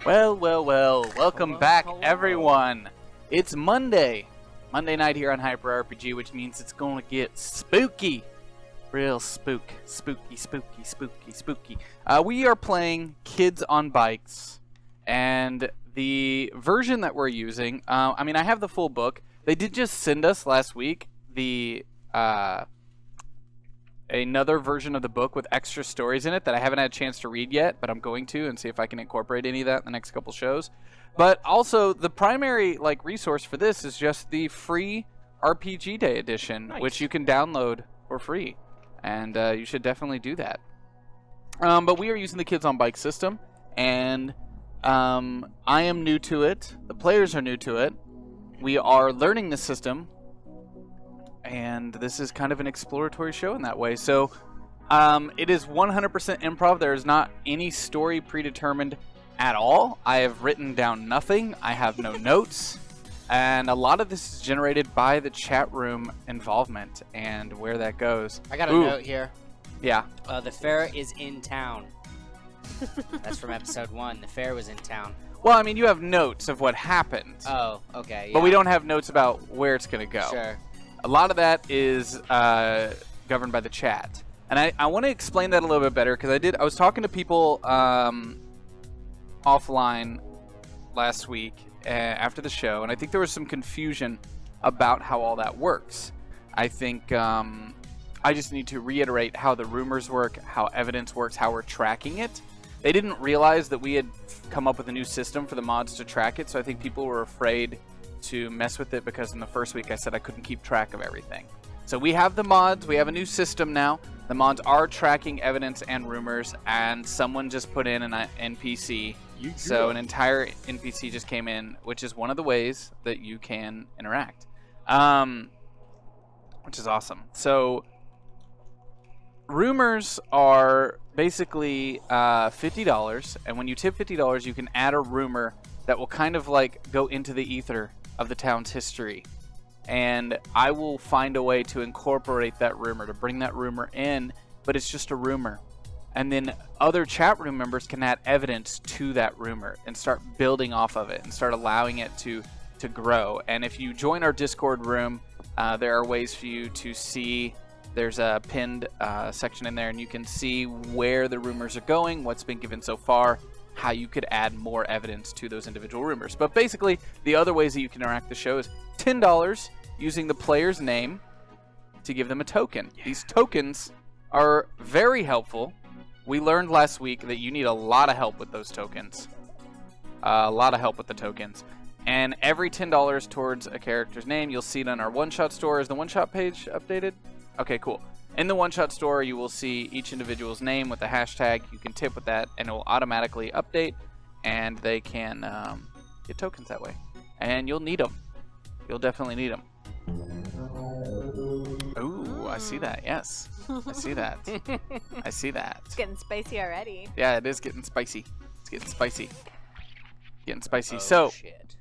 Well, welcome back, Hello. everyone. It's Monday night here on Hyper RPG, which means it's gonna get spooky. Real spooky. We are playing Kids on Bikes, and the version that we're using, I mean, I have the full book. They did just send us last week the another version of the book with extra stories in it that I haven't had a chance to read yet, but I'm going to and see if I can incorporate any of that in the next couple shows. But also, the primary resource for this is just the free RPG Day edition, which you can download for free, and you should definitely do that. But we are using the Kids on Bike system, and I am new to it. The players are new to it. We are learning the system. And this is kind of an exploratory show in that way. So it is 100% improv. There is not any story predetermined at all. I have written down nothing. I have no notes. And a lot of this is generated by the chat room involvement and where that goes. I got a note here. Yeah. The fair is in town. That's from episode 1. The fair was in town. Well, I mean, you have notes of what happened. Oh, okay. Yeah. But we don't have notes about where it's going to go. Sure. A lot of that is governed by the chat. And I want to explain that a little bit better because I was talking to people offline last week after the show, and I think there was some confusion about how all that works. I think I just need to reiterate how the rumors work, how evidence works, how we're tracking it. They didn't realize that we had come up with a new system for the mods to track it, so I think people were afraid to mess with it because in the first week I said I couldn't keep track of everything. So we have the mods, we have a new system now. The mods are tracking evidence and rumors, and someone just put in an NPC. So an entire NPC just came in, which is one of the ways that you can interact, which is awesome. So rumors are basically $50, and when you tip $50, you can add a rumor that will kind of go into the ether of the town's history, and I will find a way to incorporate that rumor, to bring that rumor in, but it's just a rumor, and then other chat room members can add evidence to that rumor and start building off of it and start allowing it to grow. And if you join our Discord room, there are ways for you to see. There's a pinned section in there, and you can see where the rumors are going, what's been given so far, how you could add more evidence to those individual rumors. But basically, the other ways that you can interact with the show is $10 using the player's name to give them a token. Yeah. These tokens are very helpful. We learned last week that you need a lot of help with those tokens. A lot of help with the tokens. And every $10 towards a character's name, you'll see it on our one-shot store. Is the one-shot page updated? Okay, cool. In the one-shot store, you will see each individual's name with the hashtag. You can tip with that, and it will automatically update, and they can get tokens that way. And you'll need them. You'll definitely need them. Ooh, I see that. Yes, I see that. I see that. It's getting spicy already. Yeah, it is getting spicy. It's getting spicy. Getting spicy. Oh, so, shit.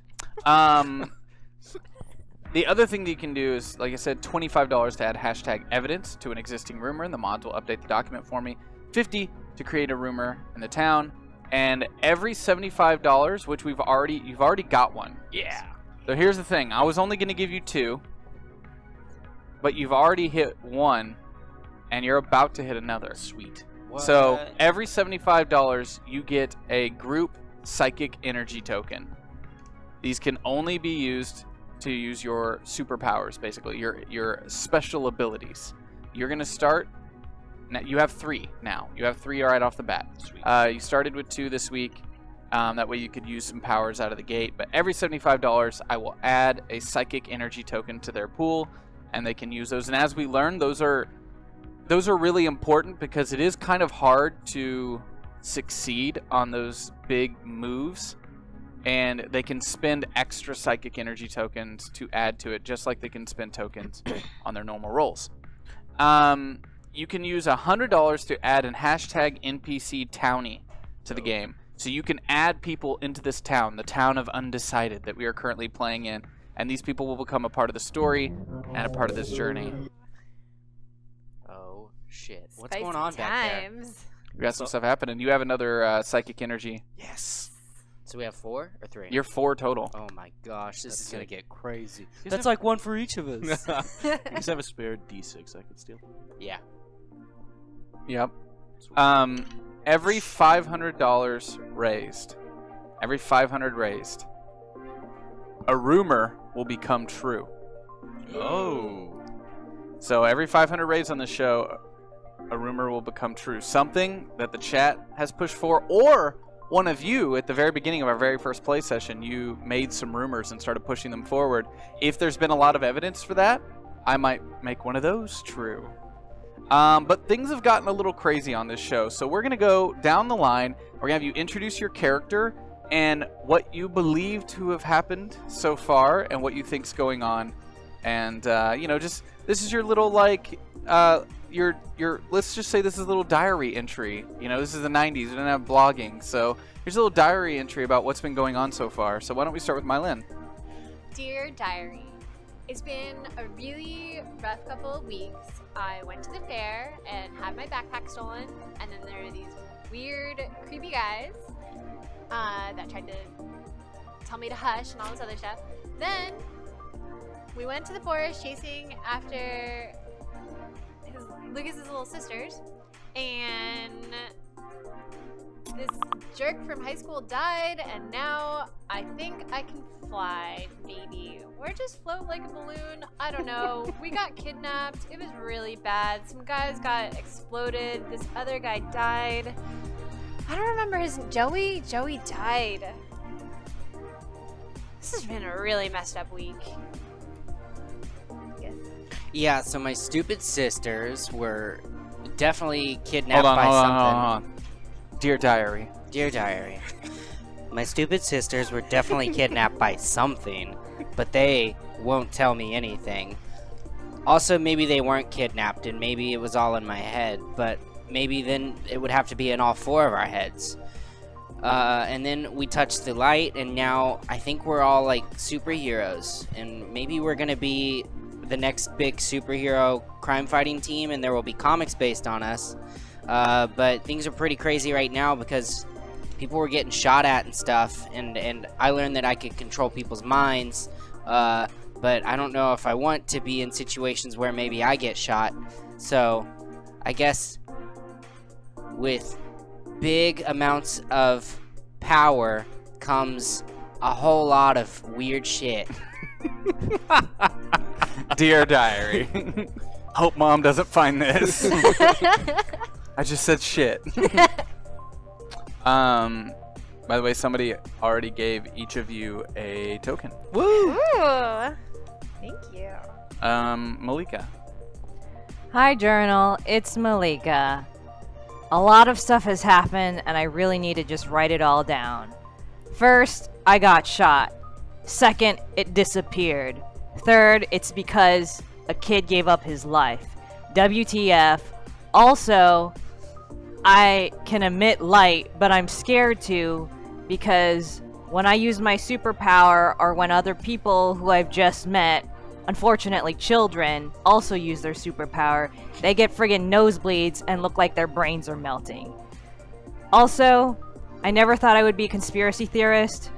The other thing that you can do is, like I said, $25 to add hashtag evidence to an existing rumor, and the mods will update the document for me. $50 to create a rumor in the town, and every $75, which you've already got one. Yeah. So here's the thing: I was only going to give you 2, but you've already hit 1, and you're about to hit another. Sweet. What? So every $75, you get a group psychic energy token. These can only be used to use your superpowers, basically your special abilities. You're gonna start now. You have 3 now. You have 3 right off the bat. Sweet. You started with 2 this week. That way you could use some powers out of the gate. But every $75, I will add a psychic energy token to their pool, and they can use those. And as we learn, those are really important because it is kind of hard to succeed on those big moves. And they can spend extra psychic energy tokens to add to it, just like they can spend tokens on their normal rolls. You can use $100 to add an hashtag NPC townie to the game. So you can add people into this town, the town of Undecided that we are currently playing in. And these people will become a part of the story and a part of this journey. Oh, shit. What's Spicy going on back there? times. We got some stuff happening. You have another psychic energy. Yes. So we have 4 or 3? You're 4 total. Oh my gosh, this is gonna get crazy. That's like 1 for each of us. You just have a spare D6 I could steal. Yeah. Yep. Every $500 raised, every 500 raised, a rumor will become true. Oh. So every 500 raised on the show, a rumor will become true. Something that the chat has pushed for, or one of you at the very beginning of our very first play session, you made some rumors and started pushing them forward. If there's been a lot of evidence for that, I might make one of those true. But things have gotten a little crazy on this show, so we're going to go down the line. We're going to have you introduce your character and what you believe to have happened so far and what you think's going on. And, you know, just, this is your little, like, let's just say this is a little diary entry. You know, this is the 90s. We didn't have blogging, so here's a little diary entry about what's been going on so far. So why don't we start with Mylin? Dear Diary, it's been a really rough couple of weeks. I went to the fair and had my backpack stolen, and then there were these weird, creepy guys that tried to tell me to hush and all this other stuff. Then we went to the forest chasing after Lucas's little sisters, and this jerk from high school died, and now I think I can fly, maybe. Or just float like a balloon. I don't know. We got kidnapped. It was really bad. Some guys got exploded. This other guy died. I don't remember his... Joey died. This has been a really messed up week. Yeah, so my stupid sisters were definitely kidnapped by Hold something. on. Dear Diary. Dear Diary. My stupid sisters were definitely kidnapped by something, but they won't tell me anything. Also, maybe they weren't kidnapped and maybe it was all in my head, but maybe then it would have to be in all 4 of our heads. And then we touched the light, and now I think we're all like superheroes, and maybe we're gonna be the next big superhero crime fighting team, and there will be comics based on us. But things are pretty crazy right now because people were getting shot at and stuff, and I learned that I could control people's minds, but I don't know if I want to be in situations where maybe I get shot. So I guess with big amounts of power comes a whole lot of weird shit. Dear Diary. Hope Mom doesn't find this. I just said shit. By the way, somebody already gave each of you a token. Woo! Ooh, thank you. Malika. Hi, Journal. It's Malika. A lot of stuff has happened, and I really need to just write it all down. First, I got shot. Second, it disappeared. Third, it's because a kid gave up his life. WTF. Also, I can emit light, but I'm scared to because when I use my superpower or when other people who I've just met, unfortunately children, also use their superpower, they get friggin' nosebleeds and look like their brains are melting. Also, I never thought I would be a conspiracy theorist,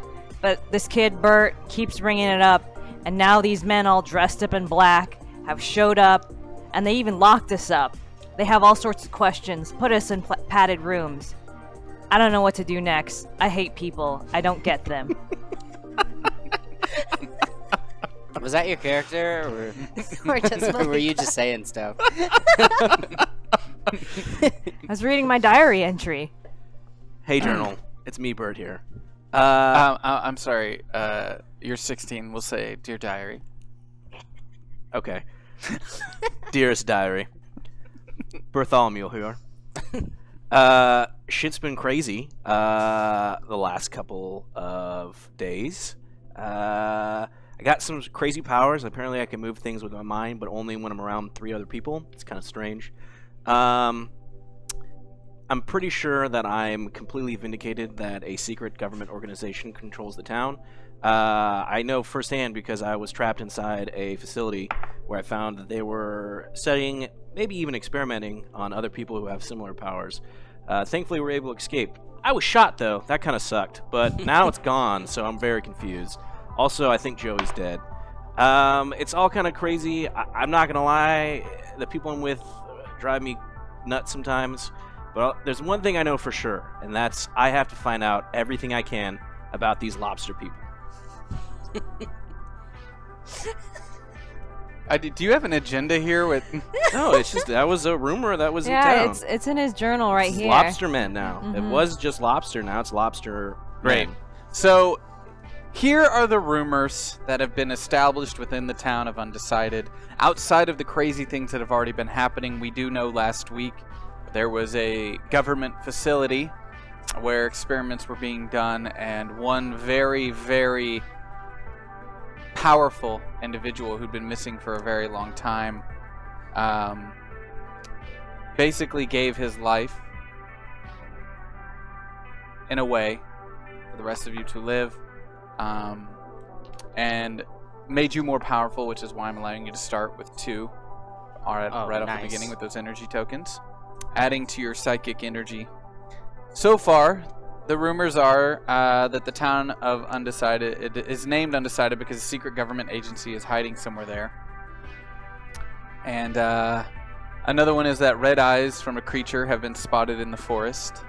but this kid, Bert, keeps bringing it up, and now these men all dressed up in black have showed up, and they even locked us up. They have all sorts of questions, put us in padded rooms. I don't know what to do next. I hate people. I don't get them. Was that your character, Or just or were you just saying stuff? I was reading my diary entry. Hey, Journal. It's me, Bird, here. I'm sorry. You're 16. We'll say Dear Diary. Okay. Dearest Diary. Bartholomew here. Shit's been crazy the last couple of days. I got some crazy powers. Apparently I can move things with my mind, but only when I'm around 3 other people. It's kind of strange. I'm pretty sure that I'm completely vindicated that a secret government organization controls the town. I know firsthand because I was trapped inside a facility where I found that they were studying, maybe even experimenting on other people who have similar powers. Thankfully, we were able to escape. I was shot, though. That kind of sucked. But now it's gone, so I'm very confused. Also, I think Joey's dead. It's all kind of crazy. I'm not going to lie. The people I'm with drive me nuts sometimes. But there's one thing I know for sure, and that's I have to find out everything I can about these lobster people. Do you have an agenda here with... No, it's just that was a rumor that was in Yeah, town. it's in his journal right It's here. Lobster men now. It Mhm. was just lobster. Now it's lobster. Great. men. So, here are the rumors that have been established within the town of Undecided. Outside of the crazy things that have already been happening, we do know last week there was a government facility where experiments were being done, and one very, very powerful individual who'd been missing for a very long time basically gave his life in a way for the rest of you to live, and made you more powerful, which is why I'm allowing you to start with 2 right off the beginning with those energy tokens, adding to your psychic energy. So far, the rumors are that the town of Undecided, it is named Undecided because a secret government agency is hiding somewhere there. And another one is that red eyes from a creature have been spotted in the forest.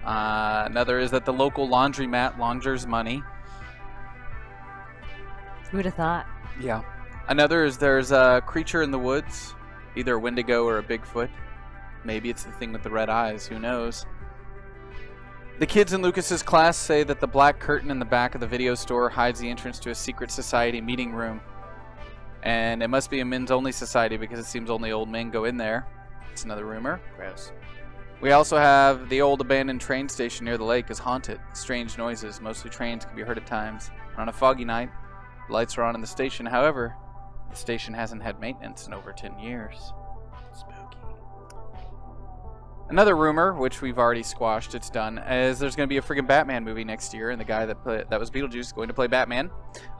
Another is that the local laundromat launders money. Who'd have thought? Yeah. Another is there's a creature in the woods, either a Wendigo or a Bigfoot. Maybe it's the thing with the red eyes, who knows? The kids in Lucas's class say that the black curtain in the back of the video store hides the entrance to a secret society meeting room. And it must be a men's-only society because it seems only old men go in there. It's another rumor. Gross. We also have the old abandoned train station near the lake is haunted. Strange noises, mostly trains, can be heard at times. On a foggy night, the lights are on in the station. However, the station hasn't had maintenance in over 10 years. Spooky. Another rumor, which we've already squashed, it's done, is there's going to be a friggin' Batman movie next year, and the guy that was Beetlejuice is going to play Batman.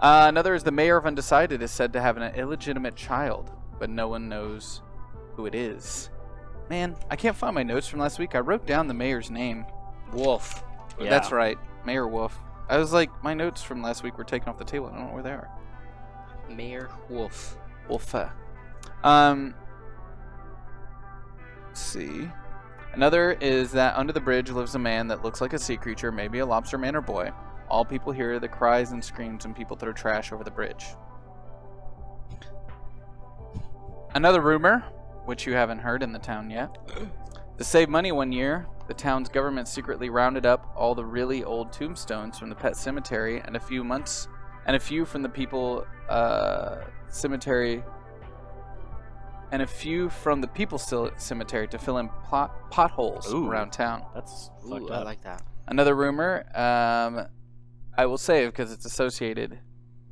Another is the mayor of Undecided is said to have an illegitimate child, but no one knows who it is. Man, I can't find my notes from last week. I wrote down the mayor's name. Wolf. Yeah. That's right, Mayor Wolf. I was like, my notes from last week were taken off the table. I don't know where they are. Mayor Wolf. Wolf. Let's see. Another is that under the bridge lives a man that looks like a sea creature, maybe a lobster man or boy. All people hear the cries and screams when people throw trash over the bridge. Another rumor, which you haven't heard in the town yet. To save money one year, the town's government secretly rounded up all the really old tombstones from the pet cemetery and a few from the people cemetery and a few from the people's cemetery to fill in potholes around town. That's Ooh, fucked I up. like that. Another rumor, I will save because it's associated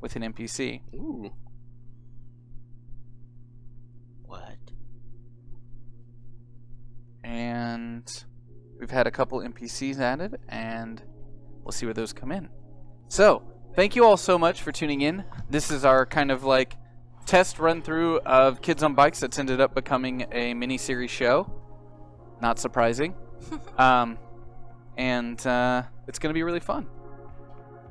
with an NPC. Ooh. What? And we've had a couple NPCs added, and we'll see where those come in. So, thank you all so much for tuning in. This is our kind of like test run through of Kids on Bikes that's ended up becoming a mini-series show. Not surprising. And it's going to be really fun.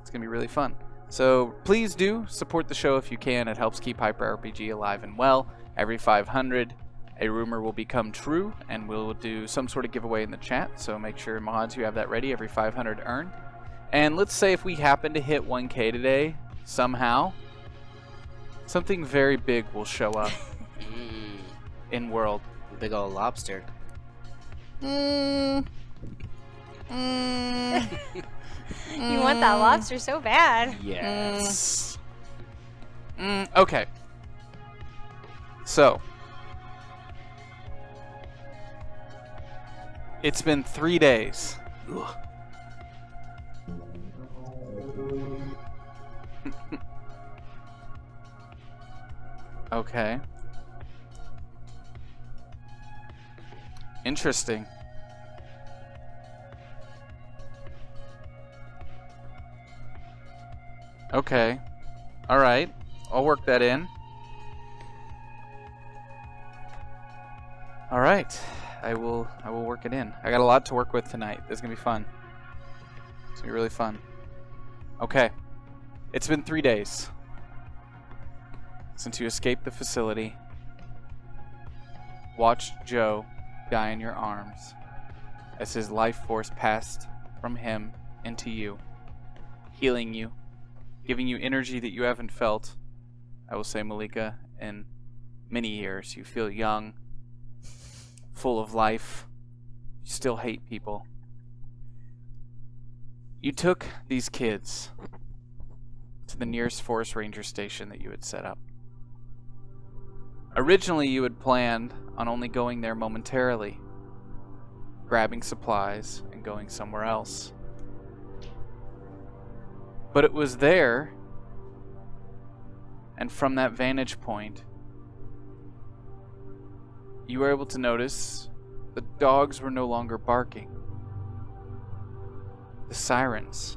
It's going to be really fun. So please do support the show if you can. It helps keep Hyper RPG alive and well. Every 500, a rumor will become true, and we'll do some sort of giveaway in the chat. So make sure, mods, you have that ready. Every 500 earn. And let's say if we happen to hit 1K today, somehow, something very big will show up in world. Big old lobster. You want that lobster so bad. Yes. Okay. So, it's been 3 days. Ugh. Okay. Interesting. Okay. All right. I'll work that in. All right. I will work it in. I got a lot to work with tonight. This is gonna be fun. It's gonna be really fun. Okay. It's been 3 days since you escaped the facility, watched Joe die in your arms as his life force passed from him into you, healing you, giving you energy that you haven't felt, I will say, Malika, in many years. You feel young, full of life. You still hate people. You took these kids to the nearest forest ranger station that you had set up. Originally, you had planned on only going there momentarily, grabbing supplies and going somewhere else. But it was there, and from that vantage point, you were able to notice the dogs were no longer barking. The sirens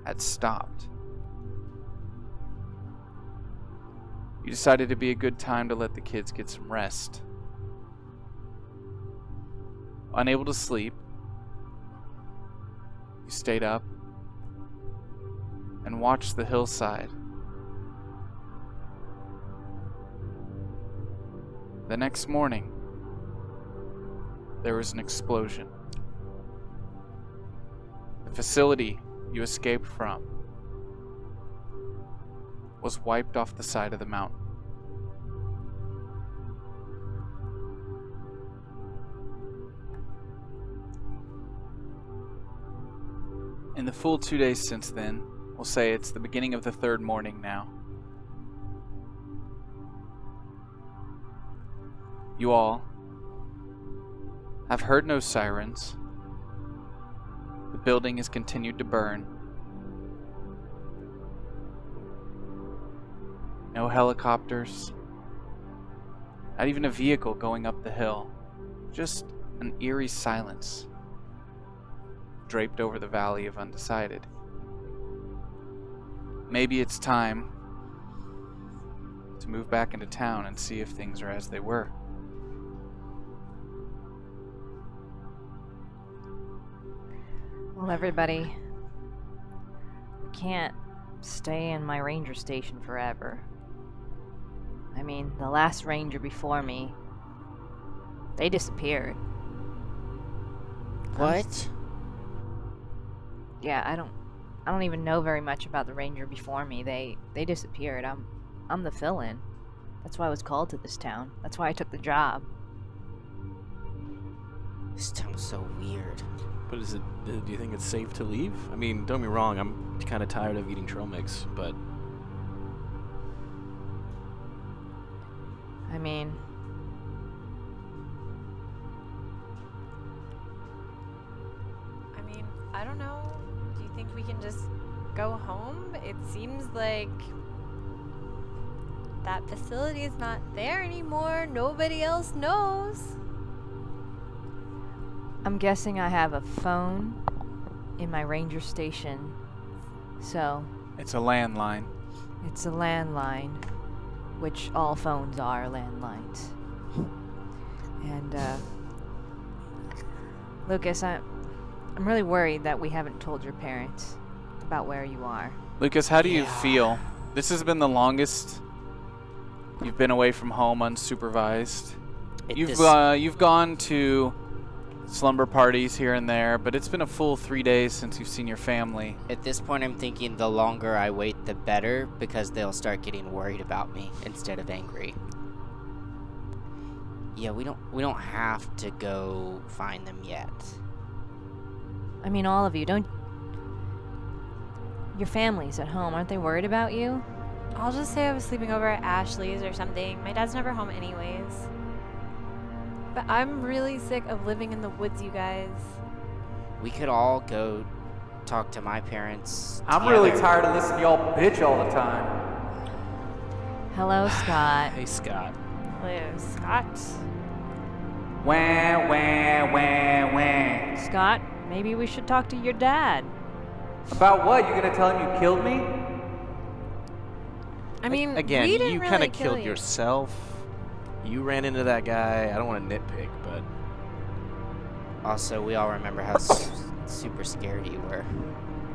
had stopped. You decided it'd be a good time to let the kids get some rest. Unable to sleep, you stayed up and watched the hillside. The next morning, there was an explosion. The facility you escaped from was wiped off the side of the mountain. In the full 2 days since then, we'll say it's the beginning of the third morning now, you all have heard no sirens. The building has continued to burn. No helicopters. Not even a vehicle going up the hill. Just an eerie silence draped over the valley of Undecided. Maybe it's time to move back into town and see if things are as they were. Well, everybody, we can't stay in my ranger station forever. I mean, the last ranger before me, they disappeared. What? Yeah, I don't even know very much about the ranger before me. They disappeared. I'm the fill-in. That's why I was called to this town. That's why I took the job. This town's so weird. But is it? Do you think it's safe to leave? I mean, don't get me wrong. I'm kind of tired of eating trail mix, but I mean, I don't know. Do you think we can just go home? It seems like that facility is not there anymore. Nobody else knows. I'm guessing I have a phone in my ranger station, so It's a landline. it's a landline, which all phones are landlines. And Lucas, I'm really worried that we haven't told your parents about where you are. Lucas, how do you feel? This has been the longest you've been away from home unsupervised. You've gone to slumber parties here and there, but it's been a full 3 days since you've seen your family. At this point, I'm thinking the longer I wait, the better, because they'll start getting worried about me instead of angry. Yeah, we don't have to go find them yet. I mean, all of you, don't... Your family's at home. Aren't they worried about you? I'll just say I was sleeping over at Ashley's or something. My dad's never home anyways. But I'm really sick of living in the woods, you guys. We could all go talk to my parents. I'm really tired of listening to y'all bitch all the time. Hello, Scott. hey, Scott. Hello, Scott. Wah, wah, wah, wah. Scott, maybe we should talk to your dad. About what? You gonna tell him you killed me? I mean, Again, we didn't you really of kill killed you. yourself. You ran into that guy. I don't want to nitpick, but Also, we all remember how super scared you were.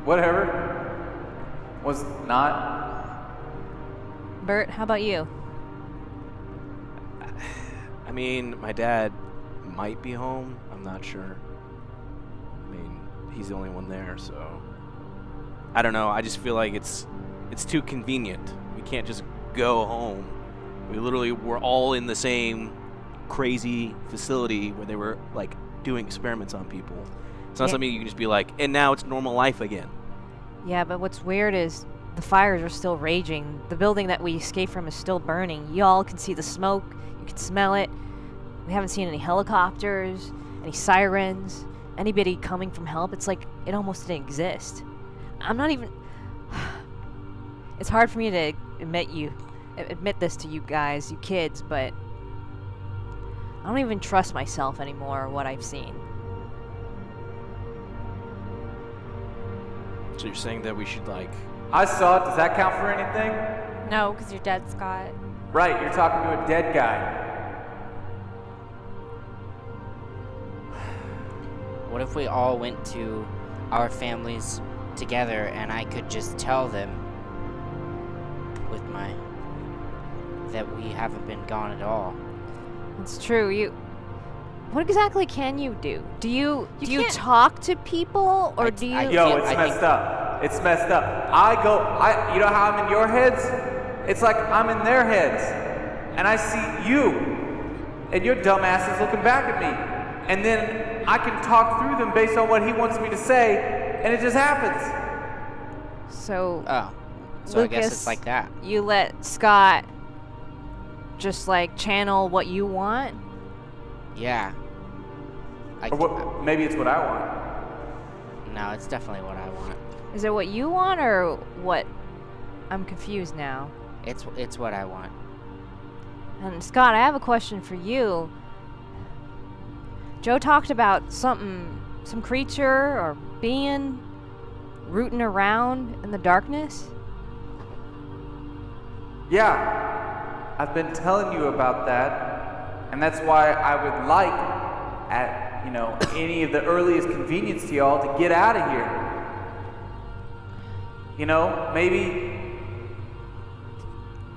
Whatever. Was not. Bert, how about you? I mean, my dad might be home. I'm not sure. I mean, he's the only one there, so I don't know. I just feel like it's too convenient. We can't just go home. We literally were all in the same crazy facility where they were like doing experiments on people. It's not something you can just be like, and now it's normal life again. Yeah, but what's weird is the fires are still raging. The building that we escaped from is still burning. Y'all can see the smoke. You can smell it. We haven't seen any helicopters, any sirens, anybody coming from help. It's like it almost didn't exist. I'm not even... It's hard for me to admit this to you guys, you kids, but I don't even trust myself anymore, what I've seen. So you're saying that we should like... I saw it. Does that count for anything? No, because you're dead, Scott. Right, you're talking to a dead guy. What if we all went to our families together and I could just tell them with that we haven't been gone at all? It's true. What exactly can you do? Do you can't- talk to people, or do you? Yo, it's messed up. It's messed up. You know how I'm in your heads? It's like I'm in their heads. And I see you. And your dumb ass is looking back at me. And then I can talk through them based on what he wants me to say, and it just happens. So, So I guess Lucas, it's like that. you let Scott just like channel what you want? Yeah. Maybe it's what I want. No, it's definitely what I want. Is it what you want or what? I'm confused now. It's what I want. And Scott, I have a question for you. Joe talked about some creature or being rooting around in the darkness. Yeah, I've been telling you about that, and that's why I would like, at any of the earliest convenience to y'all, to get out of here. Maybe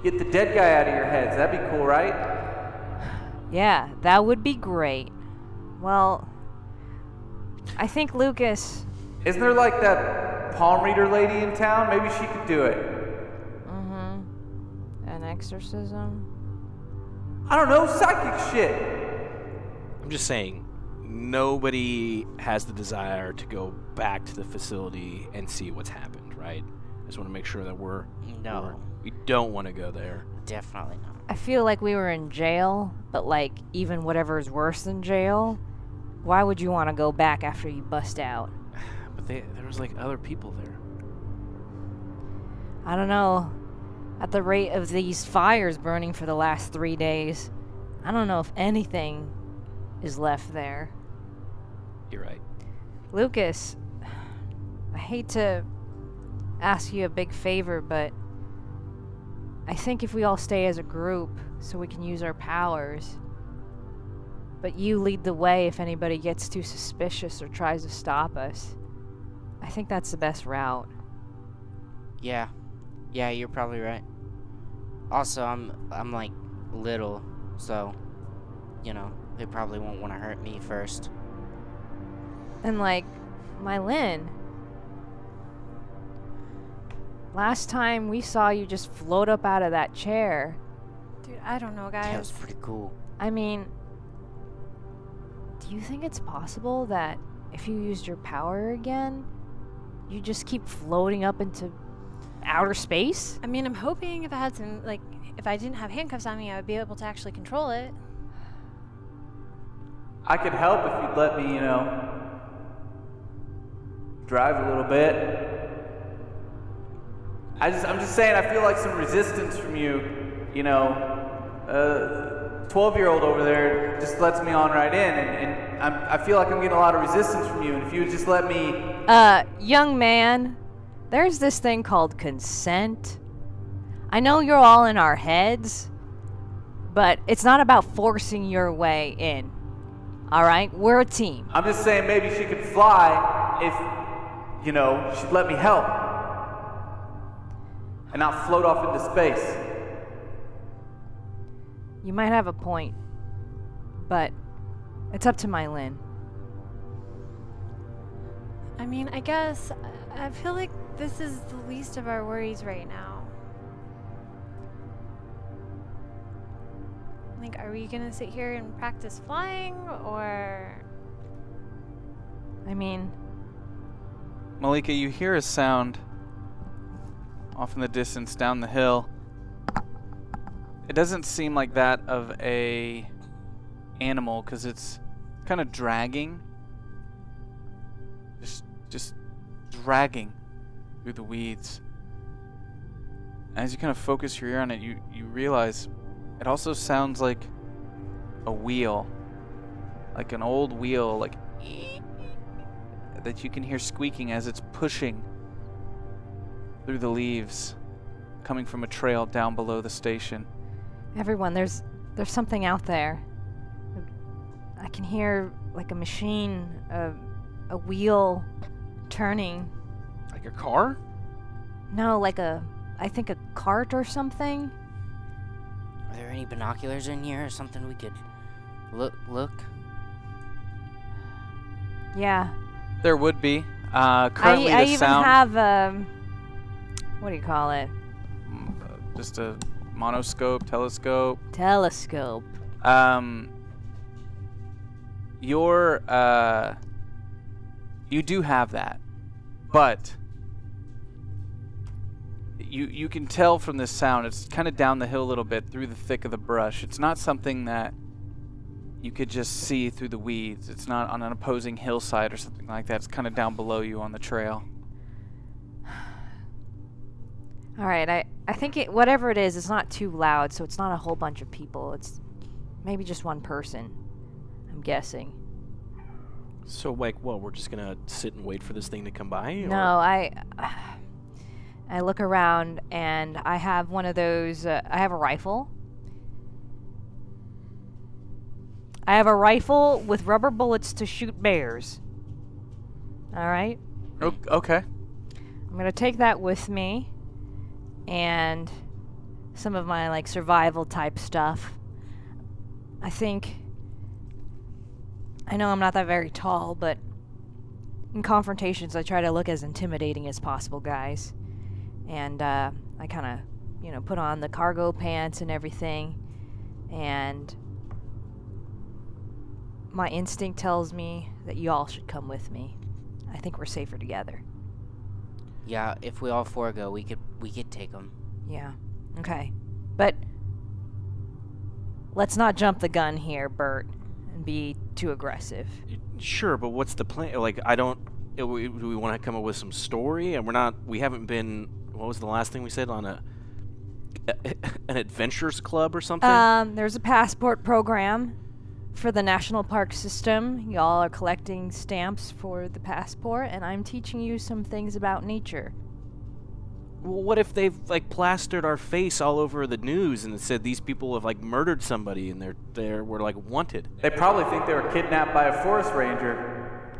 get the dead guy out of your heads. That'd be cool, right? Yeah, that would be great. Well, I think Lucas... Isn't there like that palm reader lady in town? Maybe she could do it. An exorcism? I don't know, psychic shit. I'm just saying, nobody has the desire to go back to the facility and see what's happened, right? I just want to make sure that we don't want to go there. Definitely not. I feel like we were in jail, but like even whatever is worse than jail. Why would you want to go back after you bust out? But there was like other people there. I don't know. At the rate of these fires burning for the last 3 days, I don't know if anything is left there. You're right. Lucas, I hate to ask you a big favor, but I think if we all stay as a group so we can use our powers, but you lead the way if anybody gets too suspicious or tries to stop us, I think that's the best route. Yeah, you're probably right. Also, I'm like little, so they probably won't want to hurt me first. And like, Mylin, last time we saw you just float up out of that chair. Dude, I don't know, guys. That was pretty cool. I mean, do you think it's possible that if you used your power again, you just keep floating up into outer space? I mean, I'm hoping if I had some, if I didn't have handcuffs on me, I would be able to actually control it. I could help if you'd let me, drive a little bit. I'm just saying, I feel like some resistance from you, 12-year-old over there just lets me on right in, and I feel like I'm getting a lot of resistance from you, and if you would just let me... Young man, there's this thing called consent. I know you're all in our heads, but it's not about forcing your way in. All right, we're a team. I'm just saying maybe she could fly if, you know, she'd let me help. And not float off into space. You might have a point, but it's up to Mylin. I mean, I guess I feel like this is the least of our worries right now. Like, are we gonna sit here and practice flying, or? I mean, Malika, you hear a sound off in the distance down the hill. It doesn't seem like that of a animal because it's kind of dragging. Just dragging through the weeds. As you kind of focus your ear on it, you realize it also sounds like a wheel. Like an old wheel, like that you can hear squeaking as it's pushing through the leaves, coming from a trail down below the station. everyone, there's something out there. I can hear like a machine, a wheel turning. Like a car? No, like I think a cart or something. Are there any binoculars in here or something we could look? Yeah. There would be. Currently I the even sound... have, what do you call it? just a monoscope, telescope. Telescope. You do have that, but you can tell from this sound, it's kind of down the hill a little bit through the thick of the brush. It's not something that you could just see through the weeds. It's not on an opposing hillside or something like that. It's kind of down below you on the trail. All right, I think whatever it is, it's not too loud, so it's not a whole bunch of people. It's maybe just one person, I'm guessing. So, like, well, we're just gonna sit and wait for this thing to come by? No, I look around and I have one of those. I have a rifle. I have a rifle with rubber bullets to shoot bears. All right. Okay. I'm gonna take that with me, and some of my like survival type stuff. I know I'm not that very tall, but in confrontations I try to look as intimidating as possible, guys. And I kind of, put on the cargo pants and everything, and my instinct tells me that y'all should come with me. I think we're safer together. Yeah, if we all four go, we could take them. Yeah. Okay. But let's not jump the gun here, Bert, and be too aggressive. Sure, but what's the plan? Like, do we want to come up with some story? And we haven't been, what was the last thing we said, on an adventures club or something? There's a passport program for the national park system. Y'all are collecting stamps for the passport, and I'm teaching you some things about nature. Well, what if they've, like, plastered our face all over the news and it said these people have, like, murdered somebody and we're like, wanted? They probably think they were kidnapped by a forest ranger.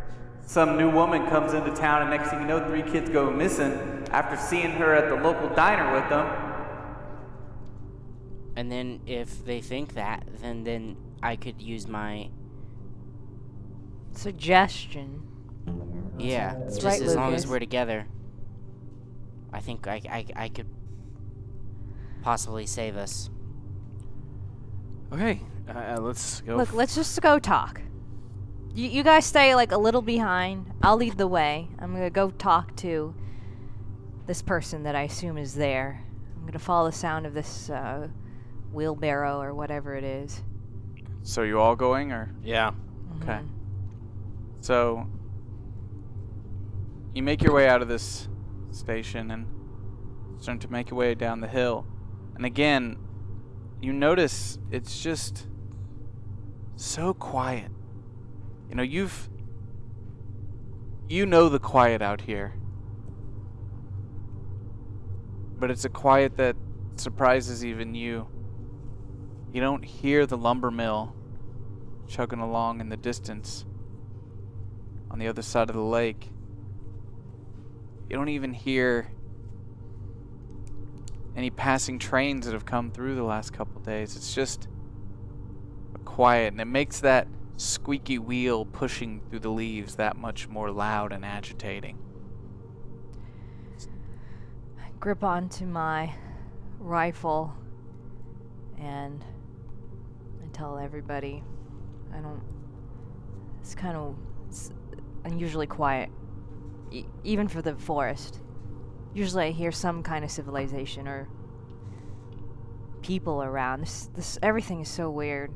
Some new woman comes into town, and next thing you know, 3 kids go missing after seeing her at the local diner with them. And then if they think that, then I could use my Suggestion. yeah, That's just right, as long as Lucas. we're together. I think I could possibly save us. Okay, let's go. Look, let's just go talk. You guys stay like a little behind. I'll lead the way. I'm gonna go talk to this person that I assume is there. I'm gonna follow the sound of this wheelbarrow or whatever it is. So you all going, or? Yeah. Okay. So you make your way out of this station and start to make your way down the hill. And again, you notice it's just so quiet. You know the quiet out here. But it's a quiet that surprises even you. You don't hear the lumber mill chugging along in the distance on the other side of the lake. You don't even hear any passing trains that have come through the last couple days. It's just quiet, and it makes that squeaky wheel pushing through the leaves that much more loud and agitating. I grip onto my rifle and I tell everybody it's kind of unusually quiet, even for the forest. Usually I hear some kind of civilization or people around. This everything is so weird.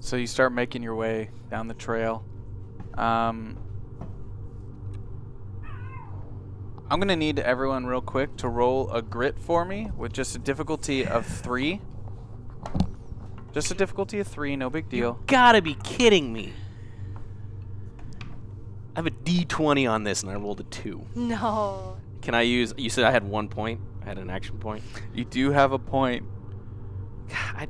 So you start making your way down the trail. I'm gonna need everyone real quick to roll a grit for me with just a difficulty of 3. Just a difficulty of 3, no big deal. Gotta be kidding me. I have a D20 on this and I rolled a 2. No. Can I use, you said I had 1 point? I had an action point? You do have a point. God,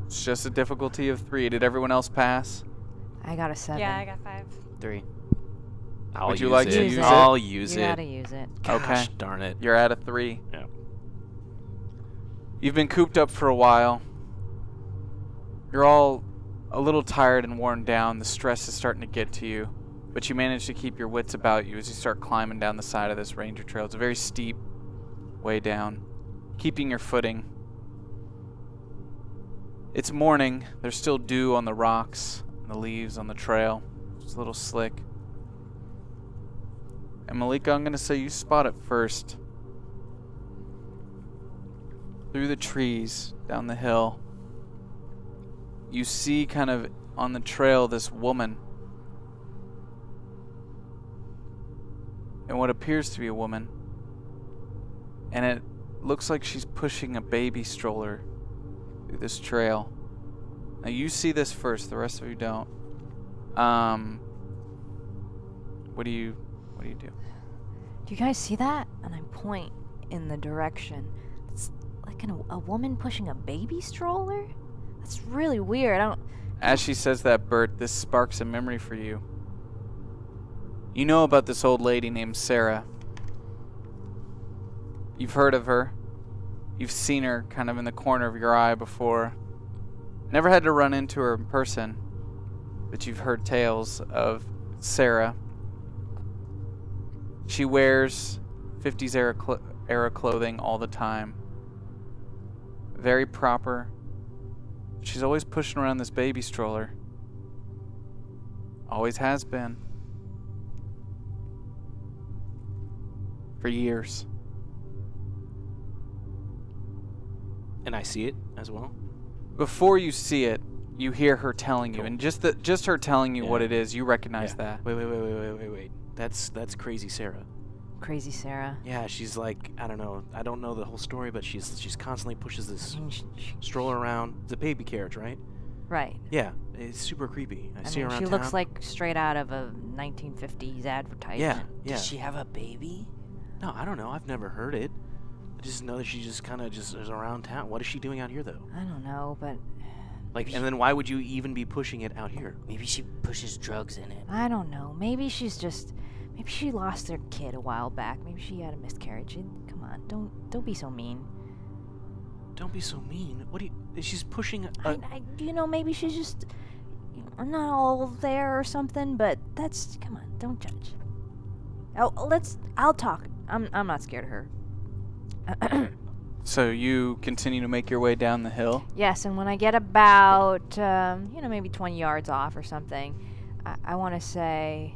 It's just a difficulty of 3. Did everyone else pass? I got a 7. Yeah, I got 5. 3. I'll Would you use like it. to use it? I'll use You it. gotta use it. Gosh, Okay. darn it. You're at a 3. Yeah. You've been cooped up for a while. You're all a little tired and worn down. The stress is starting to get to you. But you manage to keep your wits about you as you start climbing down the side of this ranger trail. It's a very steep way down. Keeping your footing. It's morning. There's still dew on the rocks and the leaves on the trail. It's a little slick. And Malika, I'm going to say you spot it first. Through the trees, down the hill, you see kind of on the trail this woman. And what appears to be a woman. And it looks like she's pushing a baby stroller through this trail. Now you see this first, the rest of you don't. What do you do? Do you guys see that? And I point in the direction. It's like a woman pushing a baby stroller? That's really weird. I don't... As she says that, Bert, this sparks a memory for you. You know about this old lady named Sarah. You've heard of her. You've seen her kind of in the corner of your eye before. Never had to run into her in person, but you've heard tales of Sarah. She wears 50s era clothing all the time. Very proper. She's always pushing around this baby stroller. Always has been. For years. And I see it as well. Before you see it, you hear her telling you, Cool. and just her telling you Yeah. what it is, you recognize Yeah. that. Wait. That's crazy Sarah. Crazy Sarah. Yeah, she's like, I don't know the whole story, but she's constantly pushes this I mean, stroller around. It's a baby carriage, right? right. Yeah, it's super creepy. I see her mean, around she town. looks like straight out of a 1950s advertisement. Yeah. Does she have a baby? No, I don't know. I've never heard it. I just know that she just kind of just is around town. What is she doing out here, though? I don't know, but Like, and then why would you even be pushing it out here? Maybe she pushes drugs in it. I don't know. Maybe she lost her kid a while back. Maybe she had a miscarriage. Come on, don't be so mean. Don't be so mean. What do you? She's pushing. Maybe she's just not all there or something. But come on, don't judge. I'll talk. I'm not scared of her. So you continue to make your way down the hill. Yes, and when I get about maybe 20 yards off or something, I want to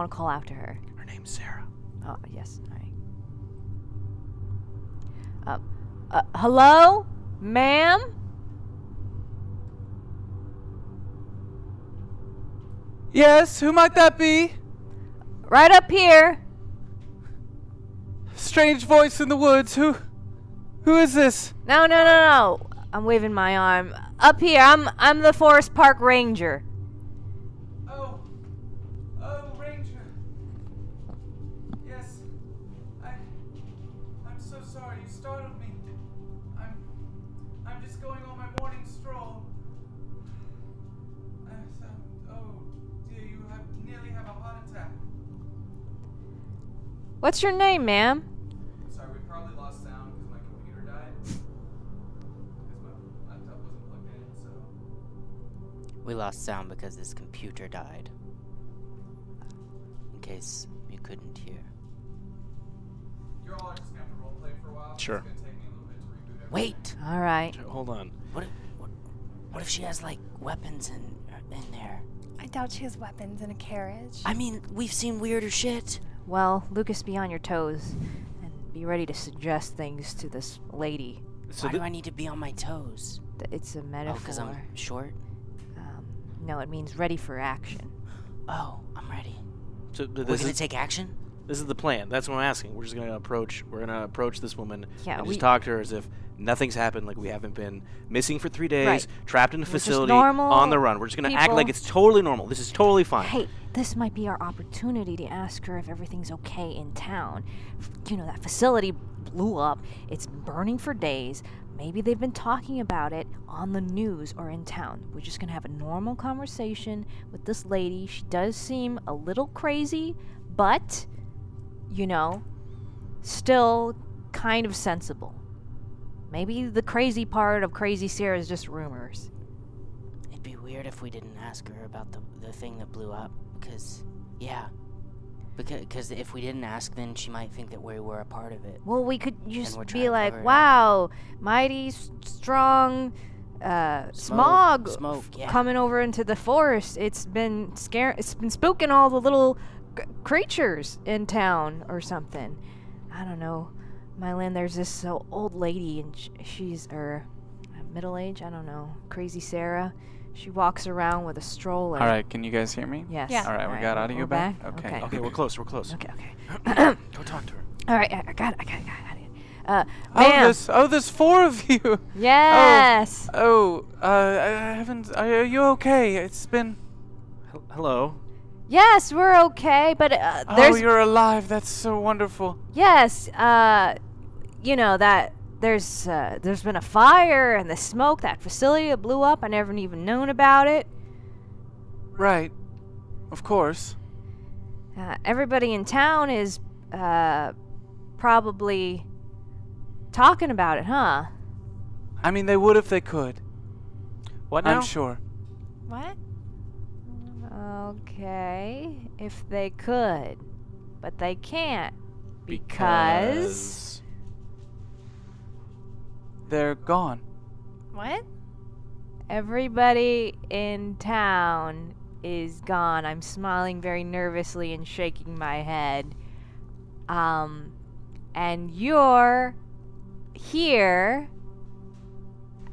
call out to her. Her name's Sarah. Oh, yes. All right. Hello? Ma'am? Yes, who might that be? Right up here. Strange voice in the woods. Who is this? No. I'm waving my arm. Up here. I'm the Forest Park Ranger. Oh, Ranger. Yes, I'm so sorry. You startled me. I'm just going on my morning stroll. What's your name, ma'am? Sorry, we probably lost sound because my computer died. Because my laptop wasn't plugged in, so. We lost sound because this computer died. In case you couldn't hear. You're all just going to have to roleplay for a while. Sure. It's going to take me a little bit to reboot everything. Wait! All right. Hold on. What if she has, like, weapons in there? I doubt she has weapons in a carriage. I mean, we've seen weirder shit. Well, Lucas, be on your toes and be ready to suggest things to this lady. So Why do I need to be on my toes? It's a Oh, metaphor. because I'm short? No, it means ready for action. Oh, I'm ready. so We're this gonna is take action? this is the plan. That's what I'm asking. We're just gonna approach. We're gonna approach this woman Yeah, and we- just talk to her as if nothing's happened. Like we haven't been missing for 3 days, Right. trapped in a We're just facility, normal on the run. We're just gonna act like people. it's totally normal. This is totally fine. Hey, this might be our opportunity to ask her if everything's okay in town. You know, that facility blew up. It's been burning for days. Maybe they've been talking about it on the news or in town. We're just gonna have a normal conversation with this lady. She does seem a little crazy, but, you know, still kind of sensible. Maybe the crazy part of Crazy Sarah is just rumors. It'd be weird if we didn't ask her about the thing that blew up. Because if we didn't ask, then she might think that we were a part of it. Well, we could just we're be trying to like, cover it up. wow, mighty strong smog Smoke, yeah. coming over into the forest. It's been spooking all the little creatures in town or something. I don't know. Mylan, there's this old lady, and she's middle age. I don't know. Crazy Sarah. She walks around with a stroller. All right, can you guys hear me? Yes. Yeah. All right, we got audio we're back? back. Okay. Okay, we're close. We're close. Okay. Go talk to her. All right. I got it. Oh, Ma'am. there's 4 of you. Yes. I haven't. Are you okay? It's been. Hello. Yes, we're okay, but Oh, there's you're alive. That's so wonderful. yes, you know that there's been a fire and the smoke, that facility that blew up. I never even known about it. Right. Of course. Everybody in town is probably talking about it, huh? I mean, they would if they could. What now? I'm sure. What? Okay, if they could, but they can't because they're gone. What? everybody in town is gone. I'm smiling very nervously and shaking my head. And you're here,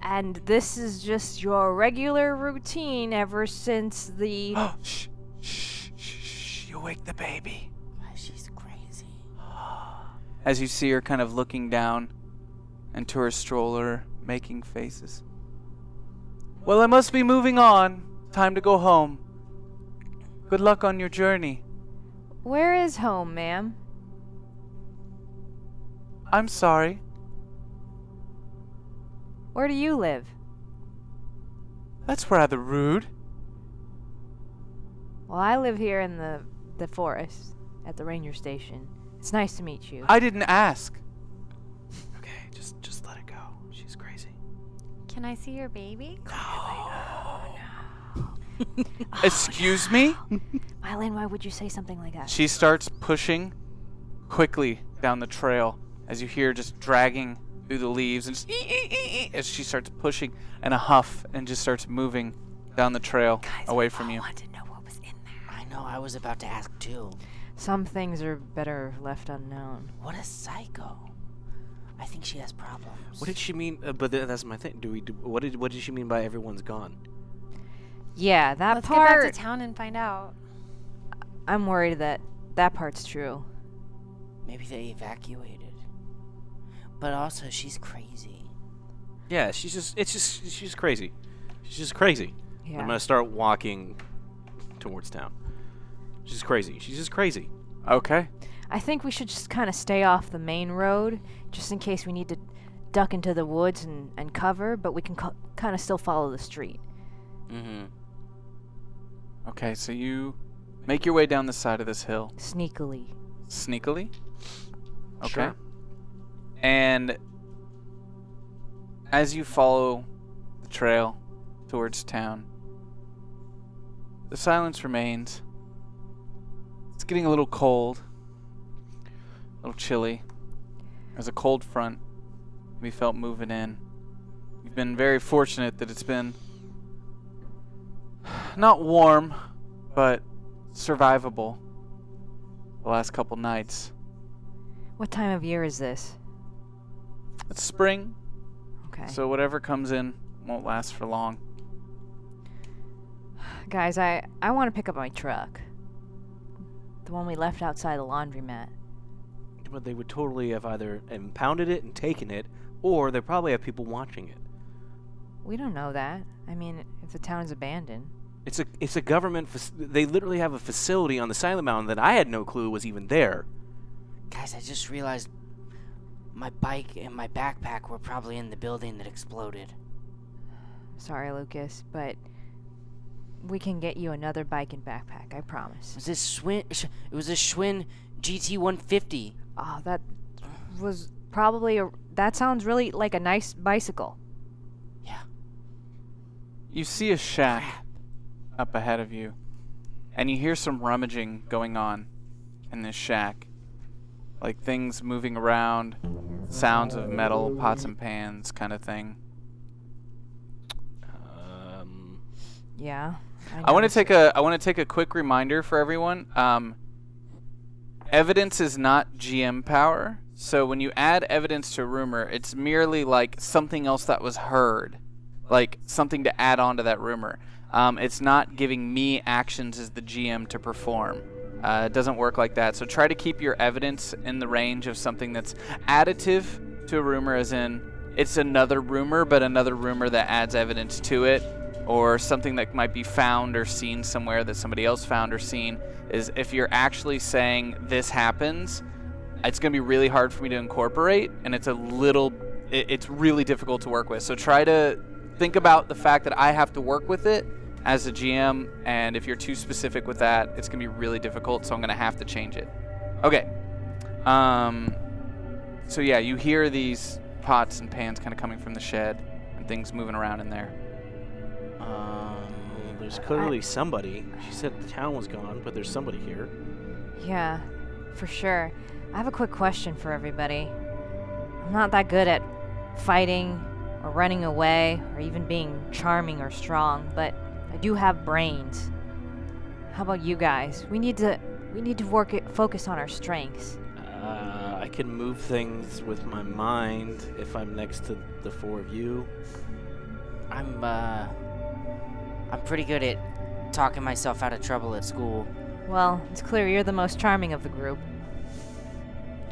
and this is just your regular routine ever since the... Shh, shh, shh, shh. You wake the baby. She's crazy. As you see her kind of looking down into her stroller, making faces. Well, I must be moving on. Time to go home. Good luck on your journey. Where is home, ma'am? I'm sorry. Where do you live? That's rather rude. Well, I live here in the forest at the ranger station. It's nice to meet you. I didn't ask. Okay, just let it go. She's crazy. Can I see your baby? Excuse me? Mylin, why would you say something like that? She starts pushing quickly down the trail as you hear just dragging through the leaves and just as she starts pushing in a huff and just starts moving down the trail away from you. I want to know what was in there. I know, I was about to ask too. Some things are better left unknown. What a psycho. I think she has problems. What did she mean? But that's my thing. What did she mean by everyone's gone? Yeah, that Let's part... get back to town and find out. I'm worried that that part's true. Maybe they evacuated. But also, she's crazy. Yeah, she's crazy. She's just crazy. Yeah. I'm gonna start walking towards town. She's crazy. She's just crazy. Okay. I think we should just kind of stay off the main road, just in case we need to duck into the woods and cover, but we can kind of still follow the street. Mm-hmm. Okay, so you make your way down the side of this hill. Sneakily. sneakily. Okay. Sure. And as you follow the trail towards town, the silence remains. It's getting a little cold, a little chilly. There's a cold front we felt moving in. We've been very fortunate that it's been not warm, but survivable the last couple nights. What time of year is this? It's spring, Okay. so whatever comes in won't last for long. Guys, I want to pick up my truck. The one we left outside the laundromat. But they would totally have either impounded it and taken it, or they probably have people watching it. We don't know that. I mean, if the town's abandoned. It's a government. They literally have a facility on the side of the mountain that I had no clue was even there. Guys, I just realized my bike and my backpack were probably in the building that exploded. Sorry, Lucas, but we can get you another bike and backpack, I promise. Was this It was a Schwinn GT 150. Oh, that was probably that sounds really like a nice bicycle. Yeah. You see a shack Crap. up ahead of you, and you hear some rummaging going on in this shack. Like things moving around, sounds of metal, pots and pans kind of thing. Yeah. I want to take a quick reminder for everyone. Evidence is not GM power. So when you add evidence to a rumor, it's merely like something else that was heard, like something to add on to that rumor. It's not giving me actions as the GM to perform. It doesn't work like that. So try to keep your evidence in the range of something that's additive to a rumor, as in it's another rumor, but another rumor that adds evidence to it, or something that might be found or seen somewhere that somebody else found or seen. Is if you're actually saying this happens, it's going to be really hard for me to incorporate, and it's really difficult to work with. So try to think about the fact that I have to work with it as a GM, and if you're too specific with that, it's going to be really difficult, so I'm going to have to change it. Okay. So yeah, you hear these pots and pans kind of coming from the shed and things moving around in there. There's clearly somebody. She said the town was gone, but there's somebody here. Yeah, for sure. I have a quick question for everybody. I'm not that good at fighting or running away or even being charming or strong, but I do have brains. How about you guys? We need to focus on our strengths. I can move things with my mind if I'm next to the four of you. I'm pretty good at talking myself out of trouble at school. Well, it's clear you're the most charming of the group.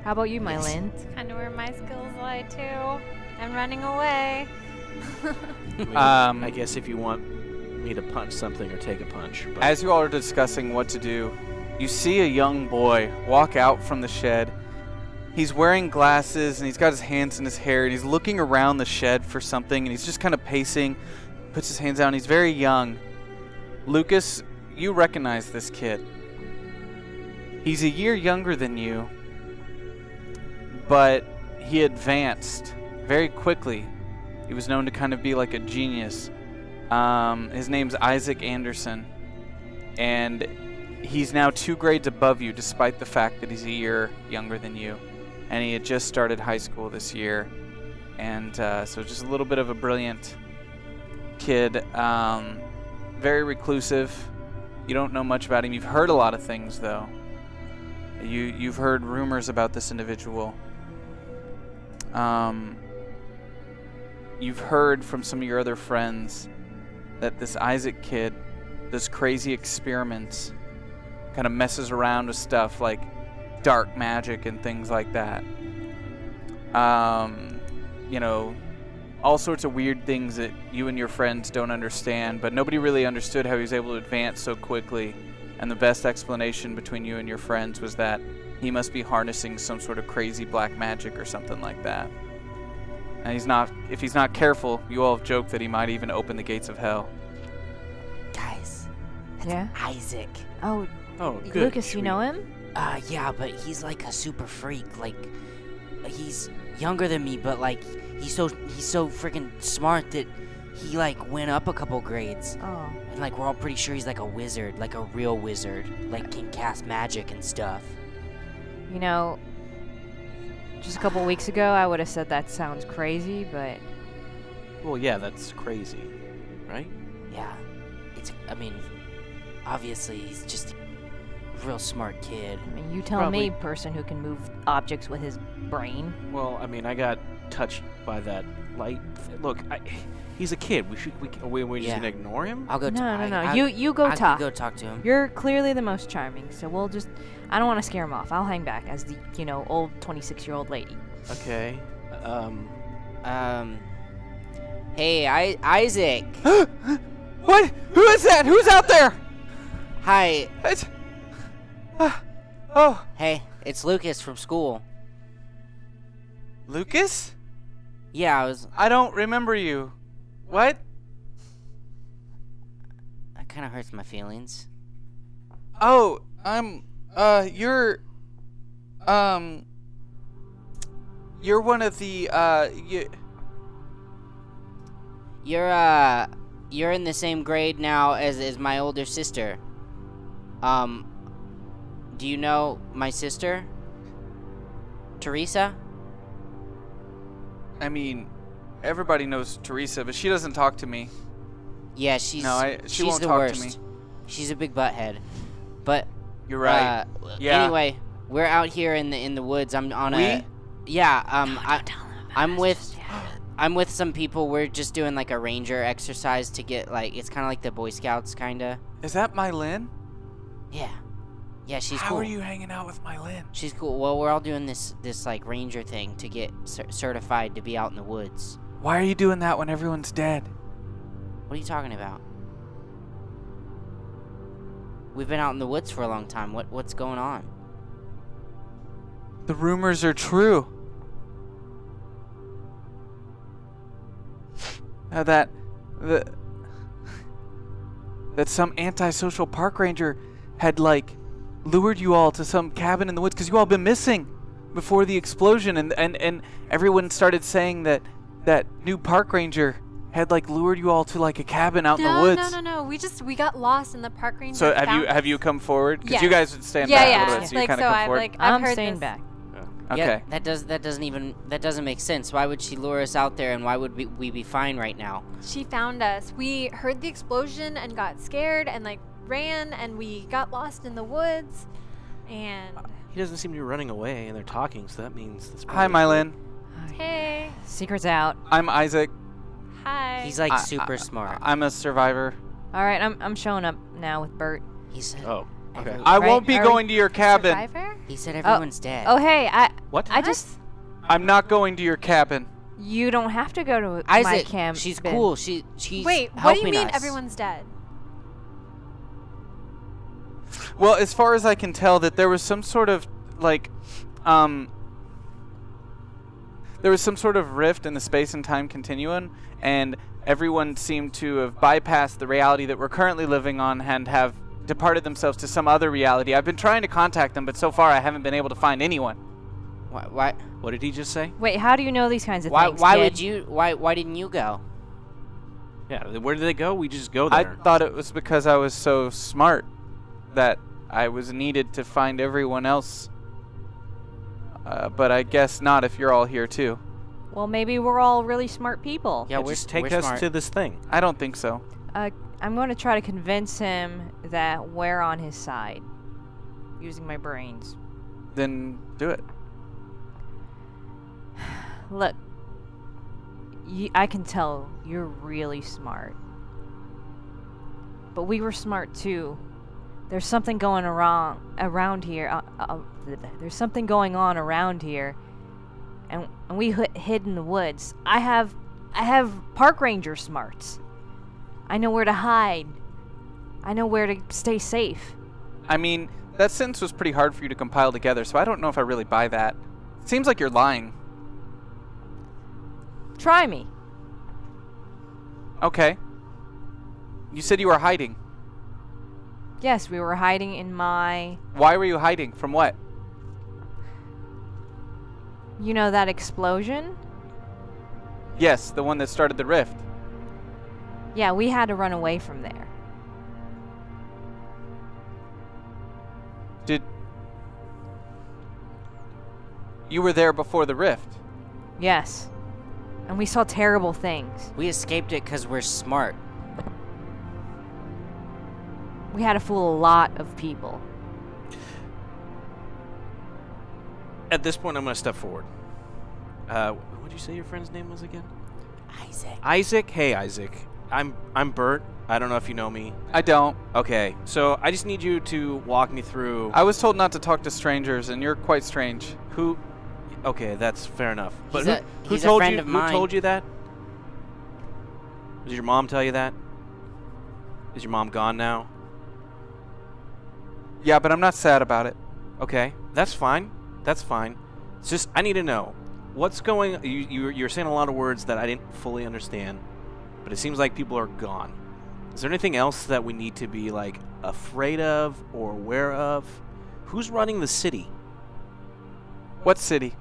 How about you, Mylin? It's kind of where my skills lie too. I'm running away. I guess if you want me to punch something or take a punch. But As you all are discussing what to do, you see a young boy walk out from the shed. He's wearing glasses and he's got his hands in his hair and he's looking around the shed for something and he's just kind of pacing, puts his hands down. He's very young. Lucas, you recognize this kid. He's a year younger than you, but he advanced very quickly. He was known to kind of be like a genius. His name's Isaac Anderson, and he's now 2 grades above you despite the fact that he's a year younger than you. And he had just started high school this year, and so just a little bit of a brilliant kid, very reclusive. You don't know much about him. You've heard a lot of things, though. You've heard rumors about this individual. You've heard from some of your other friends that this Isaac kid does crazy experiments, kind of messes around with stuff like dark magic and things like that. You know, all sorts of weird things that you and your friends don't understand, but nobody really understood how he was able to advance so quickly. And the best explanation between you and your friends was that he must be harnessing some sort of crazy black magic or something like that. And if he's not careful, you all have joked that he might even open the gates of hell. Guys, that's Yeah? Isaac. Oh, oh, good. Lucas, Should you we- know him? Yeah, but he's like a super freak. Like, he's younger than me, but like, he's so freaking smart that he like went up a couple grades. Oh. And like, we're all pretty sure he's like a wizard, like a real wizard, like can cast magic and stuff. You know, just a couple weeks ago, I would have said that sounds crazy, but Well, yeah, that's crazy, right? Yeah, I mean, obviously he's just a real smart kid. I mean, you tell Probably. me, person who can move objects with his brain. Well, I mean, I got touched by that light. Look, he's a kid. We just Yeah. gonna ignore him? I'll go. No. You go I talk. can go talk to him. You're clearly the most charming, so we'll just. I don't want to scare him off. I'll hang back as the, old 26-year-old lady. Okay. Hey, Isaac. What? Who is that? Who's out there? Hi. It's, oh, Hey, it's Lucas from school. Lucas? Yeah, I don't remember you. What? that kind of hurts my feelings. Oh, you're one of the, You're in the same grade now as my older sister. Do you know my sister? Teresa? I mean, everybody knows Teresa, but she doesn't talk to me. Yeah, she she won't the talk worst. to me. She's a big butthead. But You're right. Yeah. Anyway, we're out here in the woods. I'm on a yeah. I'm with some people. We're just doing like a ranger exercise to get like it's kind of like the Boy Scouts kinda. Is that Mylin? Yeah. Yeah, she's How cool. are you hanging out with Mylin? She's cool. Well, we're all doing this like ranger thing to get certified to be out in the woods. Why are you doing that when everyone's dead? What are you talking about? We've been out in the woods for a long time. What's going on? The rumors are true. That some antisocial park ranger had like lured you all to some cabin in the woods because you all been missing before the explosion, and everyone started saying that new park ranger had like lured you all to like a cabin out in the woods. No. We got lost in the park ranger. So found have you come forward? Because Yes. you guys would stand Yeah, back yeah. a little bit, so you Like, kind so of come I've forward. like I've I'm heard staying this. back. Okay. Yeah, that doesn't make sense. Why would she lure us out there, and why would we be fine right now? She found us. We heard the explosion and got scared and like ran and we got lost in the woods. And He doesn't seem to be running away, and they're talking, so that means this. Hi, Mylin. hey, Secret's out. I'm Isaac. hi. He's like I- super smart. I'm a survivor. All right, I'm showing up now with Bert. He said. Oh, okay. I Right, won't be are we- going to your cabin. Survivor? He said everyone's dead. Oh, hey, What? I just. I'm not going to your cabin. You don't have to go to Isaac, my camp. she's cool. She's Wait, what do helping you mean us. everyone's dead? Well, as far as I can tell, that there was some sort of like, there was some sort of rift in the space and time continuum, and everyone seemed to have bypassed the reality that we're currently living on and have departed themselves to some other reality. I've been trying to contact them, but so far I haven't been able to find anyone. Why? What did he just say? Wait, how do you know these kinds of Why? things? Why kid? would you? Why didn't you go? Yeah, where did they go? We just go I there. thought it was because I was so smart that I was needed to find everyone else. But I guess not if you're all here too. Well, maybe we're all really smart people. Yeah, we're just take we're us smart. to this thing. I don't think so. I'm going to try to convince him that we're on his side, using my brains. Then do it. Look, I can tell you're really smart. But we were smart too. There's something going around here. There's something going on around here, and we hid in the woods. I have park ranger smarts. I know where to hide. I know where to stay safe. I mean, that sentence was pretty hard for you to compile together, so I don't know if I really buy that. Seems like you're lying. Try me. Okay. You said you were hiding. Yes, we were hiding in my... Why were you hiding? From what? You know that explosion? Yes, the one that started the rift. Yeah, we had to run away from there. Did... You were there before the rift? Yes. And we saw terrible things. We escaped it because we're smart. We had to fool a lot of people. At this point, I'm going to step forward. What did you say your friend's name was again? Isaac. Isaac? Hey, Isaac. I'm Bert. I don't know if you know me. I don't. Okay, so I just need you to walk me through... I was told not to talk to strangers, and you're quite strange. Who... Okay, that's fair enough. But He's who told a friend you? of mine. Who told you that? Did your mom tell you that? Is your mom gone now? Yeah, but I'm not sad about it. Okay, that's fine. That's fine. It's just I need to know what's going. You're saying a lot of words that I didn't fully understand, but it seems like people are gone. Is there anything else that we need to be like afraid of or aware of? Who's running the city? What city?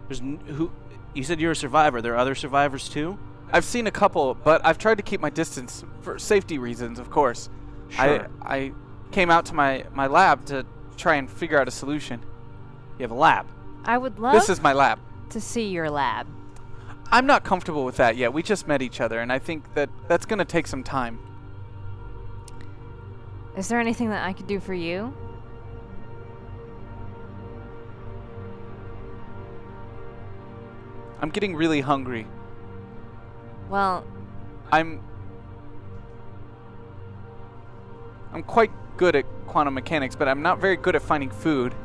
Who? You said you're a survivor. There are other survivors too? I've seen a couple, but I've tried to keep my distance for safety reasons, of course. Sure. I came out to my lab to try and figure out a solution. You have a lab. I would love This is my lab. to see your lab. I'm not comfortable with that yet. We just met each other, and I think that that's going to take some time. Is there anything that I could do for you? I'm getting really hungry. Well, I'm quite good at quantum mechanics, but I'm not very good at finding food.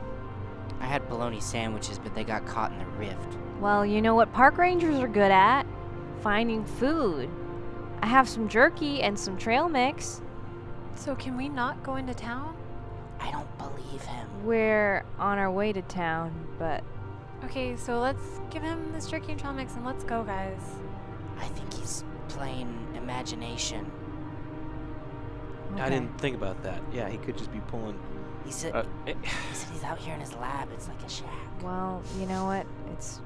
I had bologna sandwiches, but they got caught in the rift. well, you know what park rangers are good at? Finding food. I have some jerky and some trail mix. So can we not go into town? I don't believe him. We're on our way to town, but Okay, so let's give him this jerky and trail mix and let's go, guys. I think he's playing imagination. I okay. didn't think about that. Yeah, he could just be pulling. He said, he said he's out here in his lab. It's like a shack. Well, you know what? It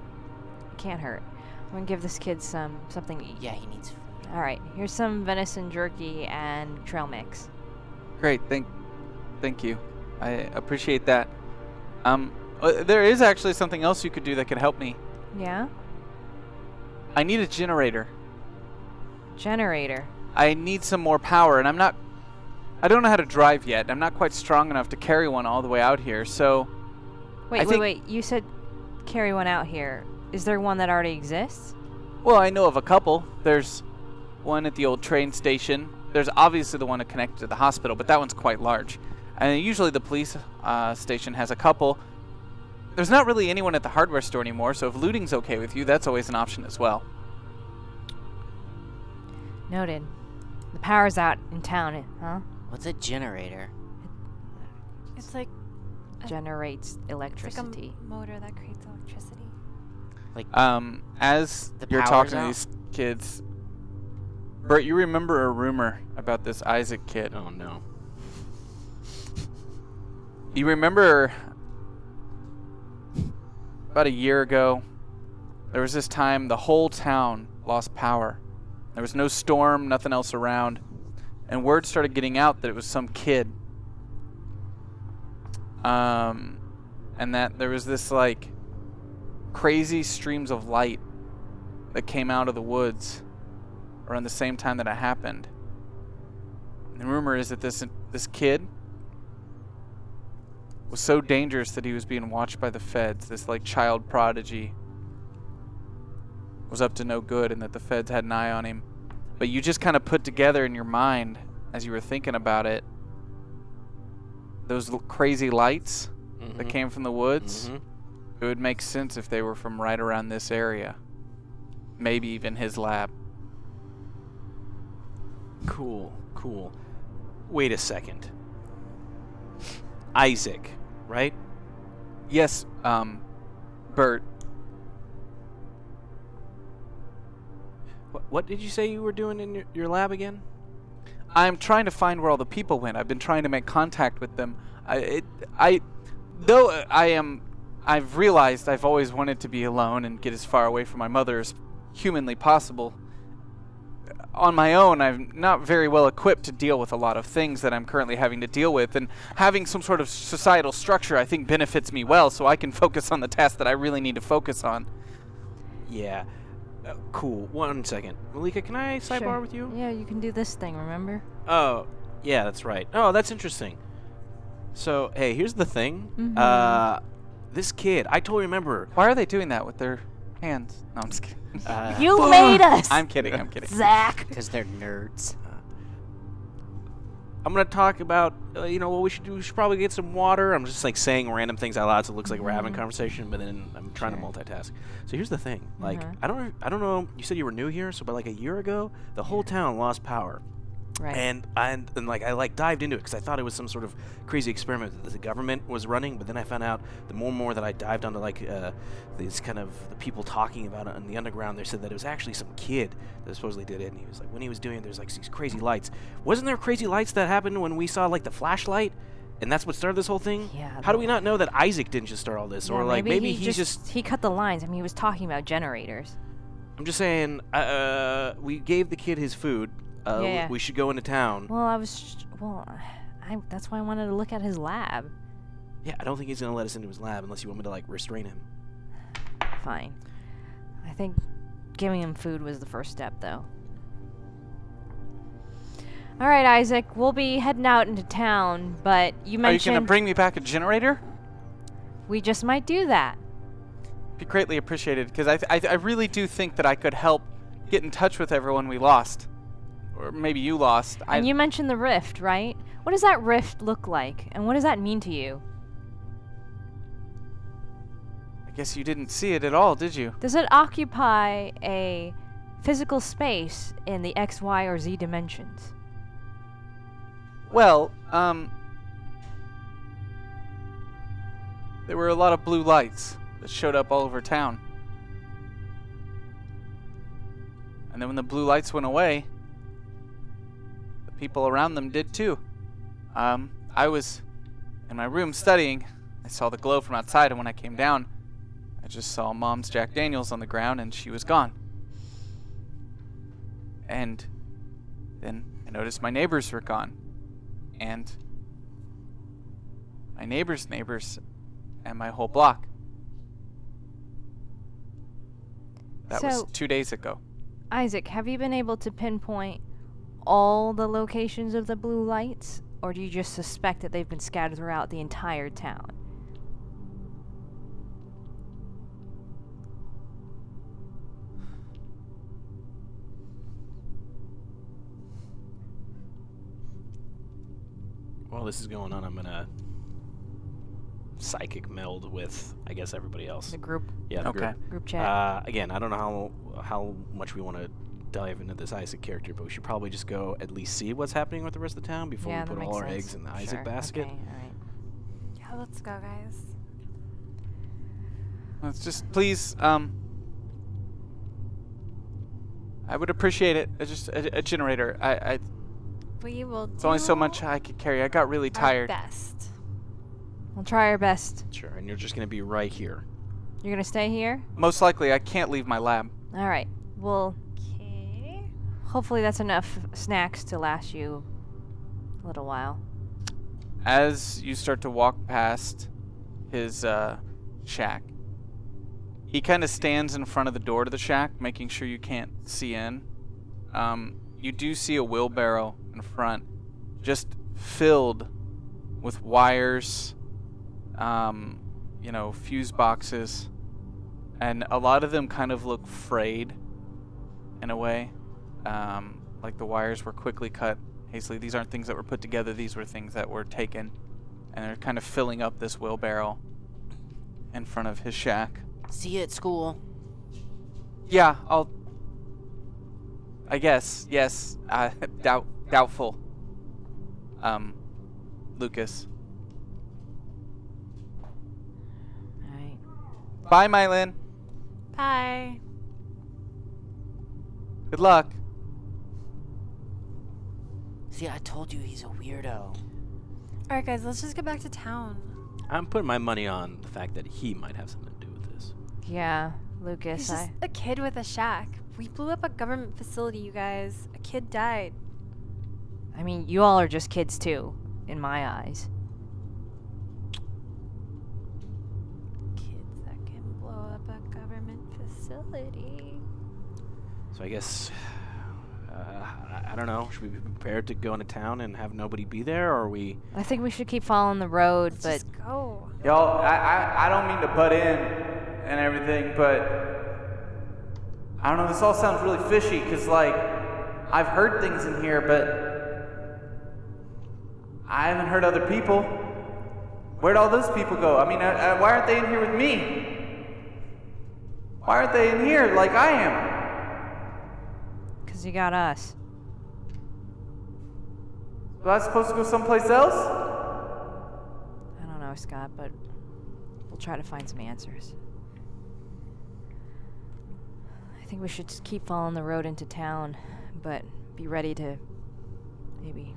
can't hurt. I'm gonna give this kid something to eat. Yeah, he needs food. All right, here's some venison jerky and trail mix. Great, thank you. I appreciate that. There is actually something else you could do that could help me. Yeah? I need a generator. Generator. I need some more power, and I don't know how to drive yet. I'm not quite strong enough to carry one all the way out here, so... Wait. You said carry one out here. Is there one that already exists? Well, I know of a couple. There's one at the old train station. There's obviously the one connected to the hospital, but that one's quite large. And usually the police station has a couple. There's not really anyone at the hardware store anymore, so if looting's okay with you, that's always an option as well. Noted. The power's out in town, huh? What's a generator? It's like Generates it's like electricity. a motor that creates electricity. Like, As The you're power's talking to out? these kids, Bert, you remember a rumor about this Isaac kid. Oh no. You remember about a year ago, there was this time the whole town lost power. There was no storm, nothing else around, and word started getting out that it was some kid. And that there was this like crazy streams of light that came out of the woods around the same time that it happened. And the rumor is that this kid was so dangerous that he was being watched by the feds. This like child prodigy was up to no good, and that the feds had an eye on him. But you just kind of put together in your mind as you were thinking about it, those crazy lights that came from the woods. It would make sense if they were from right around this area. Maybe even his lab. Cool. Wait a second. Isaac, right? Yes, Bert. What did you say you were doing in your lab again? I'm trying to find where all the people went. I've been trying to make contact with them. I've realized I've always wanted to be alone and get as far away from my mother as humanly possible. On my own, I'm not very well equipped to deal with a lot of things that I'm currently having to deal with, and having some sort of societal structure I think benefits me well, so I can focus on the tasks that I really need to focus on. Yeah. Cool. 1 second. Malika, can I sidebar Sure. with you? Yeah, you can do this thing, remember? Oh, yeah, that's right. Oh, that's interesting. So, hey, here's the thing. Mhm. This kid, I totally remember. Why are they doing that with their hands? No, I'm just kidding. You made us! I'm kidding, I'm kidding. Zach! Because they're nerds. I'm gonna talk about, what we should do. We should probably get some water. I'm just like saying random things out loud, so it looks like we're having a conversation, but then I'm trying to multitask. So here's the thing. Like, I don't know. You said you were new here, so but like a year ago, the whole town lost power. Right. And I dived into it because I thought it was some sort of crazy experiment that the government was running. But then I found out the more and more that I dived onto these kind of the people talking about it in the underground, they said that it was actually some kid that supposedly did it. And he was like, when he was doing it, there's like these crazy lights. Wasn't there crazy lights that happened when we saw like the flashlight? And that's what started this whole thing? Yeah. How do we not know that Isaac didn't just start all this? Yeah, or like maybe he he cut the lines. I mean, he was talking about generators. I'm just saying, we gave the kid his food. Yeah. We should go into town. Well, that's why I wanted to look at his lab. Yeah, I don't think he's gonna let us into his lab unless you want me to like restrain him. Fine. I think giving him food was the first step, though. All right, Isaac, we'll be heading out into town, but you Are you mentioned going to bring me back a generator? we just might do that. Be greatly appreciated, because I really do think that I could help get in touch with everyone we lost. Or maybe you lost. And you mentioned the rift, right? What does that rift look like, and what does that mean to you? I guess you didn't see it at all, did you? Does it occupy a physical space in the X, Y, or Z dimensions? Well, there were a lot of blue lights that showed up all over town. And then when the blue lights went away, the people around them did too. I was in my room studying. I saw the glow from outside, and when I came down, I just saw Mom's Jack Daniels on the ground, and she was gone. And then I noticed my neighbors were gone. And my neighbors' neighbors and my whole block. That was 2 days ago. Isaac, have you been able to pinpoint all the locations of the blue lights? Or do you just suspect that they've been scattered throughout the entire town? While this is going on, I'm gonna psychic meld with, I guess, everybody else. The group? Yeah, the Okay. Group chat. Again, I don't know how much we want to dive into this Isaac character, but we should probably just go at least see what's happening with the rest of the town before Yeah, we that put makes all our sense. eggs in the Isaac Sure, basket. Okay, alright. Yeah, let's go, guys. Let's just please, I would appreciate it. Just a generator. We will do It's only so much I could carry. I got really our tired. best. We'll try our best. Sure, and you're just gonna be right here. You're gonna stay here? Most likely, I can't leave my lab. Alright. Well, Okay. hopefully that's enough snacks to last you a little while. As you start to walk past his shack, he kind of stands in front of the door to the shack, making sure you can't see in. You do see a wheelbarrow in front, just filled with wires, fuse boxes, and a lot of them kind of look frayed in a way, like the wires were quickly cut hastily. These aren't things that were put together, these were things that were taken, and they're kind of filling up this wheelbarrow in front of his shack. See you at school. Yeah, I guess, yes. Doubtful. Lucas. Alright. Bye, Mylin. Bye. Good luck. See, I told you he's a weirdo. Alright, guys, let's just get back to town. I'm putting my money on the fact that he might have something to do with this. Yeah, Lucas, He's just a kid with a shack. We blew up a government facility, you guys. A kid died. I mean, you all are just kids too, in my eyes. Kids that can blow up a government facility. So I guess, I don't know. Should we be prepared to go into town and have nobody be there, or are we? I think we should keep following the road, Let's but just go. Y'all, I don't mean to butt in and everything, but I don't know, this all sounds really fishy, because, like, I've heard things in here, but I haven't heard other people. Where'd all those people go? I mean, why aren't they in here with me? Why aren't they in here like I am? because you got us. Was I supposed to go someplace else? I don't know, Scott, but we'll try to find some answers. I think we should just keep following the road into town, but be ready to maybe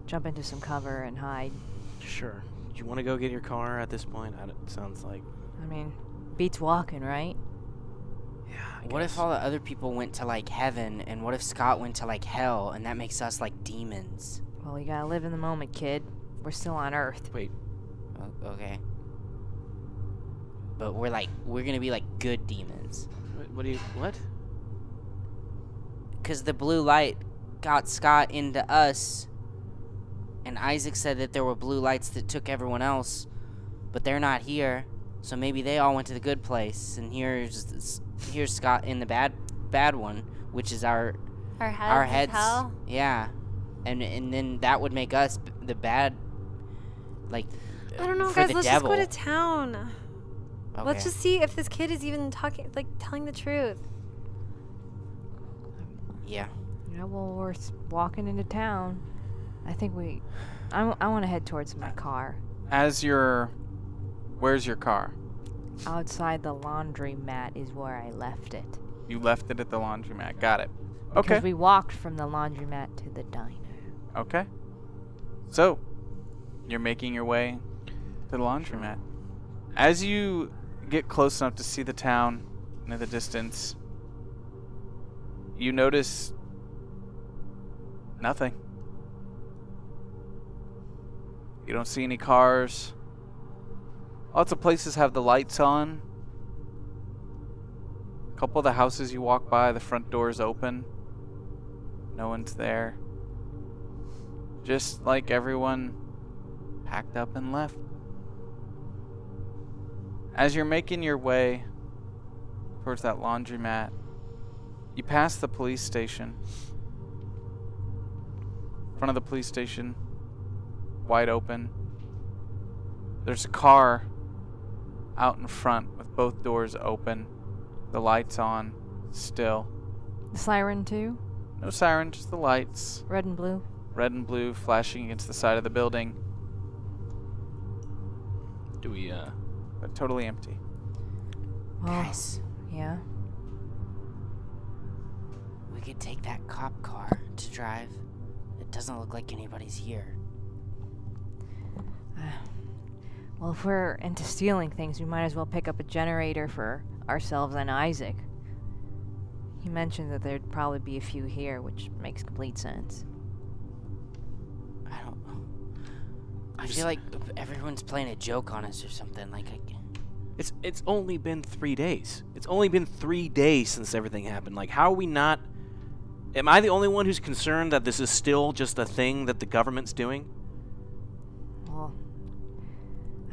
jump into some cover and hide. Sure. Do you want to go get your car at this point? It sounds like. I mean, beats walking, right? Yeah. What if all the other people went to like heaven, and what if Scott went to like hell, and that makes us like demons? Well, you gotta live in the moment, kid. We're still on Earth. Wait. Oh, okay. But we're gonna be like good demons. What? Because the blue light got Scott into us, and Isaac said that there were blue lights that took everyone else, but they're not here, so maybe they all went to the good place, and here's Scott in the bad one, which is our heads. Hell? Yeah, and then that would make us the bad, like. I don't know, for guys. the Let's devil. just go to town. Okay. Let's just see if this kid is even telling the truth. Yeah. Yeah, well, we're walking into town. I think I want to head towards my car. Where's your car? Outside the laundromat is where I left it. You left it at the laundromat. Got it. Because Okay. we walked from the laundromat to the diner. Okay. So, you're making your way to the laundromat. As you get close enough to see the town in the distance, you notice nothing. You don't see any cars. Lots of places have the lights on. A couple of the houses you walk by, the front door is open. No one's there. Just like everyone packed up and left. As you're making your way towards that laundromat, you pass the police station. In front of the police station, wide open. There's a car out in front with both doors open, the lights on, still. The siren too? No siren, just the lights. Red and blue? Red and blue flashing against the side of the building, Do we, but totally empty. Well, Guys, yeah. we could take that cop car to drive. It doesn't look like anybody's here. Well, if we're into stealing things, we might as well pick up a generator for ourselves and Isaac. He mentioned that there'd probably be a few here, which makes complete sense. I don't know. I feel like everyone's playing a joke on us or something. Like, It's only been 3 days. It's only been 3 days since everything happened. Like, how are we not? Am I the only one who's concerned that this is still just a thing that the government's doing? Well,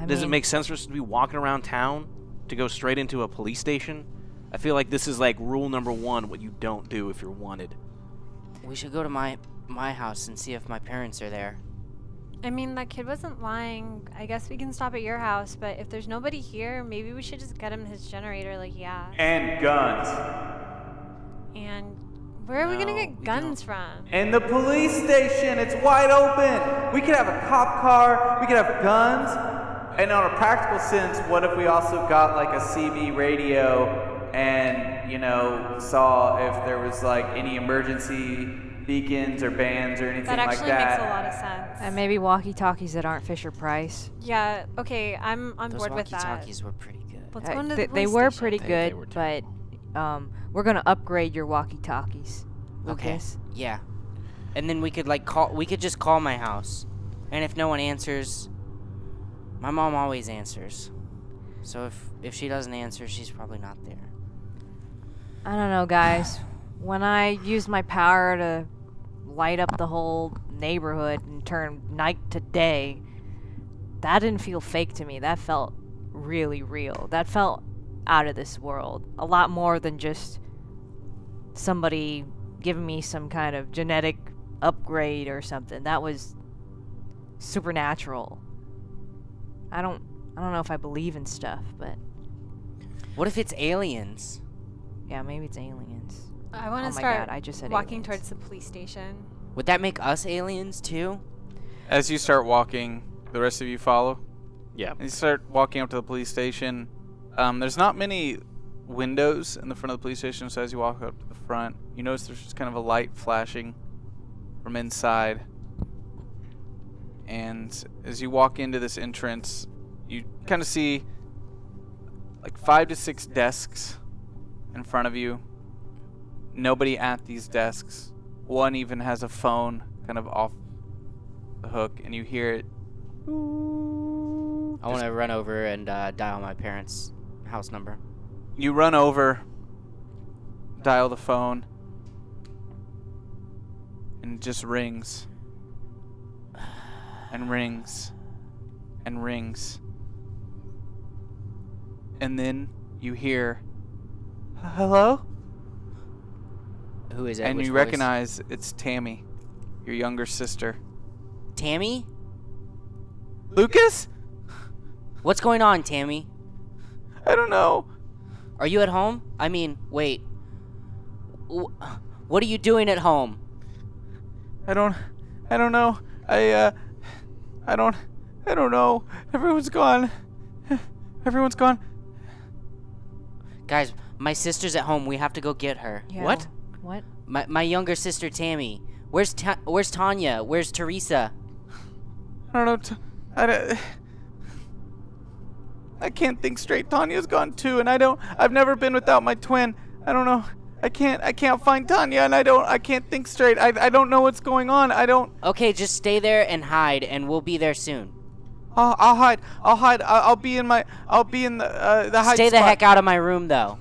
Does it make sense for us to be walking around town to go straight into a police station? I feel like this is like rule number 1, what you don't do if you're wanted. we should go to my house and see if my parents are there. I mean, that kid wasn't lying. I guess we can stop at your house, but if there's nobody here, maybe we should just get him his generator like he asked. And guns. And where are we No, gonna we get guns from? And the police station, it's wide open. We could have a cop car, we could have guns. And on a practical sense, what if we also got like a CB radio and, saw if there was like any emergency, beacons or bands or anything That like actually that. makes a lot of sense. And maybe walkie-talkies that aren't Fisher Price. Yeah, okay, I'm on Those board with that. walkie-talkies were pretty good. Let's go into the They police were station. pretty They good, were too. but we're gonna upgrade your walkie-talkies. Okay. Lucas. Yeah. And then we could like call. We could just call my house, and if no one answers, my mom always answers. So if she doesn't answer, she's probably not there. I don't know, guys. When I used my power to light up the whole neighborhood and turn night to day, that didn't feel fake to me. That felt really real. That felt out of this world. A lot more than just somebody giving me some kind of genetic upgrade or something. That was supernatural. I don't know if I believe in stuff, but What if it's aliens? yeah, maybe it's aliens. I want to Oh my start God, I just said walking aliens. towards the police station. Would that make us aliens too? As you start walking, the rest of you follow. Yeah. And you start walking up to the police station. There's not many windows in the front of the police station, so as you walk up to the front, you notice there's just kind of a light flashing from inside. And as you walk into this entrance, you kind of see like 5 to 6 desks in front of you. Nobody at these desks. One even has a phone kind of off the hook, and you hear it. I want to run over and dial my parents' house number. You run over, dial the phone, and it just rings. And rings. And rings. And then you hear, hello? Who is it? And Which you voice? recognize it's Tammy, your younger sister. Tammy? Lucas? What's going on, Tammy? I don't know. Are you at home? I mean, wait. What are you doing at home? I don't know. I don't know. Everyone's gone. Everyone's gone. Guys, my sister's at home. We have to go get her. Yeah. What? What? My younger sister, Tammy. Where's Tanya? Where's Teresa? I don't know. I can't think straight. Tanya's gone too, and I've never been without my twin. I don't know. I can't find Tanya, and I can't think straight. I don't know what's going on. Okay, just stay there and hide, and we'll be there soon. I'll hide. I'll be in the hide Stay the spot. heck out of my room, though.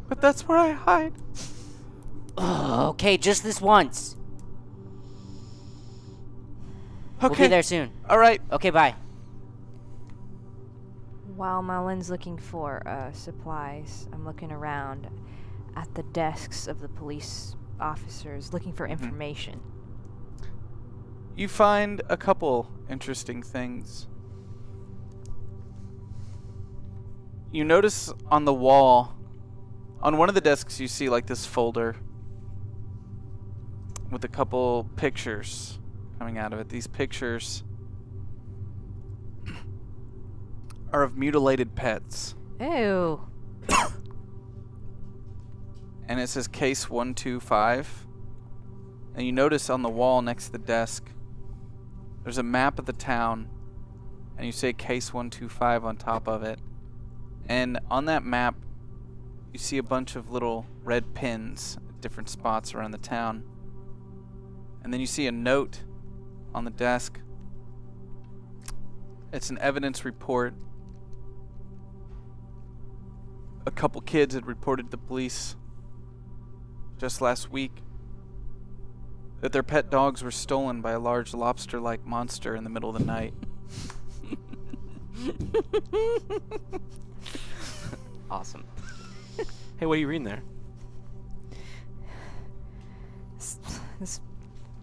But that's where I hide. Okay, just this once. Okay. We'll be there soon. All right. Okay, bye. While Marlin's looking for supplies, I'm looking around at the desks of the police officers looking for information. You find a couple interesting things. You notice on the wall, on one of the desks, you see like this folder with a couple pictures coming out of it. These pictures are of mutilated pets. Ew. And it says case 125. And you notice on the wall next to the desk, there's a map of the town, and you say case 125 on top of it. And on that map, you see a bunch of little red pins at different spots around the town. And then you see a note on the desk. It's an evidence report. A couple kids had reported to the police just last week that their pet dogs were stolen by a large lobster-like monster in the middle of the night. Awesome. Hey, what are you reading there? This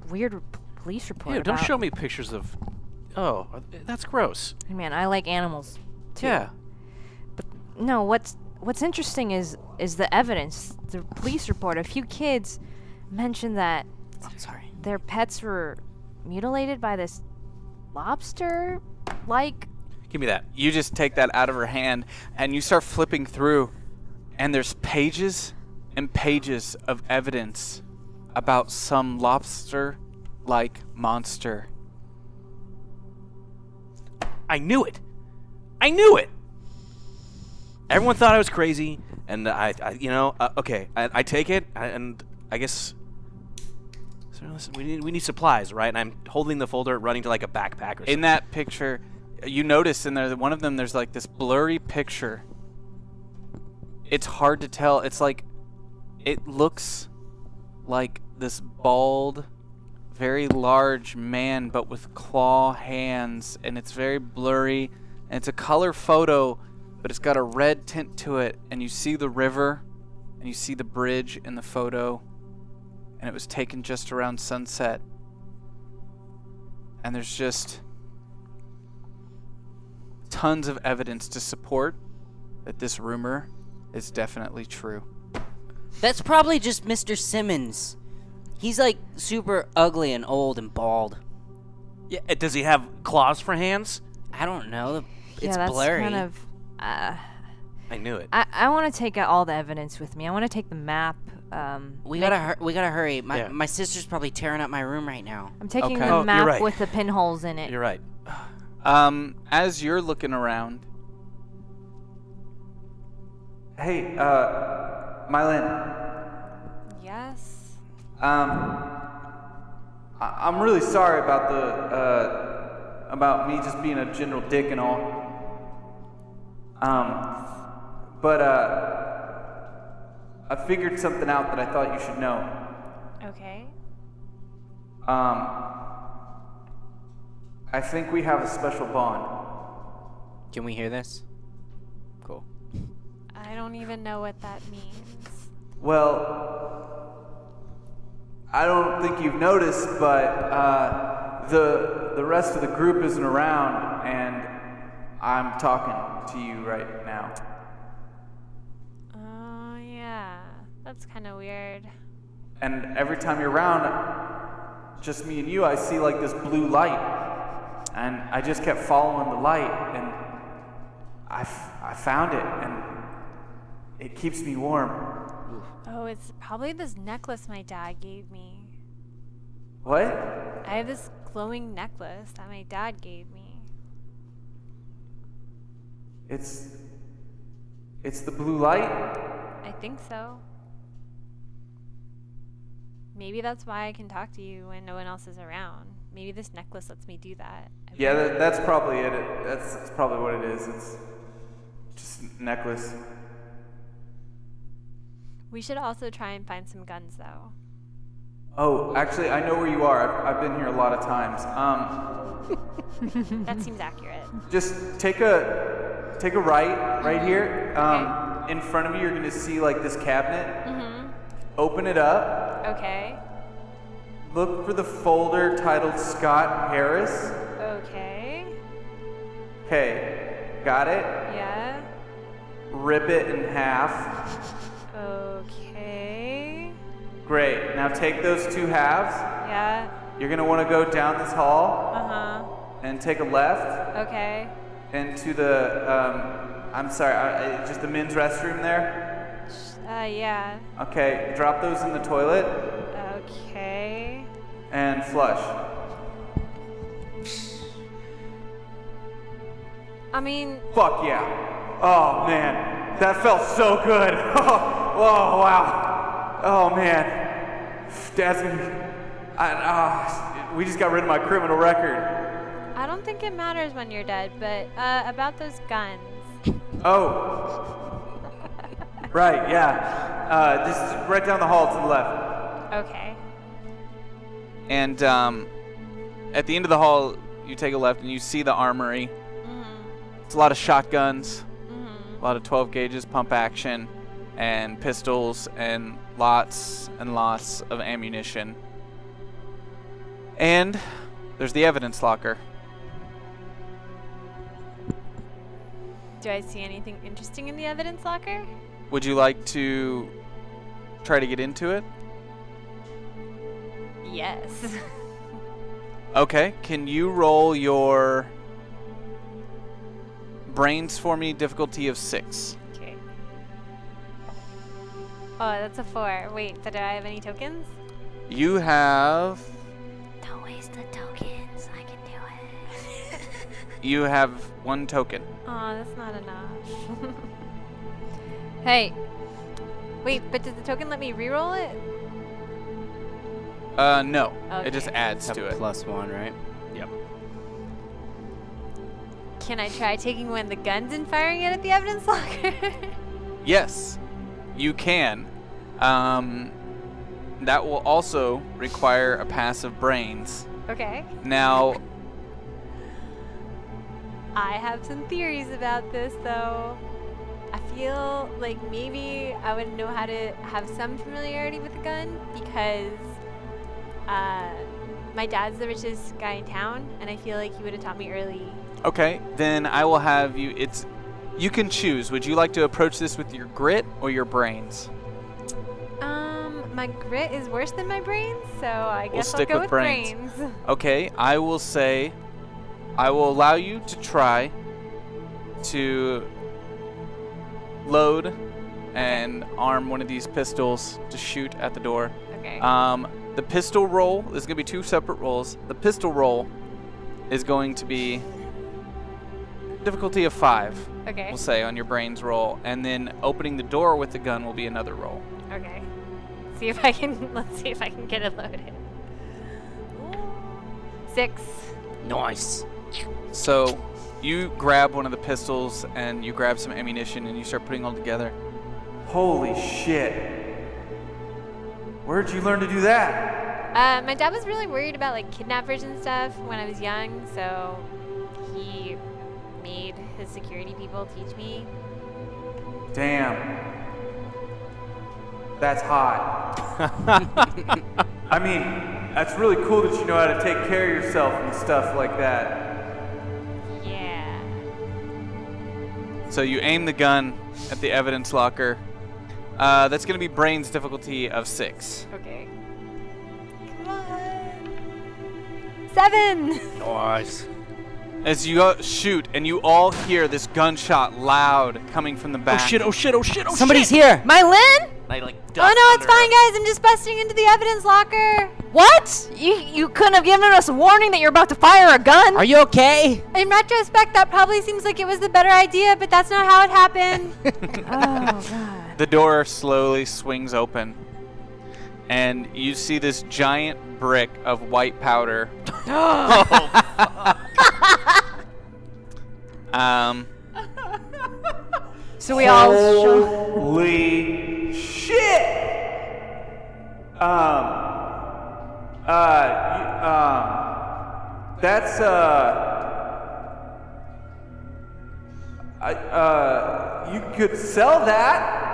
weird police report Ew, don't about... show me pictures of... Oh, that's gross. Man, I like animals. Too. Yeah. No, what's interesting is the evidence. The police report. A few kids mentioned that I'm sorry. their pets were mutilated by this lobster-like. Give me that. You just take that out of her hand and you start flipping through, and there's pages and pages of evidence about some lobster-like monster. I knew it. I knew it. Everyone thought I was crazy, and okay, I take it, and I guess. So listen, we need supplies, right? And I'm holding the folder, running to like a backpack or something. In that picture, you notice in there that one of them there's like this blurry picture. It's hard to tell. It's like it looks like this bald, very large man, but with claw hands, and it's very blurry, and it's a color photo, but it's got a red tint to it, and you see the river, and you see the bridge in the photo, and it was taken just around sunset, and there's just tons of evidence to support that this rumor is definitely true. That's probably just Mr. Simmons. He's like super ugly and old and bald. Yeah, does he have claws for hands? I don't know. Yeah, It's that's blurry. kind of. I knew it. I want to take all the evidence with me. I want to take the map. We gotta hurry. Yeah. My sister's probably tearing up my room right now. I'm taking Okay. the Oh, map you're right. with the pinholes in it. You're right. As you're looking around, hey, Mylin, Yes. I'm really sorry about about me just being a general dick and all. But I figured something out that I thought you should know. Okay. I think we have a special bond. Can we hear this? Cool. I don't even know what that means. Well, I don't think you've noticed, but the rest of the group isn't around, and I'm talking to you right now. Oh, yeah. That's kind of weird. And every time you're around, just me and you, I see like this blue light. And I just kept following the light, and I found it, and it keeps me warm. Oh, it's probably this necklace my dad gave me. What? I have this glowing necklace that my dad gave me. It's the blue light? I think so. Maybe that's why I can talk to you when no one else is around. Maybe this necklace lets me do that. Yeah, that's probably it. That's probably what it is. It's just a necklace. We should also try and find some guns, though. Oh, actually, I know where you are. I've been here a lot of times. That seems accurate. Just take a right here. Okay. In front of you, you're gonna see like this cabinet. Mm-hmm. Open it up. Okay. Look for the folder titled Scott Harris. Okay. Okay, got it? Yeah. Rip it in half. Okay. Great. Now take those two halves. Yeah. You're gonna want to go down this hall Uh-huh. and take a left Okay. into the I'm sorry, just the men's restroom there. Yeah. Okay, drop those in the toilet Okay. and flush. I mean, Fuck yeah. Oh man, that felt so good. Oh wow. Oh man. Dad's gonna. We just got rid of my criminal record. I don't think it matters when you're dead, but about those guns. Oh. Right, yeah. This is right down the hall to the left. Okay. And at the end of the hall, you take a left and you see the armory. Mm-hmm. It's a lot of shotguns, Mm-hmm. a lot of 12 gauges, pump action, and pistols, and lots of ammunition. And there's the evidence locker. Do I see anything interesting in the evidence locker? Would you like to try to get into it? Yes. Okay, can you roll your brains for me, difficulty of 6? Okay. Oh, that's a 4. Wait, but do I have any tokens? You have... Don't waste the tokens. I can do it. You have 1 token. Aw, that's not enough. Hey. Wait, but does the token let me reroll it? No. Okay. It just adds Have to a it. +1, right? Yep. Can I try taking one of the guns and firing it at the evidence locker? Yes, you can. That will also require a pass of brains. Okay. Now, I have some theories about this, though. I feel like maybe I would know how to have some familiarity with a gun because my dad's the richest guy in town, and I feel like he would have taught me early. okay, then I will have you. You can choose. Would you like to approach this with your grit or your brains? My grit is worse than my brains, so I We'll guess I'll stick go with with brains. brains. Okay, I will say, I will allow you to try to load and arm one of these pistols to shoot at the door. Okay. The pistol roll, there's going to be 2 separate rolls. The pistol roll is going to be difficulty of 5, Okay. we'll say, on your brains roll. And then opening the door with the gun will be another roll. Okay. See if I can. Let's see if I can get it loaded. 6. Nice. So you grab one of the pistols and you grab some ammunition and you start putting it all together. Holy shit. Where'd you learn to do that? My dad was really worried about like kidnappers and stuff when I was young, so he made his security people teach me. Damn. That's hot. I mean, that's really cool that you know how to take care of yourself and stuff like that. Yeah. So you aim the gun at the evidence locker. That's going to be brains difficulty of 6. Okay. Come on. 7. Nice. As you shoot and you all hear this gunshot loud coming from the back. Oh shit! Oh shit! Oh shit! Oh Somebody's shit! here. Mylin? I like. Oh no, it's fine, guys. I'm just busting into the evidence locker. What? You couldn't have given us a warning that you're about to fire a gun? Are you okay? In retrospect, that probably seems like it was the better idea, but that's not how it happened. Oh, God. The door slowly swings open, and you see this giant brick of white powder. So we all... Holy shit! That's you could sell that.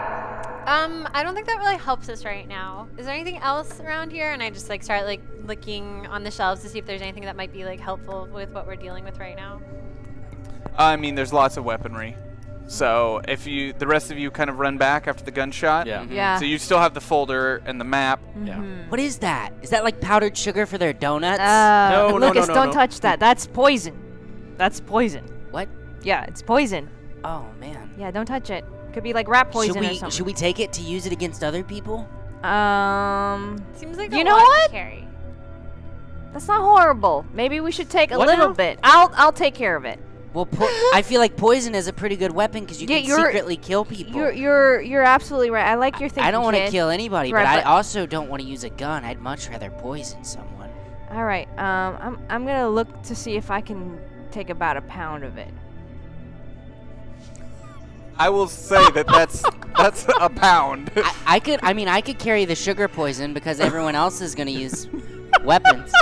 I don't think that really helps us right now. Is there anything else around here? And I just like start like looking on the shelves to see if there's anything that might be like helpful with what we're dealing with right now. I mean, there's lots of weaponry. So if the rest of you kind of run back after the gunshot. Yeah. Yeah. So you still have the folder and the map. Yeah. What is that? Is that like powdered sugar for their donuts? No, no, Lucas, no, don't no. touch that. That's poison. That's poison. What? Yeah, it's poison. Oh man. Yeah, don't touch it. Could be like rat poison or something. Should we take it to use it against other people? Seems like You a know lot what? to carry. That's not horrible. Maybe we should take a What little now? bit. I'll take care of it. Well, I feel like poison is a pretty good weapon because you Yeah, can you're- secretly kill people. You're absolutely right. I like your thinking. I don't want to kid. kill anybody, Right, but I but- also don't want to use a gun. I'd much rather poison someone. All right. I'm gonna look to see if I can take about a pound of it. I will say that's a pound. I could carry the sugar poison because everyone else is gonna use weapons.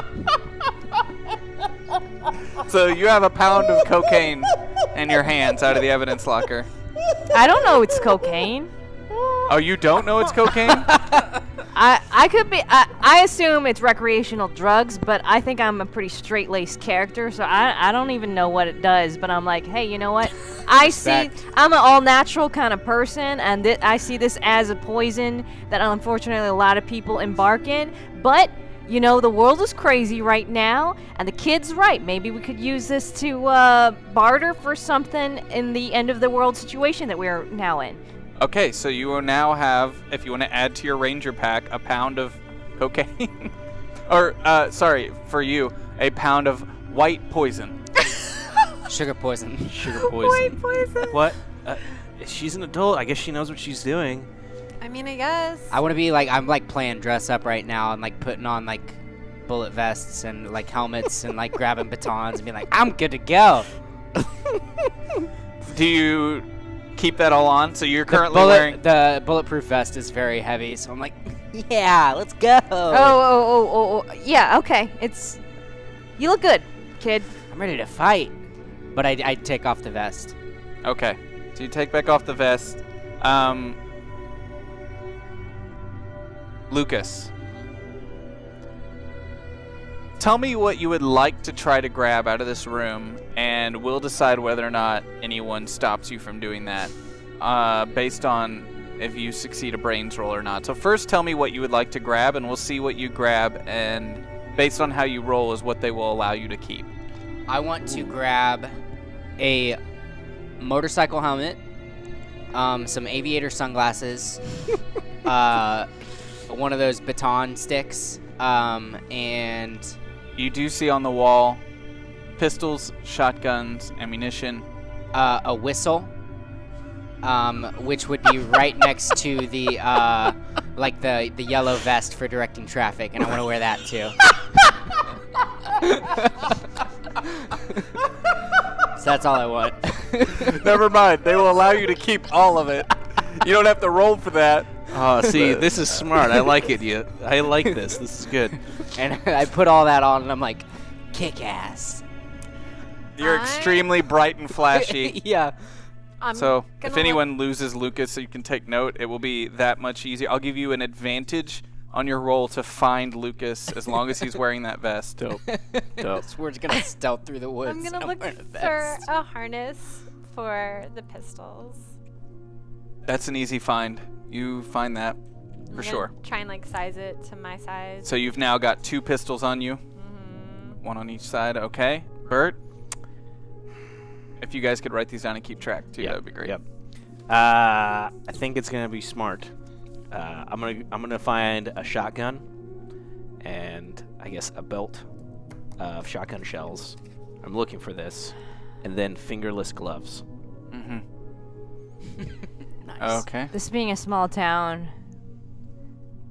So you have a pound of cocaine in your hands out of the evidence locker. I don't know it's cocaine. Oh, you don't know it's cocaine? I could be. I assume it's recreational drugs, but I think I'm a pretty straight-laced character, so I don't even know what it does. But I'm like, hey, you know what? I see. Respect. I'm an all-natural kind of person, and I see this as a poison that unfortunately a lot of people embark in. But you know, the world is crazy right now, and the kid's right. Maybe we could use this to barter for something in the end of the world situation that we're now in. Okay, so you will now have, if you want to add to your ranger pack, a pound of cocaine. Or, sorry, for you, a pound of white poison. Sugar poison. Sugar poison. What? She's an adult. I guess she knows what she's doing. I mean, I guess. I want to be like, I'm like playing dress up right now and like putting on like bullet vests and like helmets and like grabbing batons and being like, I'm good to go. Do you keep that all on? So you're currently wearing... The bulletproof vest is very heavy, so I'm like, yeah, let's go. Oh, yeah, okay. You look good, kid. I'm ready to fight. But I take off the vest. Okay. So you take back off the vest. Lucas. Tell me what you would like to try to grab out of this room, and we'll decide whether or not anyone stops you from doing that, based on if you succeed a brains roll or not. So first tell me what you would like to grab, and we'll see what you grab, and based on how you roll is what they will allow you to keep. I want to grab a motorcycle helmet, some aviator sunglasses, one of those baton sticks, and... You do see on the wall pistols, shotguns, ammunition. A whistle, which would be right next to the, like the yellow vest for directing traffic, and I want to wear that too. So that's all I want. Never mind. They will allow you to keep all of it. You don't have to roll for that. Oh, see, this is smart. I like it. I like this. This is good. And I put all that on, and I'm like, kick ass. You're extremely bright and flashy. Yeah. So if anyone loses Lucas, so you can take note, it will be that much easier. I'll give you an advantage on your roll to find Lucas as long as he's wearing that vest. Dope. So we're just gonna stealth through the woods. I'm gonna look for a harness for the pistols. That's an easy find. You find that for sure. Try and like size it to my size. So you've now got 2 pistols on you. One on each side. Okay. Bert, if you guys could write these down and keep track too, that would be great. Yep. I think it's gonna be smart. I'm gonna find a shotgun and I guess a belt of shotgun shells. I'm looking for this, and then fingerless gloves. Nice. Okay. This being a small town,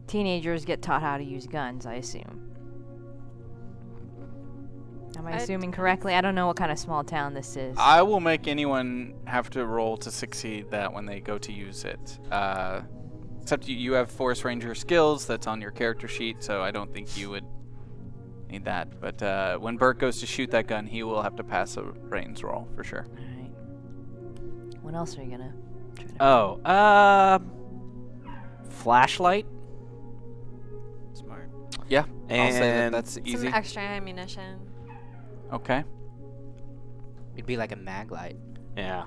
teenagers get taught how to use guns, I assume. Am I assuming correctly? I don't know what kind of small town this is. I will make anyone have to roll to succeed that when they go to use it. Except you have Forest Ranger skills. That's on your character sheet, so I don't think you would need that. But when Bert goes to shoot that gun, he will have to pass a brains roll for sure. All right. What else are you gonna try to... Oh, flashlight. Smart. Yeah, I'll say that And that's easy. Some extra ammunition. Okay. It'd be like a mag light. Yeah.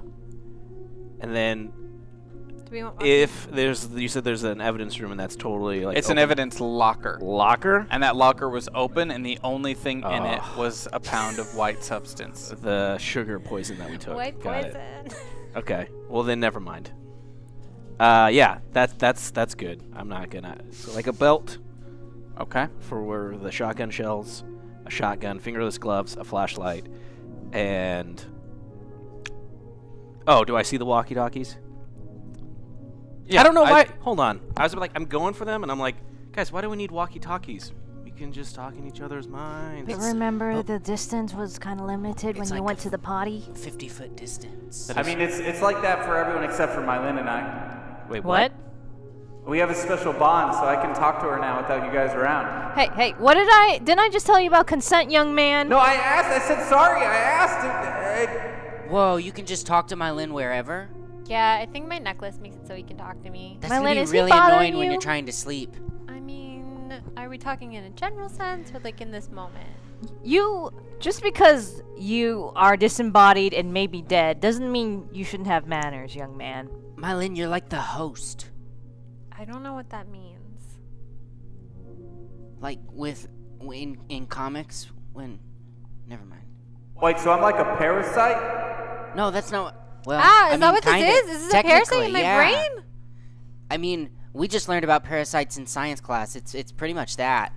And then Do we want if you said there's an evidence room and that's totally like It's an open. evidence locker. Locker? And that locker was open, and the only thing in it was a pound of white substance. The sugar poison that we took. white Got poison? it. Okay. Well then, never mind. Yeah, that's good. I'm not gonna. So like a belt Okay. for the shotgun shells, a shotgun, fingerless gloves, a flashlight, and do I see the walkie-talkies? Yeah, I don't know why. Hold on. I was like, I'm going for them, and I'm like, guys, why do we need walkie-talkies? We can just talk in each other's minds. But remember, the distance was kind of limited when It's you like went to the potty? 50-foot distance. I mean, it's like that for everyone except for Mylin and I. Wait, What? We have a special bond, so I can talk to her now without you guys around. Hey, what didn't I just tell you about consent, young man? No, I asked. I said sorry. I asked. Whoa, you can just talk to Mylin wherever? Yeah, I think my necklace makes it so he can talk to me. That's Mylin, gonna be is he really bothering annoying when you? you're trying to sleep. I mean, are we talking in a general sense or like in this moment? Just because you are disembodied and maybe dead doesn't mean you shouldn't have manners, young man. Mylin, you're like the host. I don't know what that means. Like in comics when... Never mind. Wait, so I'm like a parasite? No, that's not... Well, Is that what this is? Is this a parasite in my yeah. brain? I mean, we just learned about parasites in science class. It's pretty much that.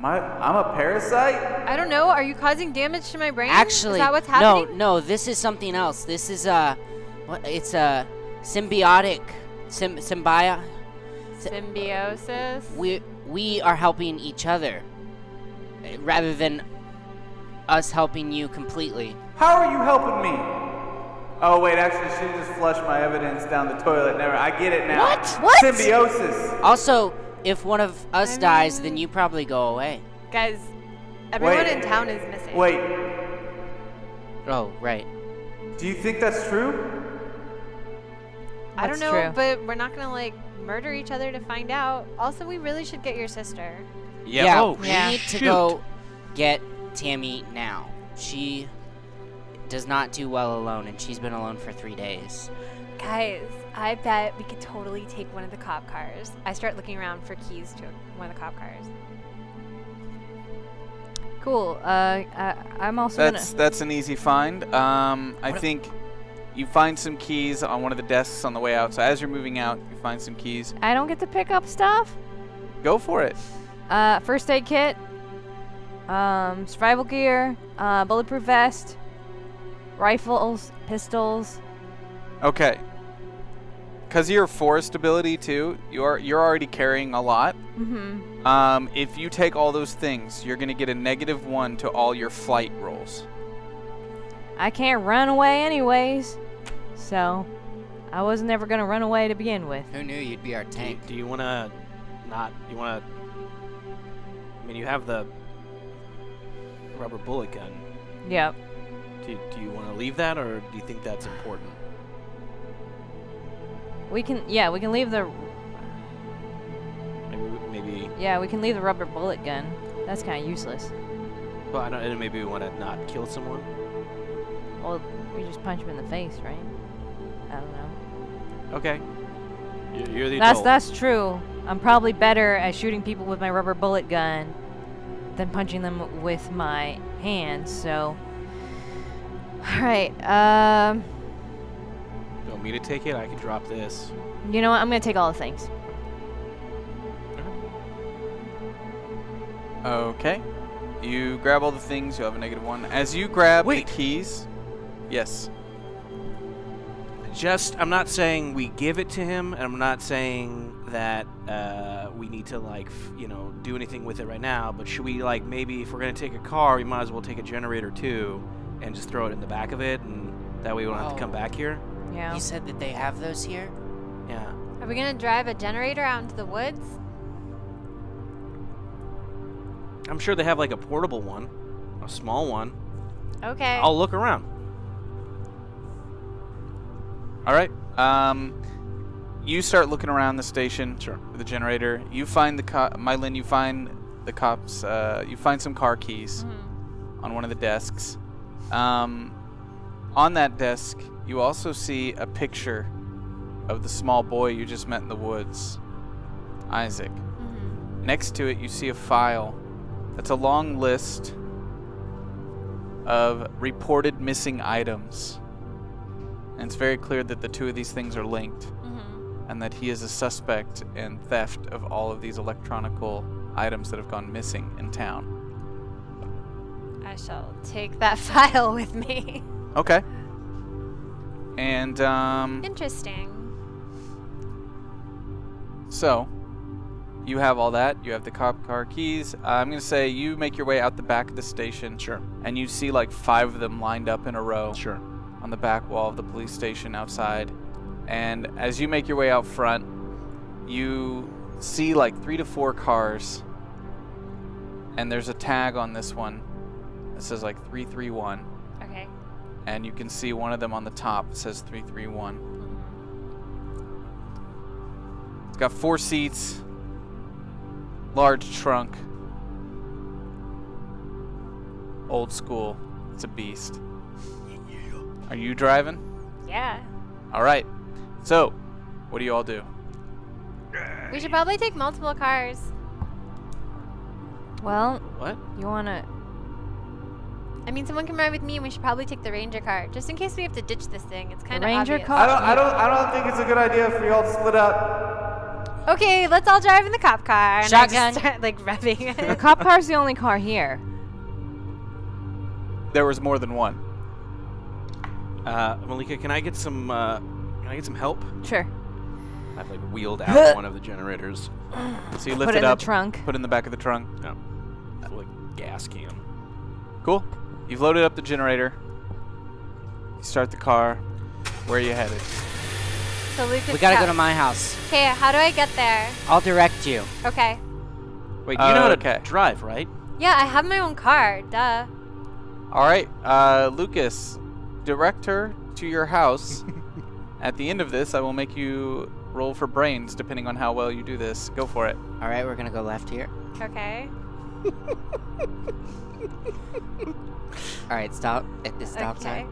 I'm a parasite? I don't know. Are you causing damage to my brain? Actually, is that what's happening? no, this is something else. This is it's a symbiotic symbiosis. We are helping each other rather than us helping you completely. How are you helping me? Oh wait, actually, she just flushed my evidence down the toilet. Never. I get it now. What? Symbiosis. Also, if one of us dies, then you probably go away. Guys, everyone in town is missing. Wait. Oh, right. Do you think that's true? I don't That's know, true. but we're not gonna like murder each other to find out. Also, we really should get your sister. Yeah, Oh, we yeah. need to go get Tammy now. She does not do well alone, and she's been alone for 3 days. Guys, I bet we could totally take one of the cop cars. I start looking around for keys to one of the cop cars. Cool. I'm also That's an easy find. I think you find some keys on one of the desks on the way out. So as you're moving out, you find some keys. I don't get to pick up stuff. Go for it. First aid kit. Survival gear. Bulletproof vest. Rifles. Pistols. Okay. Because of your forest ability too, you're already carrying a lot. Mm-hmm. If you take all those things, you're gonna get a -1 to all your flight rolls. I can't run away anyways. So, I was never gonna run away to begin with. Who knew you'd be our tank? Do you want to not? You want to? I mean, you have the rubber bullet gun. Yep. Do you want to leave that, or do you think that's important? We can leave the Maybe. we can leave the rubber bullet gun. That's kind of useless. Well, I don't. And maybe we want to not kill someone. Well, we just punch him in the face, right? I don't know. Okay. You're the adult. That's true. I'm probably better at shooting people with my rubber bullet gun than punching them with my hands. So, all right. You want me to take it? I can drop this. You know what? I'm gonna take all the things. Okay. You grab all the things. You have a -1. As you grab Wait. the keys. Yes. I'm not saying we give it to him, and I'm not saying that we need to do anything with it right now. But should we maybe if we're gonna take a car, we might as well take a generator too, and just throw it in the back of it, and that way we don't have to come back here. Yeah. You said that they have those here? Yeah. Are we gonna drive a generator out into the woods? I'm sure they have a portable one, a small one. Okay. I'll look around. All right. You start looking around the station. Sure. With the generator. You find Mylin. You find the cops. You find some car keys on one of the desks. On that desk, you also see a picture of the small boy you just met in the woods, Isaac. Next to it, you see a file that's a long list of reported missing items. And it's very clear that the two of these things are linked, and that he is a suspect in theft of all of these electronical items that have gone missing in town. I shall take that file with me. Okay. And, Interesting. so, you have all that. You have the cop car keys. I'm going to say you make your way out the back of the station. Sure. And you see 5 of them lined up in a row. Sure. On the back wall of the police station outside. And as you make your way out front, you see 3 to 4 cars. And there's a tag on this one that says 331. Okay. And you can see one of them on the top. It says 331. It's got 4 seats. Large trunk. Old school. It's a beast. Are you driving? Yeah. All right. So, what do you all do? We should probably take multiple cars. Well, What? you wanna? I mean, someone can ride with me, and we should probably take the ranger car, just in case we have to ditch this thing. It's kind of ranger obvious. car? I don't think it's a good idea for y'all to split up. Okay, let's all drive in the cop car. And Shotgun. I just start, like, revving The it. cop car's the only car here. There was more than one. Malika, can I get some help? Sure. I've like wheeled out one of the generators. So you lift Put it it in up, the trunk. put it in the back of the trunk. No, like gas can. Cool. You've loaded up the generator. You start the car. Where are you headed? So Lucas, We gotta go to my house. Okay, how do I get there? I'll direct you. Okay. Wait, you know how Okay. to drive, right? Yeah, I have my own car. Duh. All right, Lucas, direct her to your house. At the end of this, I will make you roll for brains, depending on how well you do this. Go for it. All right, we're gonna go left here. Okay. All right, stop at this stop Okay. sign.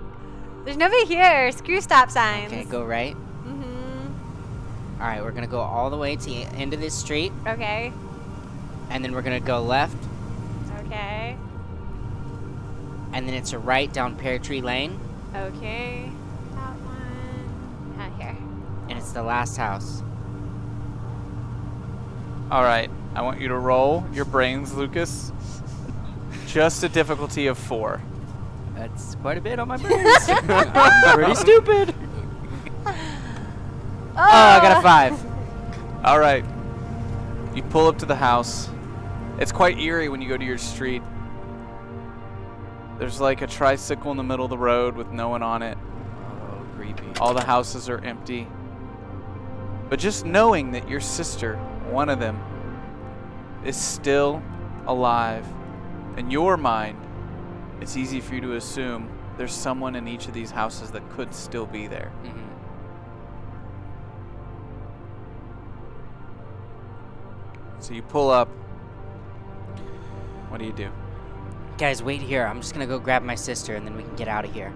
There's nobody here. Screw stop signs. Okay, go right. Mm-hmm. All right, we're gonna go all the way to the end of this street, Okay. and then we're gonna go left, Okay. and then it's a right down Pear Tree Lane, Okay. That one. Not here. and it's the last house. All right, I want you to roll your brains, Lucas. Just a difficulty of 4. That's quite a bit on my brains. I'm pretty stupid. Oh, I got a 5. All right. You pull up to the house. It's quite eerie when you go to your street. There's like a tricycle in the middle of the road with no one on it. Oh, creepy. All the houses are empty. But just knowing that your sister, one of them, is still alive, in your mind, it's easy for you to assume there's someone in each of these houses that could still be there. Mm-hmm. So you pull up. What do you do? Guys, wait here. I'm just gonna go grab my sister, and then we can get out of here.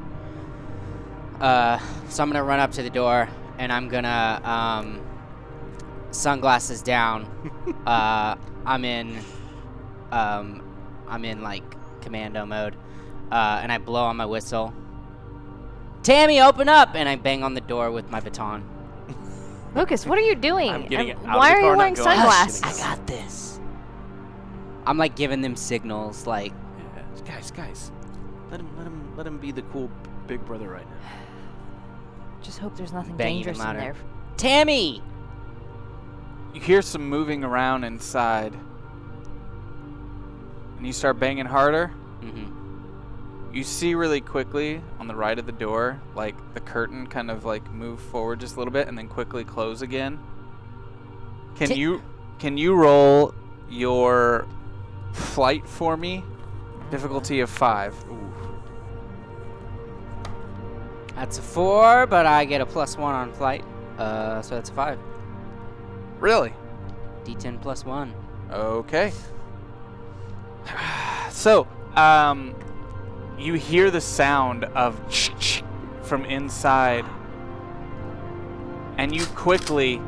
So I'm gonna run up to the door, and I'm gonna sunglasses down. I'm in like commando mode, and I blow on my whistle. Tammy, open up! And I bang on the door with my baton. Lucas, what are you doing? I'm getting And out of why the are car, you not wearing going. sunglasses? I got this. I'm like giving them signals, like. Yeah, guys, let him be the cool big brother right now. Just hope there's nothing Bang dangerous even in louder. there. Tammy! You hear some moving around inside. And you start banging harder. Mm-hmm. You see really quickly on the right of the door, like the curtain kind of like move forward just a little bit and then quickly close again. Can you roll your flight for me? Difficulty of 5. That's a 4, but I get a +1 on flight. So that's a 5. Really? D10 +1. Okay. So, you hear the sound of from inside, and you quickly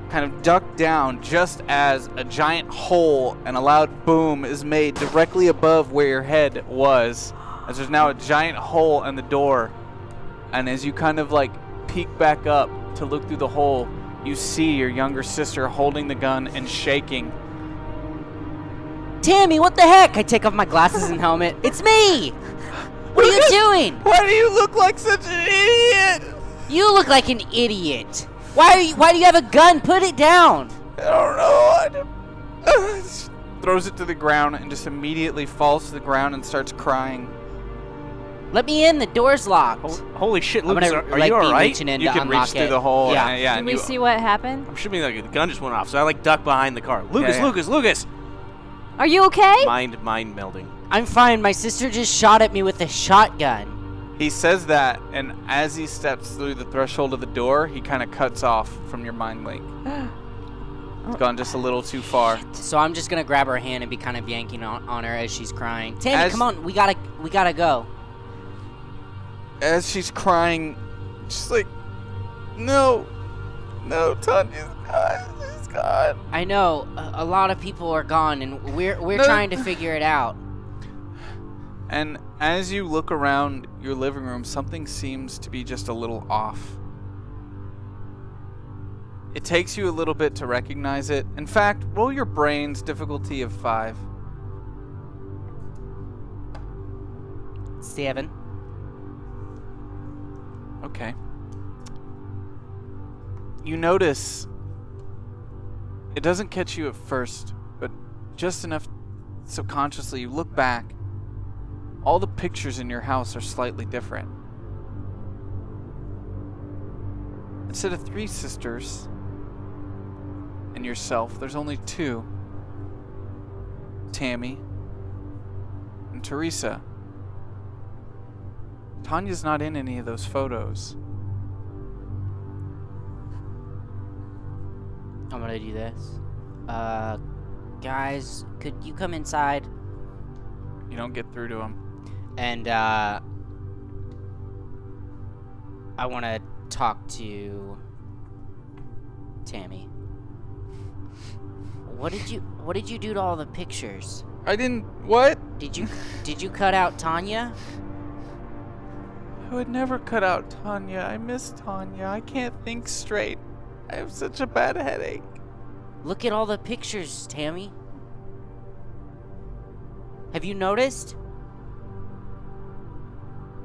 kind of duck down just as a giant hole and a loud boom is made directly above where your head was, as there's now a giant hole in the door. And as you kind of like peek back up to look through the hole, you see your younger sister holding the gun and shaking. Tammy, what the heck? I take off my glasses and helmet. It's me! What are you doing? Why do you look like such an idiot? You look like an idiot. Why do you have a gun? Put it down. I don't know. Throws it to the ground and just immediately falls to the ground and starts crying. Let me in. The door's locked. Holy shit, I'm Lucas, gonna, are like, you be alright? reaching in You to can unlock reach through it. the hole. Yeah. And, yeah, Did and we you, see what happened? I'm assuming like the gun just went off, so I like duck behind the car. Lucas, yeah. Lucas! Are you okay? Mind melding. I'm fine. My sister just shot at me with a shotgun. He says that, and as he steps through the threshold of the door, he kind of cuts off from your mind link. It's gone just a little too far. So I'm just gonna grab her hand and be kind of yanking on her as she's crying. Tammy, As- come on. We gotta go. As she's crying, she's like, no, Tanya's gone. She's gone. I know a lot of people are gone, and we're No. trying to figure it out. And as you look around your living room, something seems to be just a little off. It takes you a little bit to recognize it. In fact, roll your brains, difficulty of 5. 7. Okay. You notice it doesn't catch you at first, but just enough subconsciously you look back. All the pictures in your house are slightly different. Instead of 3 sisters and yourself, there's only 2. Tammy and Teresa. Tanya's not in any of those photos. I'm gonna do this. Guys, could you come inside? You don't get through to him. And, I wanna talk to Tammy. What did you do to all the pictures? I didn't... What? Did you cut out Tanya? I would never cut out Tanya. I miss Tanya. I can't think straight. I have such a bad headache. Look at all the pictures, Tammy. Have you noticed?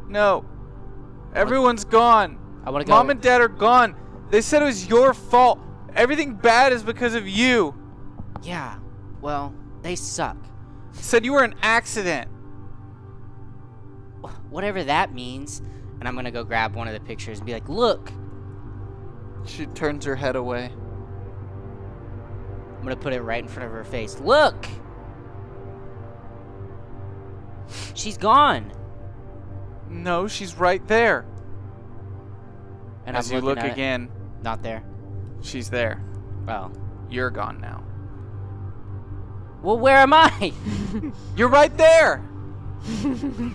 No. Everyone's gone. I wanna go. Mom and Dad are gone. They said it was your fault. Everything bad is because of you. Yeah, well, they suck. Said you were an accident. Whatever that means. And I'm gonna go grab one of the pictures and be like, look. She turns her head away. I'm gonna put it right in front of her face. Look! She's gone. No, she's right there. And As I'm you looking look at it. again, Not there. she's there. Oh. You're gone now. Well, where am I? You're right there.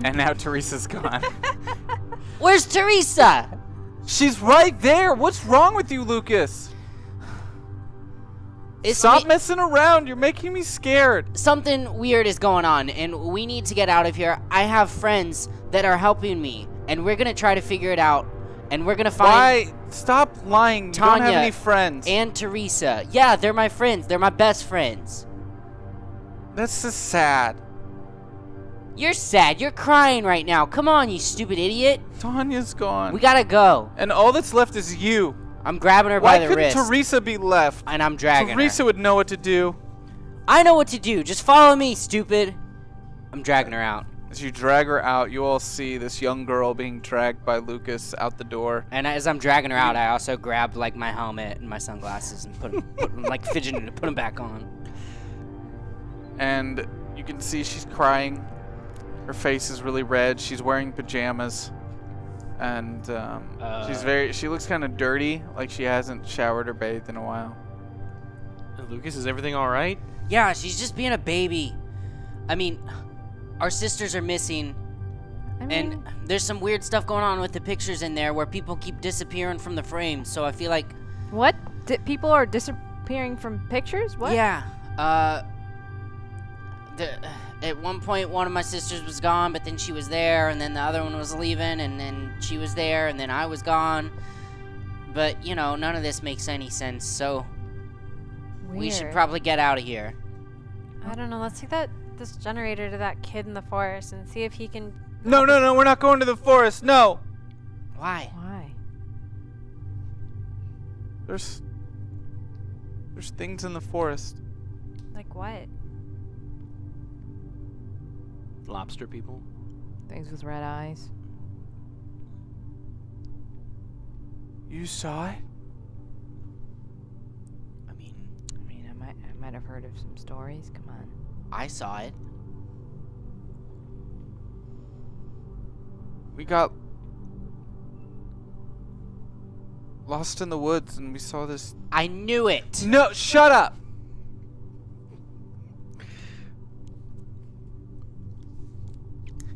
And now Teresa's gone. Where's Teresa? She's right there. What's wrong with you, Lucas? Stop messing around. You're making me scared. Something weird is going on, and we need to get out of here. I have friends that are helping me, and we're gonna try to figure it out. And we're gonna find Why? Stop lying. You don't Tanya have any friends. and Teresa. Yeah, they're my friends. They're my best friends. That's just sad. You're sad. You're crying right now. Come on, you stupid idiot. Tanya's gone. We gotta go. And all that's left is you. I'm grabbing her Why by the couldn't wrist. Teresa be left? And I'm dragging Teresa her. would know what to do. I know what to do. Just follow me, stupid. I'm dragging her out. As you drag her out, you all see this young girl being dragged by Lucas out the door. And as I'm dragging her out, I also grabbed like my helmet and my sunglasses and put them like fidgeting to put them back on. And you can see she's crying. Her face is really red. She's wearing pajamas. And she looks kind of dirty, like she hasn't showered or bathed in a while. Lucas, is everything all right? Yeah, she's just being a baby. I mean, our sisters are missing. And there's some weird stuff going on with the pictures in there where people keep disappearing from the frames. So I feel like... What? People are disappearing from pictures? What? Yeah. At one point, one of my sisters was gone, but then she was there, and then the other one was leaving, and then she was there, and then I was gone. But, you know, none of this makes any sense, so... We should probably get out of here. I don't know. Let's take this generator to that kid in the forest and see if he can... No, we're not going to the forest. No. Why? Why? There's things in the forest. Like what? Lobster people? Things with red eyes. You saw it? I mean, I might have heard of some stories. Come on. I saw it. We got lost in the woods and we saw this. I knew it! No, shut up!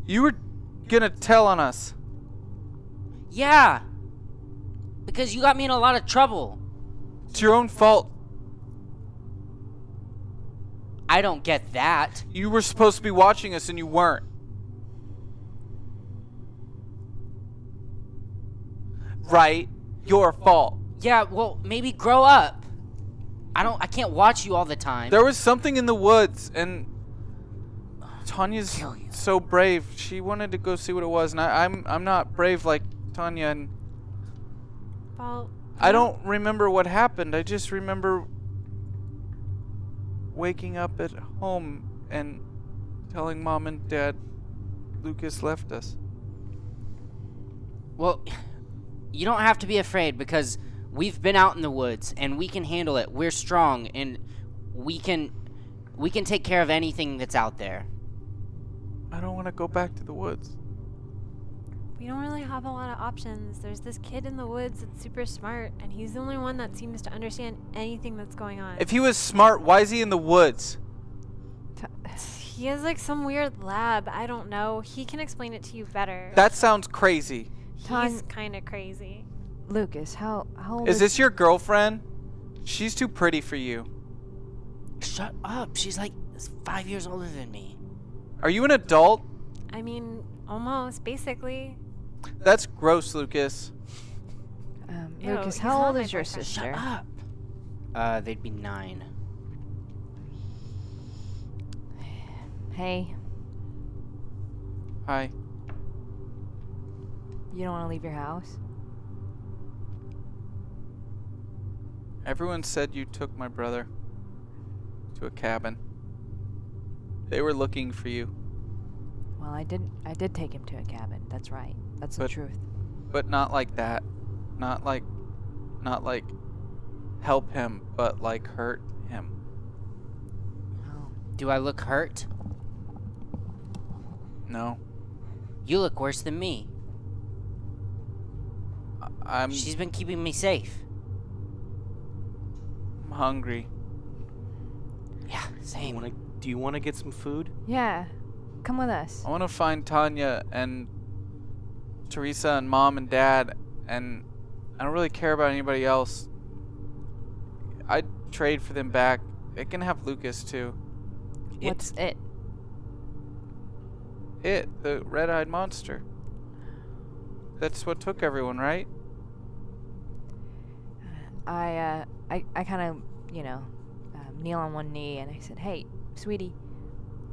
You were gonna tell on us. Yeah! Because you got me in a lot of trouble. It's your own fault. I don't get that. You were supposed to be watching us and you weren't. right. Your fault. Yeah, well, maybe grow up. I can't watch you all the time. There was something in the woods, and Tanya's so brave. She wanted to go see what it was, and I'm not brave like Tanya, and Well, I don't remember what happened. I just remember waking up at home and telling Mom and Dad Lucas left us. Well, you don't have to be afraid because we've been out in the woods and we can handle it. We're strong and we can take care of anything that's out there. I don't want to go back to the woods. we don't really have a lot of options. There's this kid in the woods that's super smart, and he's the only one that seems to understand anything that's going on. If he was smart, why is he in the woods? He has like some weird lab. I don't know. He can explain it to you better. That sounds crazy. He's kind of crazy. Lucas, how old Is this your girlfriend? She's too pretty for you. Shut up. She's like 5 years older than me. Are you an adult? I mean, almost, basically. That's gross, Lucas. Ew, Lucas, he's how not old my is your boyfriend. sister? Shut up. They'd be 9. Hey, Hi. you don't want to leave your house? Everyone said you took my brother to a cabin. They were looking for you, Well, I did take him to a cabin. That's right. That's the But- truth. but not like that. Not like help him, but like hurt him. Oh. Do I look hurt? No. You look worse than me. I'm She's been keeping me safe. hungry. Yeah, same. Do you want to get some food? Yeah, come with us. I want to find Tanya and Teresa and Mom and Dad, and I don't really care about anybody else. I'd trade for them back. It can have Lucas too. What's it? The red-eyed monster. That's what took everyone, right? I kind of, kneel on one knee and I said, "Hey, sweetie,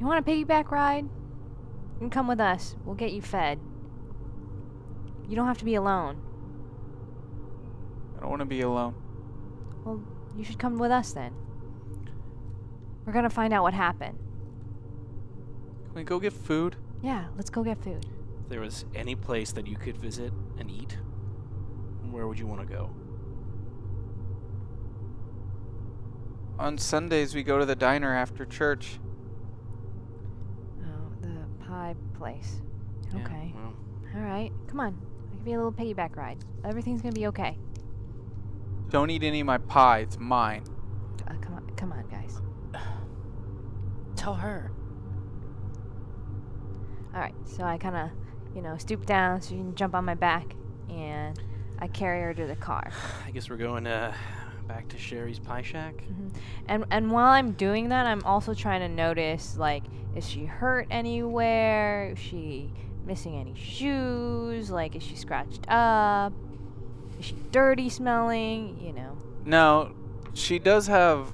you want a piggyback ride? You can come with us. We'll get you fed. You don't have to be alone. I don't want to be alone. Well, you should come with us then. We're gonna find out what happened. Can we go get food? Yeah, let's go get food. If there was any place that you could visit and eat, where would you want to go? On Sundays, we go to the diner after church. Oh, the pie place. Yeah, Okay. well, All right. Come on. I'll give you a little piggyback ride. Everything's gonna be okay. Don't eat any of my pie. It's mine. Come on, guys. Tell her. All right. So I kind of, stoop down so you can jump on my back, and I carry her to the car. I guess we're going back to Sherry's Pie Shack. And while I'm doing that, I'm also trying to notice, like, is she hurt anywhere? Is she missing any shoes? Like, is she scratched up? Is she dirty smelling? No, she does have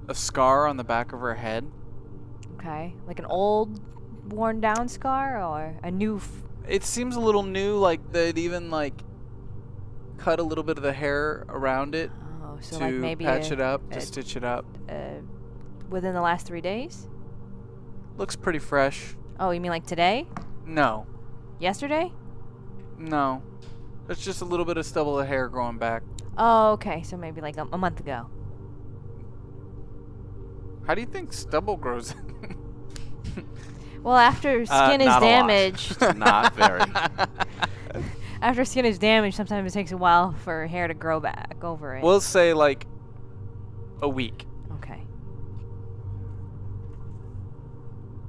a scar on the back of her head. Okay. Like an old, worn down scar or a new... It seems a little new, like they'd even, like, cut a little bit of the hair around it Oh, so to like maybe patch it up, a- to stitch it up. within the last 3 days? Looks pretty fresh. Oh, you mean like today? No. Yesterday? No. It's just a little bit of stubble of hair growing back. Oh, okay. So maybe like a month ago. How do you think stubble grows? Well, after skin is Not a lot. damaged, Not very. after skin is damaged, sometimes it takes a while for hair to grow back over it. We'll say, like, a week. Okay.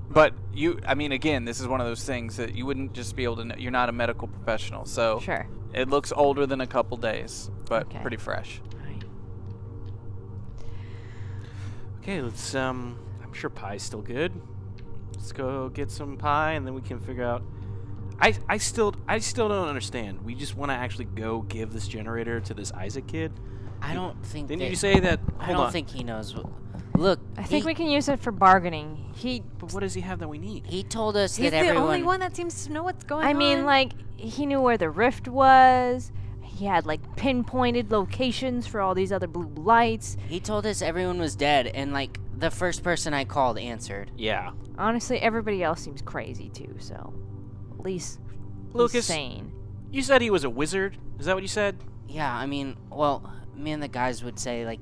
But again, this is one of those things that you wouldn't just be able to know. You're not a medical professional, so Sure. it looks older than a couple days, but Okay. pretty fresh. Right. Okay, let's. I'm sure pie's still good. Let's go get some pie, and then we can figure out I still don't understand. We just want to actually go give this generator to this Isaac kid. I don't think. Didn't you say that? I Hold don't on. think he knows. Look, I think we can use it for bargaining. But what does he have that we need? He told us He's that the everyone. only one that seems to know what's going on. I mean, like, he knew where the rift was. He had, like, pinpointed locations for all these other blue lights. He told us everyone was dead, and like the first person I called answered. Yeah. Honestly, everybody else seems crazy, too, so... At least... Lucas, he's sane. you said he was a wizard. Is that what you said? Yeah, I mean, well, me and the guys would say like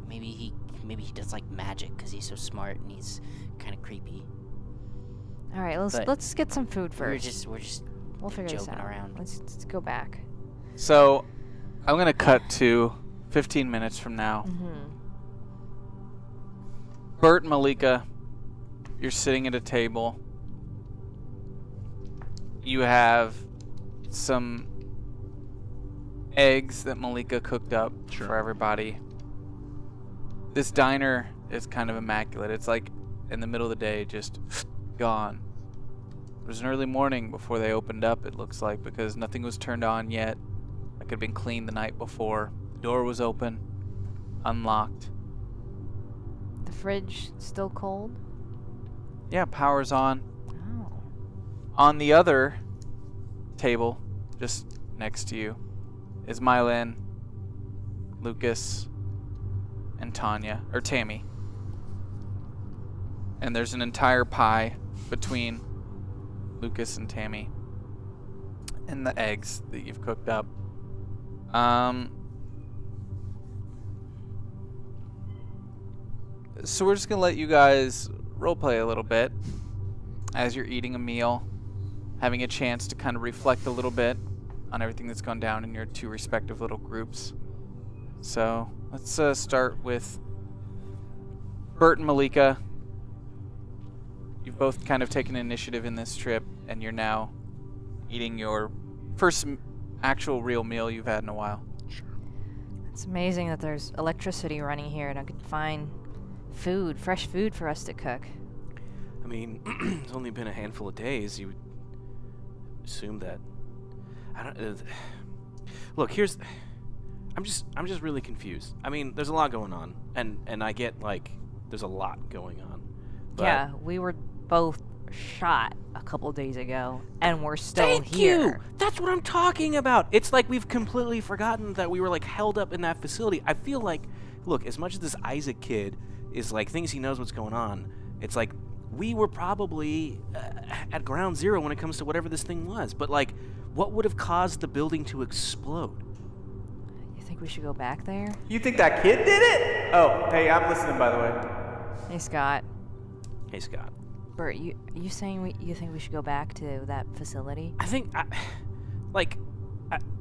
maybe he does like magic because he's so smart and he's kind of creepy. Alright, But let's get some food We're first. just We'll figure this joking out. around. Let's go back. So, I'm gonna cut to 15 minutes from now. Mm-hmm. Bert and Malika, you're sitting at a table. You have some eggs that Malika cooked up for everybody. This diner is kind of immaculate. It's like in the middle of the day, just gone. It was an early morning before they opened up, it looks like, because nothing was turned on yet. It could have been cleaned the night before. The door was open, unlocked. The fridge still cold? Yeah, power's on. Oh. On the other table, just next to you, is Mylan, Lucas, and Tammy. And there's an entire pie between Lucas and Tammy. And the eggs that you've cooked up. So we're just gonna let you guys roleplay a little bit as you're eating a meal, having a chance to kind of reflect a little bit on everything that's gone down in your two respective little groups. So let's start with Bert and Malika. You've both kind of taken initiative in this trip, and you're now eating your first actual real meal you've had in a while. It's amazing that there's electricity running here and I could find food, fresh food for us to cook. I mean, it's only been a handful of days. You would assume that. I don't. Look, here's. I'm just really confused. I mean, there's a lot going on, and I get like there's a lot going on. But Yeah, we were both shot a couple days ago, and we're still Thank here. you. That's what I'm talking about. It's like we've completely forgotten that we were like held up in that facility. I feel like, look, as much as this Isaac kid is like thinks he knows what's going on, it's like we were probably at ground zero when it comes to whatever this thing was. But like, what would have caused the building to explode? You think we should go back there? You think that kid did it? Oh, hey, I'm listening, by the way. Hey, Scott. Hey, Scott. Bert, you saying you think we should go back to that facility? I think,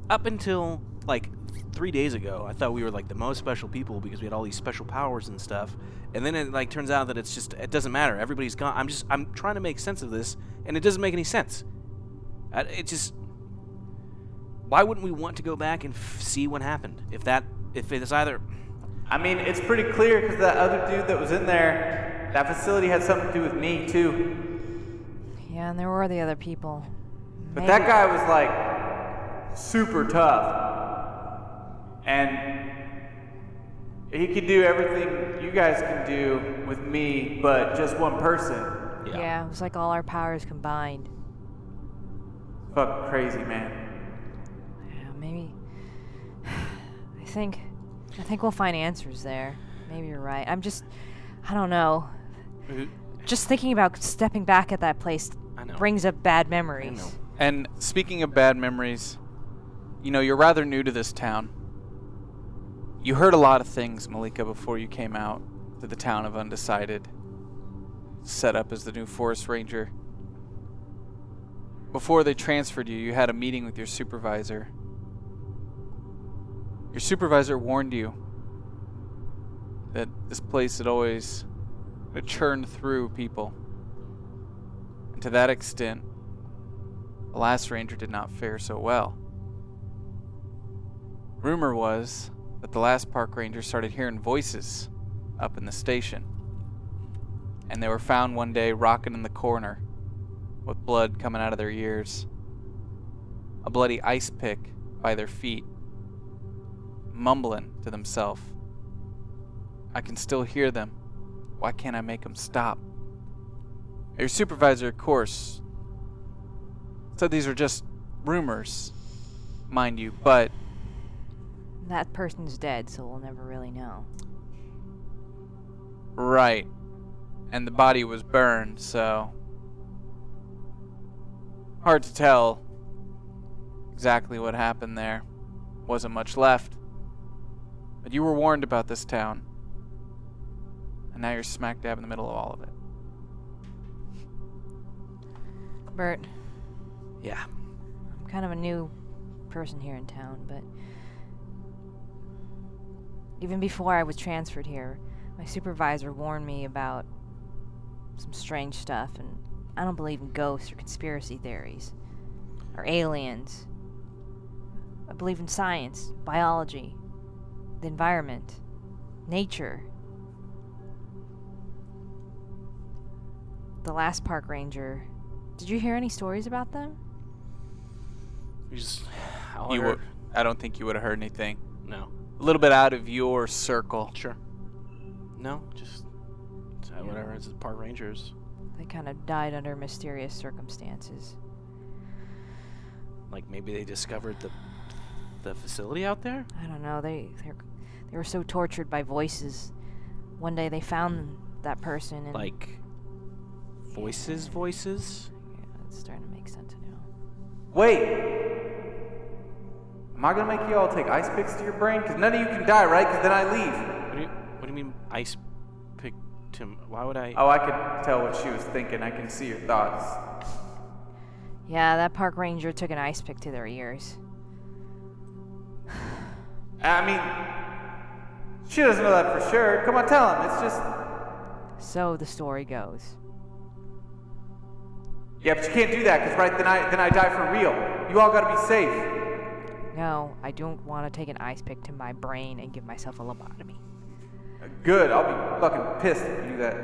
up until like 3 days ago, I thought we were like the most special people because we had all these special powers and stuff. And then it like turns out that it's just it doesn't matter. Everybody's gone. I'm trying to make sense of this, and it doesn't make any sense. It just. Why wouldn't we want to go back and see what happened? If it is either. I mean, it's pretty clear because that other dude that was in there, that facility had something to do with me, too. Yeah, and there were the other people. But that guy was like super tough. And he could do everything you guys can do with me, but just one person. Yeah, it was like all our powers combined. Fucking crazy, man. Yeah, maybe. I think we'll find answers there. Maybe you're right. I don't know. Just thinking about stepping back at that place brings up bad memories. And speaking of bad memories, you know, you're rather new to this town. You heard a lot of things, Malika, before you came out to the town of Undecided, set up as the new forest ranger. Before they transferred you, you had a meeting with your supervisor. Your supervisor warned you that this place had always churned through people. And to that extent, the last ranger did not fare so well. Rumor was that the last park ranger started hearing voices up in the station. And they were found one day rocking in the corner with blood coming out of their ears, a bloody ice pick by their feet, mumbling to themselves. I can still hear them. Why can't I make them stop? Your supervisor, of course, said these are just rumors, mind you, but That person's dead, so we'll never really know. right. And the body was burned, so hard to tell exactly what happened there. Wasn't much left. But you were warned about this town. And now you're smack dab in the middle of all of it. Bert, Yeah. I'm kind of a new person here in town, but even before I was transferred here, my supervisor warned me about some strange stuff, and I don't believe in ghosts or conspiracy theories or aliens. I believe in science, biology, the environment, nature. The last park ranger, did you hear any stories about them? You just. I don't think you would have heard anything. No. A little bit out of your circle. Sure. No, just whatever. It's the park rangers. They kind of died under mysterious circumstances. Like maybe they discovered the facility out there. I don't know. They were so tortured by voices. One day they found that person and Like voices. yeah, it's starting to make sense now. Wait! Am I gonna make you all take ice picks to your brain? Because none of you can die, right? Because then I leave. What do you mean ice pick Tim? Why would I? Oh, I could tell what she was thinking. I can see your thoughts. Yeah, that park ranger took an ice pick to their ears. I mean, she doesn't know that for sure. Come on, tell him. It's just... So the story goes. Yeah, but you can't do that, because then I die for real. You all gotta be safe. No, I don't want to take an ice pick to my brain and give myself a lobotomy. Good, I'll be fucking pissed if you do that.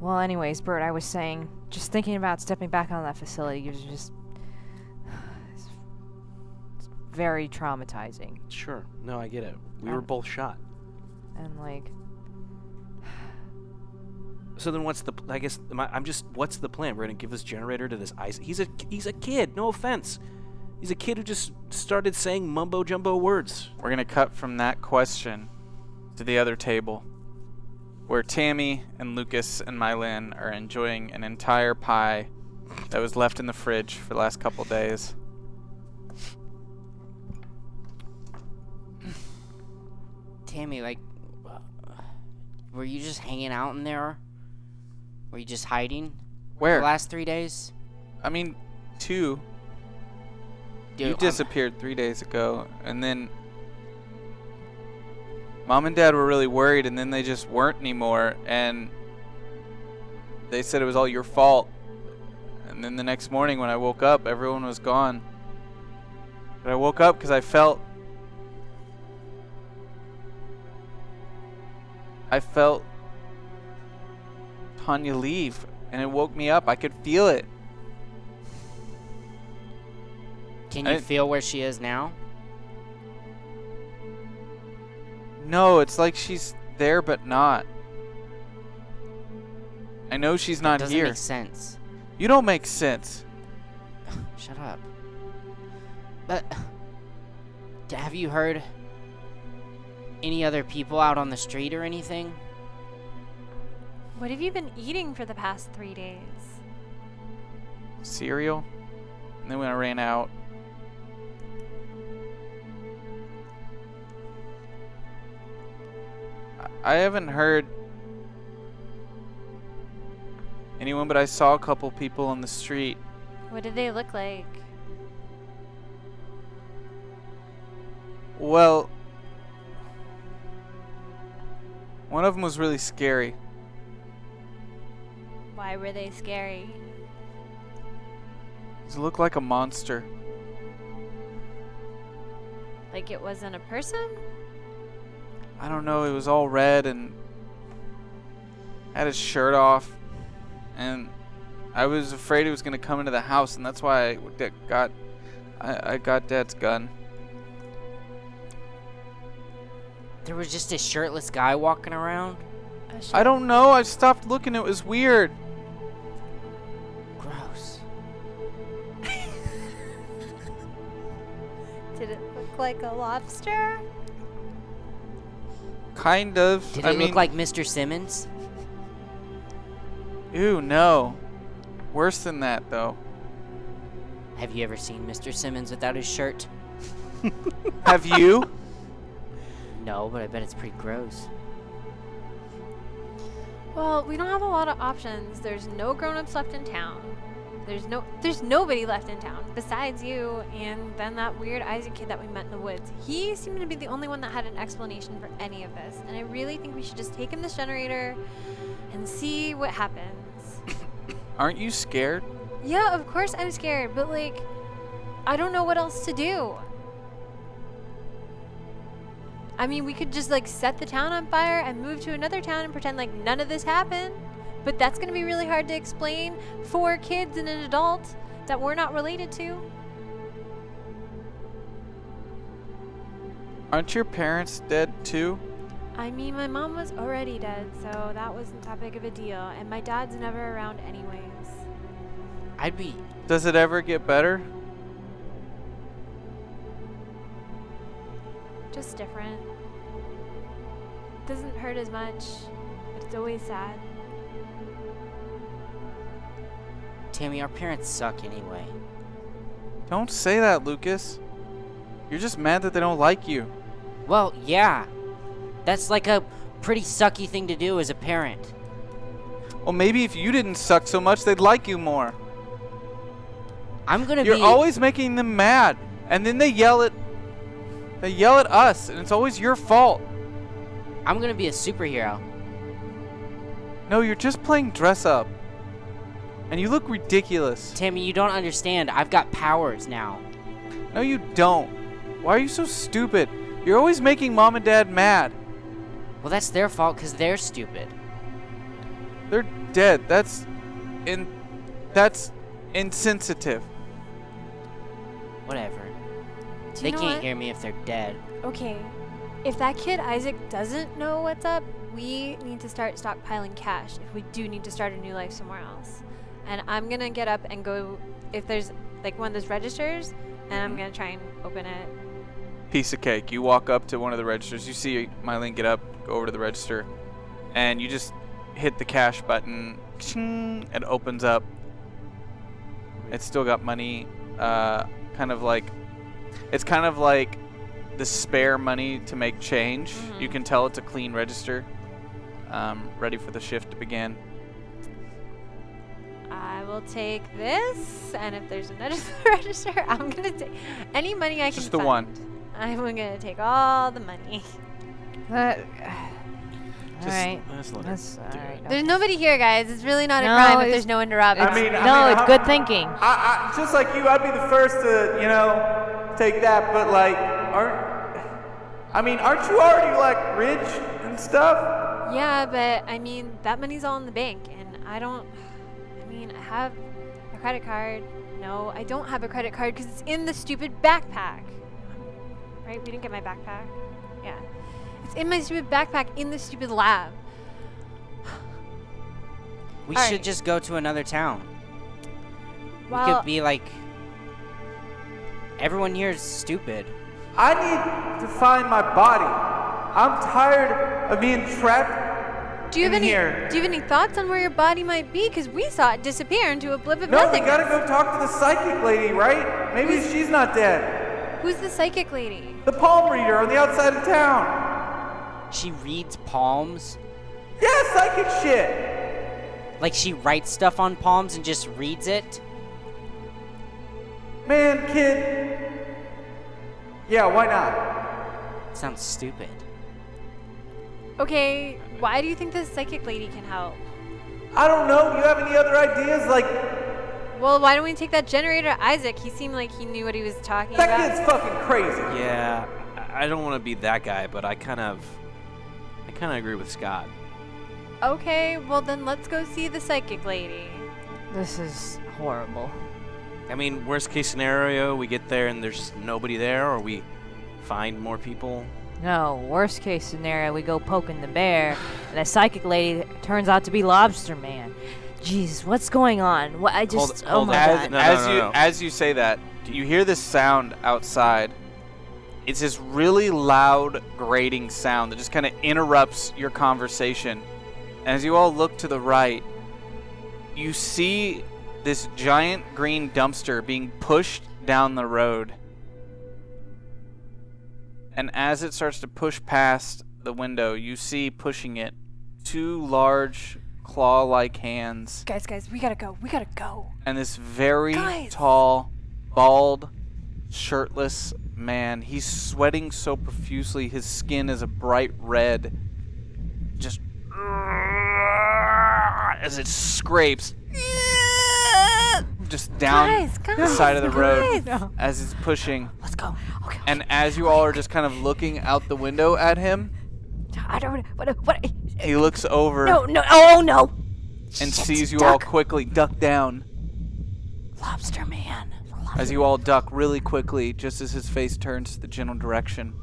Well, anyways, Bert, I was saying, just thinking about stepping back on that facility is just... it's very traumatizing. Sure. No, I get it. We Um, were both shot. And, like... So then, what's the? I guess what's the plan? We're gonna give this generator to this ice. He's a kid. No offense. He's a kid who just started saying mumbo jumbo words. We're going to cut from that question to the other table, where Tammy and Lucas and Mylin are enjoying an entire pie that was left in the fridge for the last couple days. Tammy, like, were you just hanging out in there? Were you just hiding? Where? The last 3 days? I mean, 2. Dude, You disappeared 3 days ago, and then Mom and Dad were really worried, and then they just weren't anymore, and they said it was all your fault. And then the next morning when I woke up, everyone was gone. But I woke up because I felt Tanya leave, and it woke me up. I could feel it. Can you feel where she is now? No, it's like she's there but not. I know she's not Doesn't here. make sense. You don't make sense. Shut up. But have you heard any other people out on the street or anything? What have you been eating for the past 3 days? Cereal. And then when I ran out, I haven't heard anyone, but I saw a couple people on the street. What did they look like? Well, one of them was really scary. Why were they scary? It looked like a monster. Like it wasn't a person? I don't know, it was all red and had his shirt off, and I was afraid it was gonna come into the house, and that's why I got Dad's gun. There was just a shirtless guy walking around. I don't know. I stopped looking. It was weird. Gross. Did it look like a lobster? Kind of. Did I it mean, look like Mr. Simmons? Ew, no. Worse than that, though. Have you ever seen Mr. Simmons without his shirt? Have you? No, but I bet it's pretty gross. Well, we don't have a lot of options. There's no grown-ups left in town. There's nobody left in town besides you and then that weird Isaac kid that we met in the woods. He seemed to be the only one that had an explanation for any of this, and I really think we should just take him this generator and see what happens. Aren't you scared? Yeah, of course I'm scared, but like, I don't know what else to do. I mean, we could just like set the town on fire and move to another town and pretend like none of this happened. But that's going to be really hard to explain for kids and an adult that we're not related to. Aren't your parents dead too? I mean, my mom was already dead, so that wasn't that big of a deal. And my dad's never around anyways. I'd be... Does it ever get better? Just different. Doesn't hurt as much, but it's always sad. Tammy, our parents suck anyway. Don't say that, Lucas. You're just mad that they don't like you. Well, yeah. That's like a pretty sucky thing to do as a parent. Well, maybe if you didn't suck so much, they'd like you more. I'm gonna You're be... always making them mad, and then they yell at us, and it's always your fault. I'm gonna be a superhero. No, you're just playing dress up. And you look ridiculous. Tammy, you don't understand. I've got powers now. No, you don't. Why are you so stupid? You're always making Mom and Dad mad. Well, that's their fault because they're stupid. They're dead. That's insensitive. Whatever. Do They you know can't what? hear me if they're dead. Okay, if that kid Isaac doesn't know what's up, we need to start stockpiling cash if we do need to start a new life somewhere else. And I'm gonna get up and go, if there's like one of those registers, and I'm gonna try and open it. Piece of cake. You walk up to one of the registers. You see Mylene get up, go over to the register, and you just hit the cash button. It opens up. It's still got money. It's kind of like the spare money to make change. You can tell it's a clean register. Ready for the shift to begin. I will take this, and if there's another register, I'm gonna take any money I can Just the find. one. I'm gonna take all the money. Alright. Let's let her That's do alright. it. There's nobody here, guys. It's really not a No, crime if it's- there's no one to rob. I mean, No, it's good thinking. I just like you, I'd be the first to, take that. But like, aren't you already like rich and stuff? Yeah, but I mean, that money's all in the bank, and I have a credit card. No, I don't have a credit card because it's in the stupid backpack. Right? We didn't get my backpack. Yeah. It's in my stupid backpack in the stupid lab. We All should right. just go to another town. We Well, could be like... Everyone here is stupid. I need to find my body. I'm tired of being trapped do you have in any here. do you have any thoughts on where your body might be? Because we saw it disappear into a blip of No, we nothing. gotta go talk to the psychic lady, right? Maybe she's not dead. Who's the psychic lady? The palm reader on the outside of town. She reads palms. Yeah, psychic shit. Like she writes stuff on palms and just reads it. Man, kid. Yeah, why not? Sounds stupid. Okay, why do you think this psychic lady can help? I don't know. You have any other ideas? Like, Well, why don't we take that generator to Isaac? He seemed like he knew what he was talking that about. kid's fucking crazy. Yeah, I don't want to be that guy, but I kind of agree with Scott. Okay, well then let's go see the psychic lady. This is horrible. I mean, worst case scenario, we get there and there's nobody there, or we find more people. No, worst case scenario, we go poking the bear, and a psychic lady turns out to be Lobster Man. Jeez, what's going on? What I just Hold my on. god. As you say that, you hear this sound outside. It's this really loud, grating sound that just kind of interrupts your conversation. As you all look to the right, you see this giant green dumpster being pushed down the road. And as it starts to push past the window, you see pushing it 2 large claw-like hands. Guys, we gotta go. We gotta go. And this very Guys. tall, bald, shirtless man. He's sweating so profusely, his skin is a bright red. Just as it scrapes just down the side of the road as it's pushing. Let's go. Okay. And as you all are just kind of looking out the window at him, I don't. What? he looks over No. Oh no. and Shit, sees you all duck. quickly duck down. Lobster Man. As you all duck really quickly, just as his face turns to the general direction.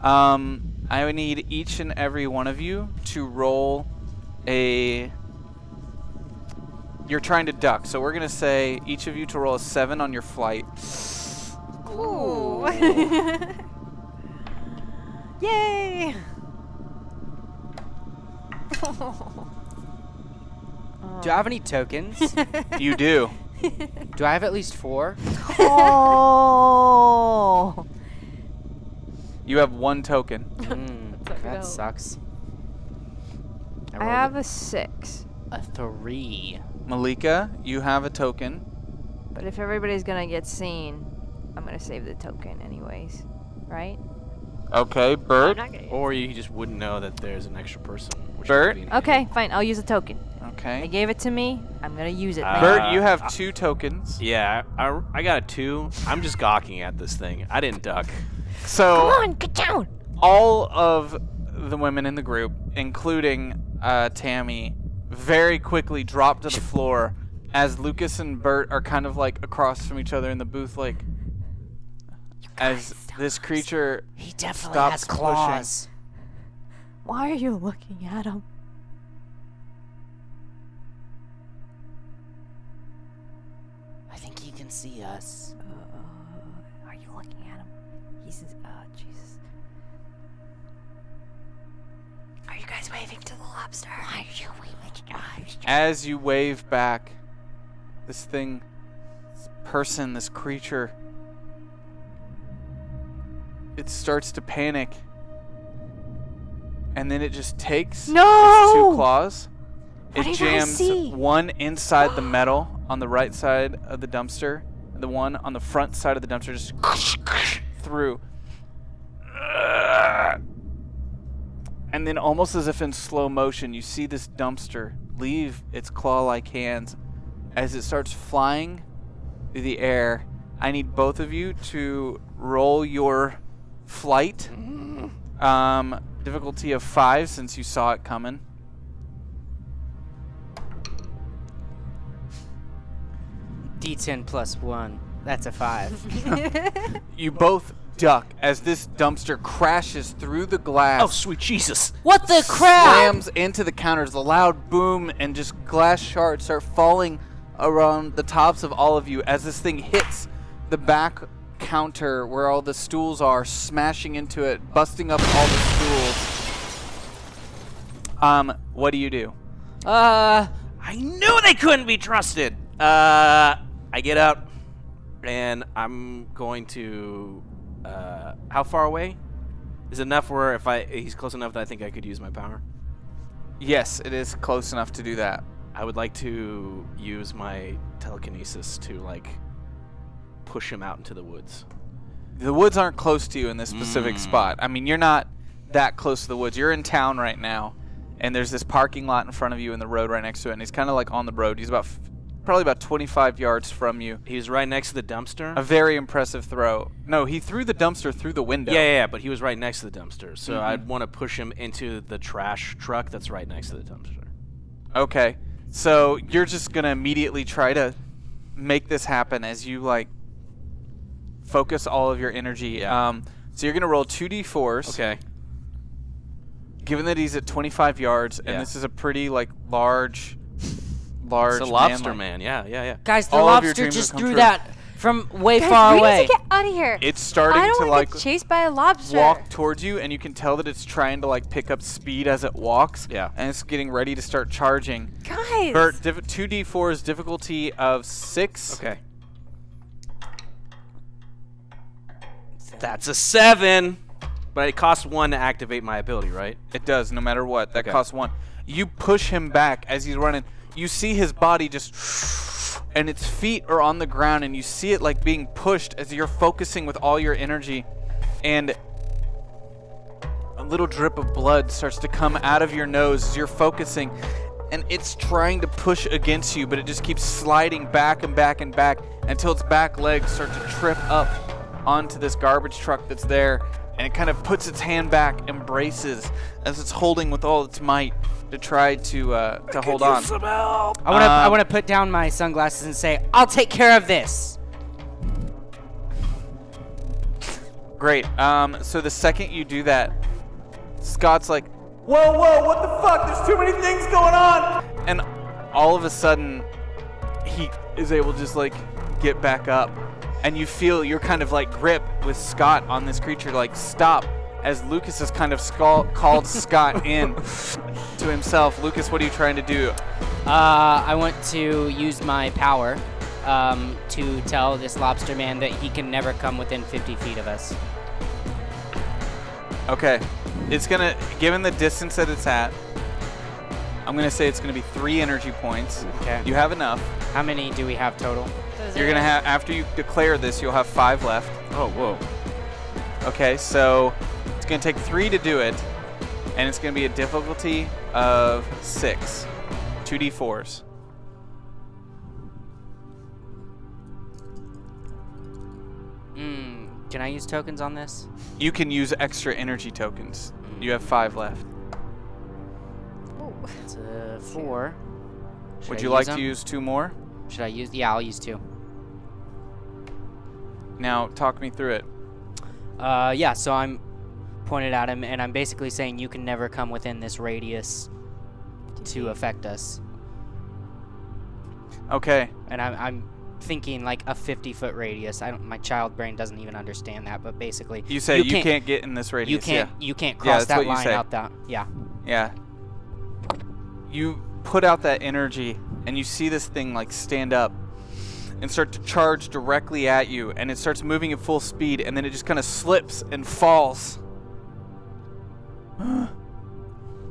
I need each and every one of you to roll a... You're trying to duck, so we're going to say each of you to roll a 7 on your flight. Ooh. Yay. Do I have any tokens? You do. Do I have at least 4? Oh. You have 1 token. That sucks. I have a 6. a 3. Malika, you have a token. But if everybody's gonna get seen, I'm gonna save the token anyways. Right? Okay, Bert. Or you just wouldn't know that there's an extra person. Which Bert? would be an Okay, fine. I'll use a token. They Okay. gave it to me. I'm gonna use it. man. Bert, you have 2 tokens. Yeah, I got a 2. I'm just gawking at this thing. I didn't duck. So Come on, get down. all of the women in the group, including Tammy, very quickly drop to the floor as Lucas and Bert are kind of like across from each other in the booth, like as this creature He definitely stops has claws. Why are you looking at him? I think he can see us. Are you looking at him? He's Jesus. Are you guys waving to the lobster? Why are you waving? As you wave back, this thing, this person, this creature, it starts to panic. And then it just takes its 2 claws. What It did I jams see? one inside the metal on the right side of the dumpster, and the one on the front side of the dumpster just through. And then almost as if in slow motion, you see this dumpster leave its claw-like hands as it starts flying through the air. I need both of you to roll your flight. Difficulty of 5 since you saw it coming. D10 plus 1. That's a 5. You both duck as this dumpster crashes through the glass. Oh, sweet Jesus. What the crap? Slams into the counters, a loud boom, and just glass shards start falling around the tops of all of you as this thing hits the back counter where all the stools are, smashing into it, busting up all the stools. What do you do? I knew they couldn't be trusted. I get up, and I'm going to. How far away? Is it enough where if he's close enough that I think I could use my power? Yes, it is close enough to do that. I would like to use my telekinesis to like push him out into the woods. The woods aren't close to you in this specific spot. I mean, you're not that close to the woods. You're in town right now, and there's this parking lot in front of you and the road right next to it, and he's kind of like on the road. He's about probably about 25 yards from you. He was right next to the dumpster. A very impressive throw. No, he threw the dumpster through the window. Yeah, but he was right next to the dumpster. So I'd want to push him into the trash truck that's right next to the dumpster. Okay. So you're just gonna immediately try to make this happen as you like focus all of your energy. So you're gonna roll 2d4s. Okay. Given that he's at 25 yards, and this is a pretty like large. It's a lobster man. Yeah. Guys, the All of your lobster dreams just have come threw true. that from way Guys, far we away. need to get out of here. It's starting I don't to wanna like get chased by a lobster. walk towards you, and you can tell that it's trying to like pick up speed as it walks. Yeah. And it's getting ready to start charging. Guys. Bert, 2d4 is difficulty of 6. Okay. That's a 7. But it costs 1 to activate my ability, right? It does, no matter what. That Okay. costs 1. You push him back as he's running. You see his body just, and its feet are on the ground, and you see it like being pushed as you're focusing with all your energy, and a little drip of blood starts to come out of your nose as you're focusing, and it's trying to push against you, but it just keeps sliding back and back and back until its back legs start to trip up onto this garbage truck that's there, and it kind of puts its hand back and braces as it's holding with all its might to try to hold on. I want to put down my sunglasses and say, "I'll take care of this." Great. So the second you do that, Scott's like, "Whoa, whoa, what the fuck? There's too many things going on!" And all of a sudden, he is able to just like get back up, and you feel your kind of like grip with Scott on this creature like stop. As Lucas has kind of called Scott in to himself. Lucas, what are you trying to do? I want to use my power to tell this lobster man that he can never come within 50 feet of us. Okay. It's going to, given the distance that it's at, I'm going to say it's going to be 3 energy points. Okay. You have enough. How many do we have total? You're going to have, after you declare this, you'll have 5 left. Oh, whoa. Okay, so it's going to take 3 to do it, and it's going to be a difficulty of 6. 2d4s. Can I use tokens on this? You can use extra energy tokens. You have 5 left. It's a 4. Would you like to use 2 more? Should I use? Yeah, I'll use 2. Now, talk me through it. Yeah, so I'm pointed at him, and I'm basically saying you can never come within this radius to affect us. Okay. And I'm thinking like a 50-foot radius. My child brain doesn't even understand that, but basically You say you can't get in this radius. You can't cross that's that what you line say. out that. Yeah. Yeah. You put out that energy, and you see this thing like stand up and start to charge directly at you, and it starts moving at full speed, and then it just kind of slips and falls.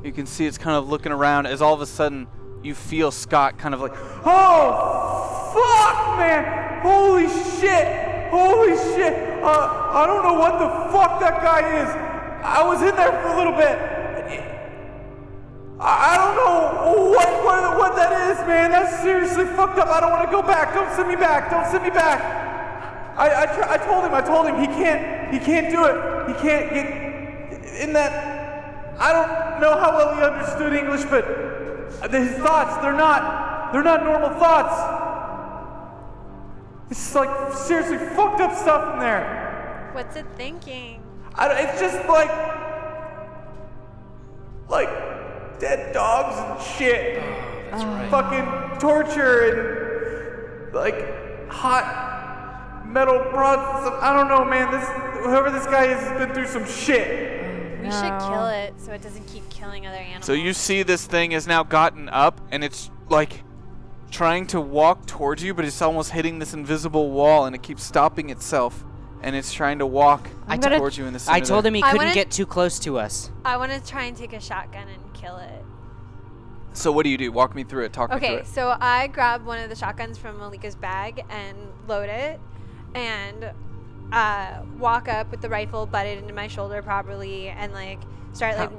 You can see it's kind of looking around as all of a sudden you feel Scott kind of like, "Oh, fuck, man! Holy shit! Holy shit! I don't know what the fuck that guy is. I was in there for a little bit. I don't know what that is, man. That's seriously fucked up. I don't want to go back. Don't send me back. Don't send me back." I told him he can't do it. He can't get in that. I don't know how well he understood English, but his thoughts, they're not normal thoughts. It's like seriously fucked up stuff in there. What's it thinking? It's just like dead dogs and shit. That's right. Fucking torture and like hot metal rods. I don't know, man. Whoever this guy is has been through some shit. We should kill it so it doesn't keep killing other animals. So you see this thing has now gotten up, and it's like trying to walk towards you, but it's almost hitting this invisible wall, and it keeps stopping itself, and it's trying to walk towards you in the center. I told him he couldn't wanna- get too close to us. I want to try and take a shotgun and kill it. So what do you do? Walk me through it. Talk me through Okay, it. so I grab one of the shotguns from Malika's bag and load it, and walk up with the rifle butted into my shoulder properly, and like start like.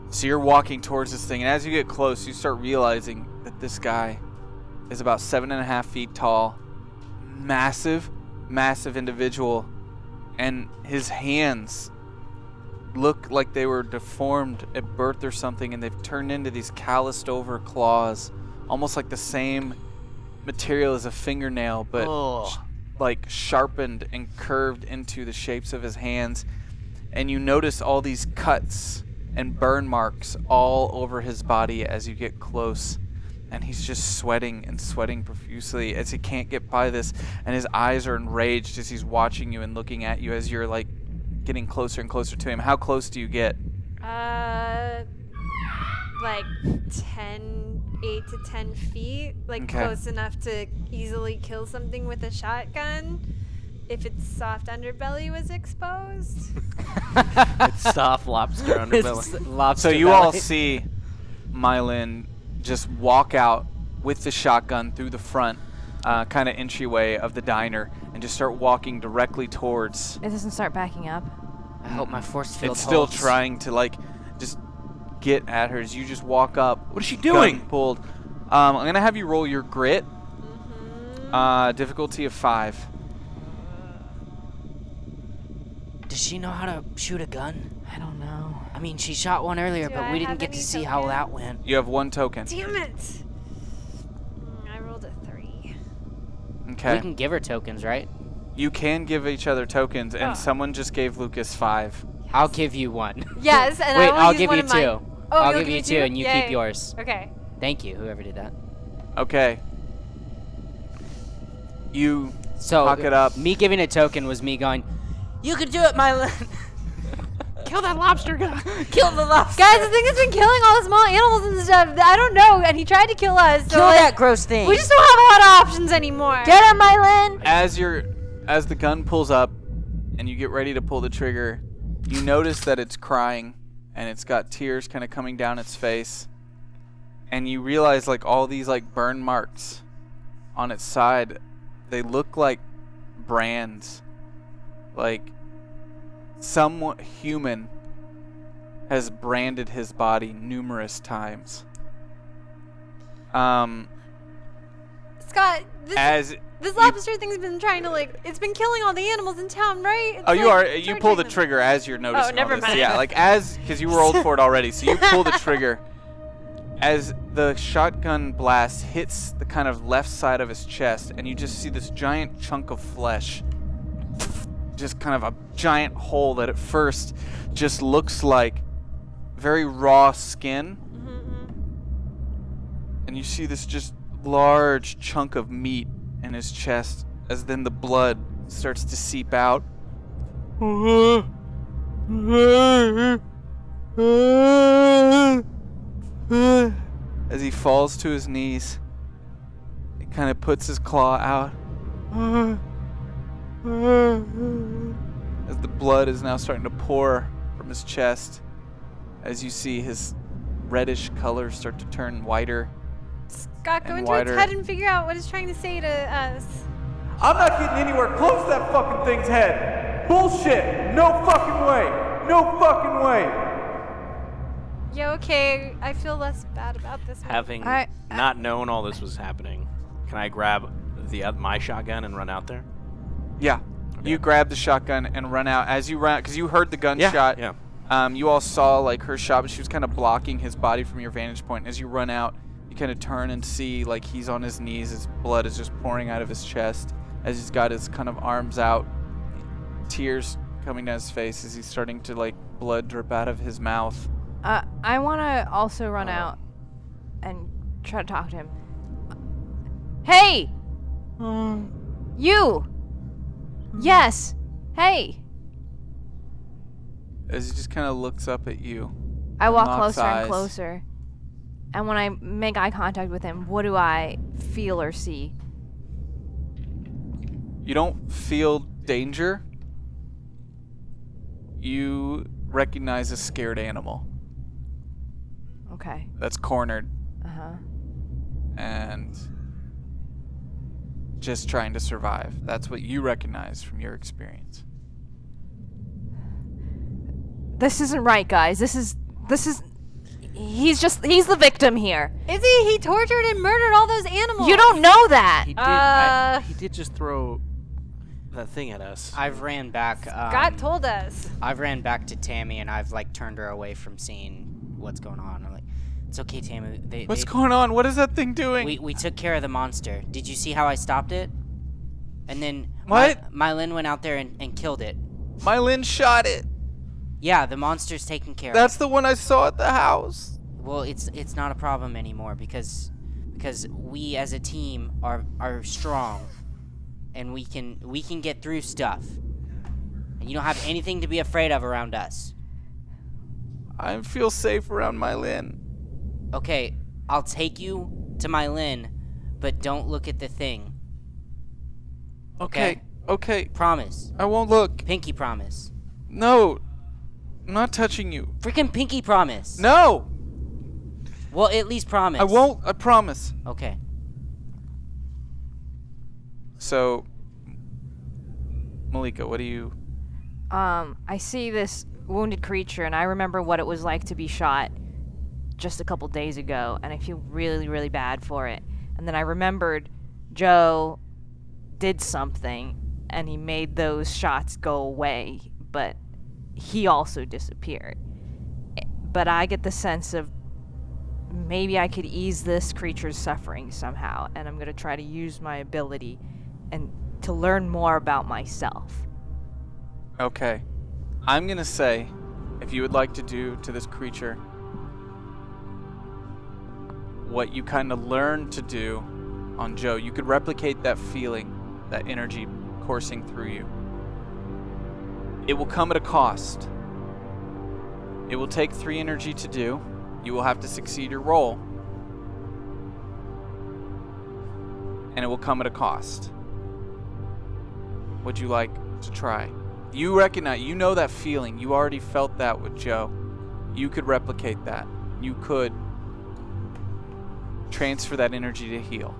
So you're walking towards this thing, and as you get close, you start realizing that this guy is about 7.5 feet tall, massive individual, and his hands look like they were deformed at birth or something, and they've turned into these calloused over claws almost like the same material as a fingernail, but Oh. like sharpened and curved into the shapes of his hands. And you notice all these cuts and burn marks all over his body as you get close. And he's just sweating and sweating profusely as he can't get by this. And his eyes are enraged as he's watching you and looking at you as you're like getting closer and closer to him. How close do you get? Like 8 to 10 feet. Like Okay. close enough to easily kill something with a shotgun if its soft underbelly was exposed. It's soft lobster underbelly. Lobster So you all belly. see Mylin just walk out with the shotgun through the front kind of entryway of the diner and just start walking directly towards. It doesn't start backing up. I hope my force field It's still holds. trying to like just get at her as you just walk up. What is she gun doing? Pulled. I'm gonna have you roll your grit. Difficulty of 5. Does she know how to shoot a gun? I don't know. I mean, she shot one earlier, Do but I we didn't have get to any see how token? that went. You have 1 token. Damn it! I rolled a 3. Okay. We can give her tokens, right? You can give each other tokens, and Oh. someone just gave Lucas 5. I'll give you one. Yes, and Wait, I will I'll use give one you of mine. 2. Oh, I'll you'll give you 2, and you Yay. keep yours. Okay. Thank you, whoever did that. Okay. You So, Fuck it up. me giving a token was me going, you can do it, Mylin. Kill that lobster guy. Kill the lobster. Guys, the thing has been killing all the small animals and stuff. I don't know, and he tried to kill us. So Kill like, that gross thing. we just don't have a lot of options anymore. Get him, Mylin! as the gun pulls up and you get ready to pull the trigger, you notice that it's crying and it's got tears kind of coming down its face. And you realize like all these like burn marks on its side, they look like brands. Like someone human has branded his body numerous times. Scott, As this lobster thing's been trying to like, it's been killing all the animals in town, right? It's Oh, you like are. You pull the torturing them. trigger as you're noticing. never all this. mind. Yeah, like because you rolled for it already, so you pull the trigger. As the shotgun blast hits the kind of left side of his chest, and you just see this giant chunk of flesh, just kind of a giant hole that at first just looks like very raw skin, and you see this just large chunk of meat in his chest, as then the blood starts to seep out. As he falls to his knees, he kind of puts his claw out. As the blood is now starting to pour from his chest, as you see his reddish color start to turn whiter. Scott, go and into wider. its head and figure out what it's trying to say to us. I'm not getting anywhere close to that fucking thing's head. Bullshit. No fucking way. No fucking way. Yeah, okay. I feel less bad about this one. Having not known all this was happening, can I grab my shotgun and run out there? Yeah. You grab the shotgun and run out. As you run out, because you heard the gunshot. Yeah. You all saw like her shot, but she was kind of blocking his body from your vantage point. As you run out, you kind of turn and see like he's on his knees. His blood is just pouring out of his chest as he's got his kind of arms out, tears coming down his face as he's starting to like blood drip out of his mouth. I want to also run out and try to talk to him. Hey! You! Yes! Hey! As he just kind of looks up at you. I walk Locks closer eyes. and closer. And when I make eye contact with him, what do I feel or see? You don't feel danger. You recognize a scared animal Okay. that's cornered Uh-huh. and just trying to survive. That's what you recognize from your experience. This isn't right, guys. This is he's the victim here. Is he? He tortured and murdered all those animals. You don't know that. He did just throw that thing at us. I've ran back. God told us. I've ran back to Tammy and I've like turned her away from seeing what's going on. I'm like, It's okay, Tammy. What's going on? What is that thing doing? We took care of the monster. Did you see how I stopped it? And then What? Mylin went out there and killed it. Mylin shot it. Yeah, the monster's taken care of. That's the one I saw at the house. Well, it's not a problem anymore because we as a team are strong, and we can get through stuff. And you don't have anything to be afraid of around us. I feel safe around Mylin. Okay, I'll take you to Mylin, but don't look at the thing. Okay. Okay. Promise. I won't look. Pinky promise. No. I'm not touching you. Freaking pinky promise. No. Well, at least promise. I won't. I promise. Okay. So, Malika, what do you... I see this wounded creature, and I remember what it was like to be shot just a couple days ago, and I feel really, really bad for it. And then I remembered Joe did something, and he made those shots go away, but he also disappeared. But I get the sense of maybe I could ease this creature's suffering somehow, and I'm going to try to use my ability and to learn more about myself. Okay. I'm gonna say, if you would like to do to this creature what you kind of learned to do on Joe, you could replicate that feeling, that energy coursing through you. It will come at a cost. It will take 3 energy to do. You will have to succeed your roll. And it will come at a cost. Would you like to try? You recognize, you know that feeling. You already felt that with Joe. You could replicate that. You could transfer that energy to heal.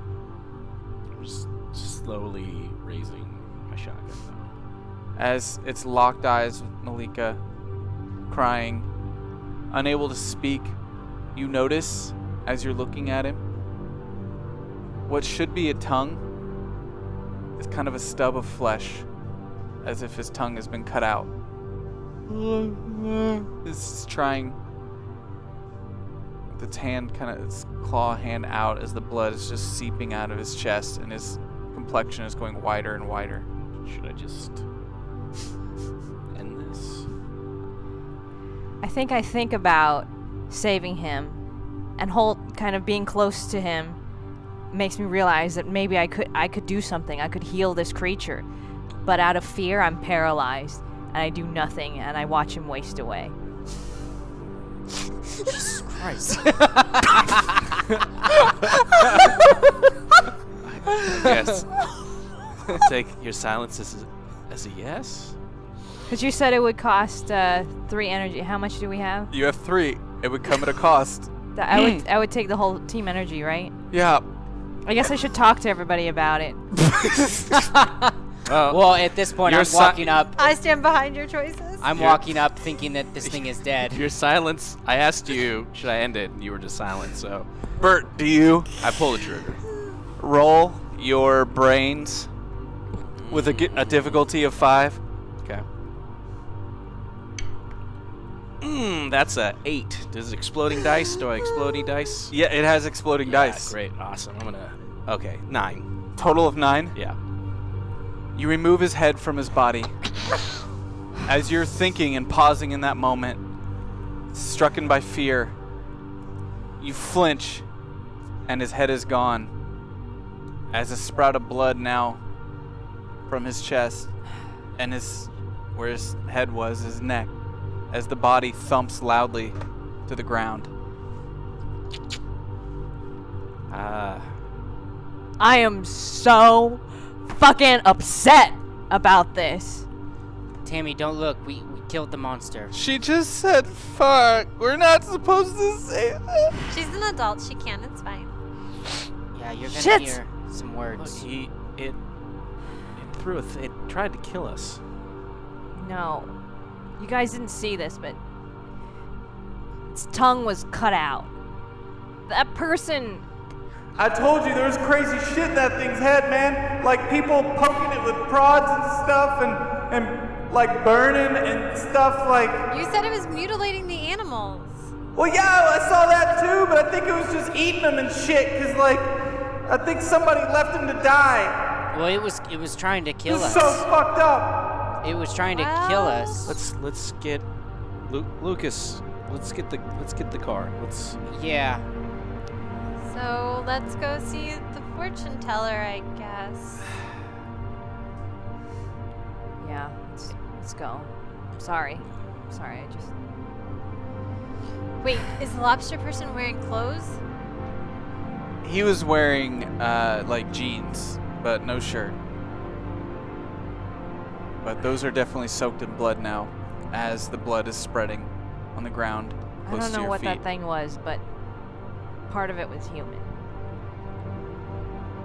I'm just slowly raising my shotgun now. As it's locked eyes with Malika, crying, unable to speak, you notice, as you're looking at him, what should be a tongue is kind of a stub of flesh, as if his tongue has been cut out. This is trying with its hand, kind of its claw hand out, as the blood is just seeping out of his chest, and his complexion is going whiter and whiter. Should I just end this? I think about saving him, and Holt kind of being close to him makes me realize that maybe I could do something. I could heal this creature. But out of fear, I'm paralyzed, and I do nothing, and I watch him waste away. Jesus Christ. Yes. Take your silence as a yes? Because you said it would cost 3 energy. How much do we have? You have 3. It would come at a cost. I would take the whole team energy, right? Yeah. I guess I should talk to everybody about it. Well, at this point, I'm walking up. I stand behind your choices. I'm walking up thinking that this thing is dead. Your silence, I asked you, should I end it? And you were just silent, so. Bert, do you I pull the trigger. roll your brains with a difficulty of 5? Okay. That's a 8. Does exploding dice? Do I explode any dice? Yeah, it has exploding dice. Great, awesome. I'm gonna. Okay, 9. Total of 9. Yeah. You remove his head from his body. As you're thinking and pausing in that moment, stricken by fear, you flinch, and his head is gone. As a sprout of blood now from his chest, and where his head was, his neck, as the body thumps loudly to the ground. I am so fucking upset about this. Tammy, don't look. We killed the monster. She just said, fuck. We're not supposed to say that. She's an adult. She can. It's fine. Yeah, you're gonna Shit. hear some Look, words. it tried to kill us. No. You guys didn't see this, but its tongue was cut out. That person... I told you there was crazy shit in that thing's head, man. Like people poking it with prods and stuff and like burning and stuff like... You said it was mutilating the animals. Well, yeah, I saw that too, but I think it was just eating him and shit. Cause like, I think somebody left him to die. Well, it was trying to kill This us. is so fucked up. It was trying to kill us. Let's get Lucas. Let's get the car. Yeah. So let's go see the fortune teller, I guess. Yeah, let's go. Sorry, I just... Wait, is the lobster person wearing clothes? He was wearing like jeans, but no shirt. But those are definitely soaked in blood now, as the blood is spreading on the ground I close don't to know your what feet. that thing was, but part of it was human.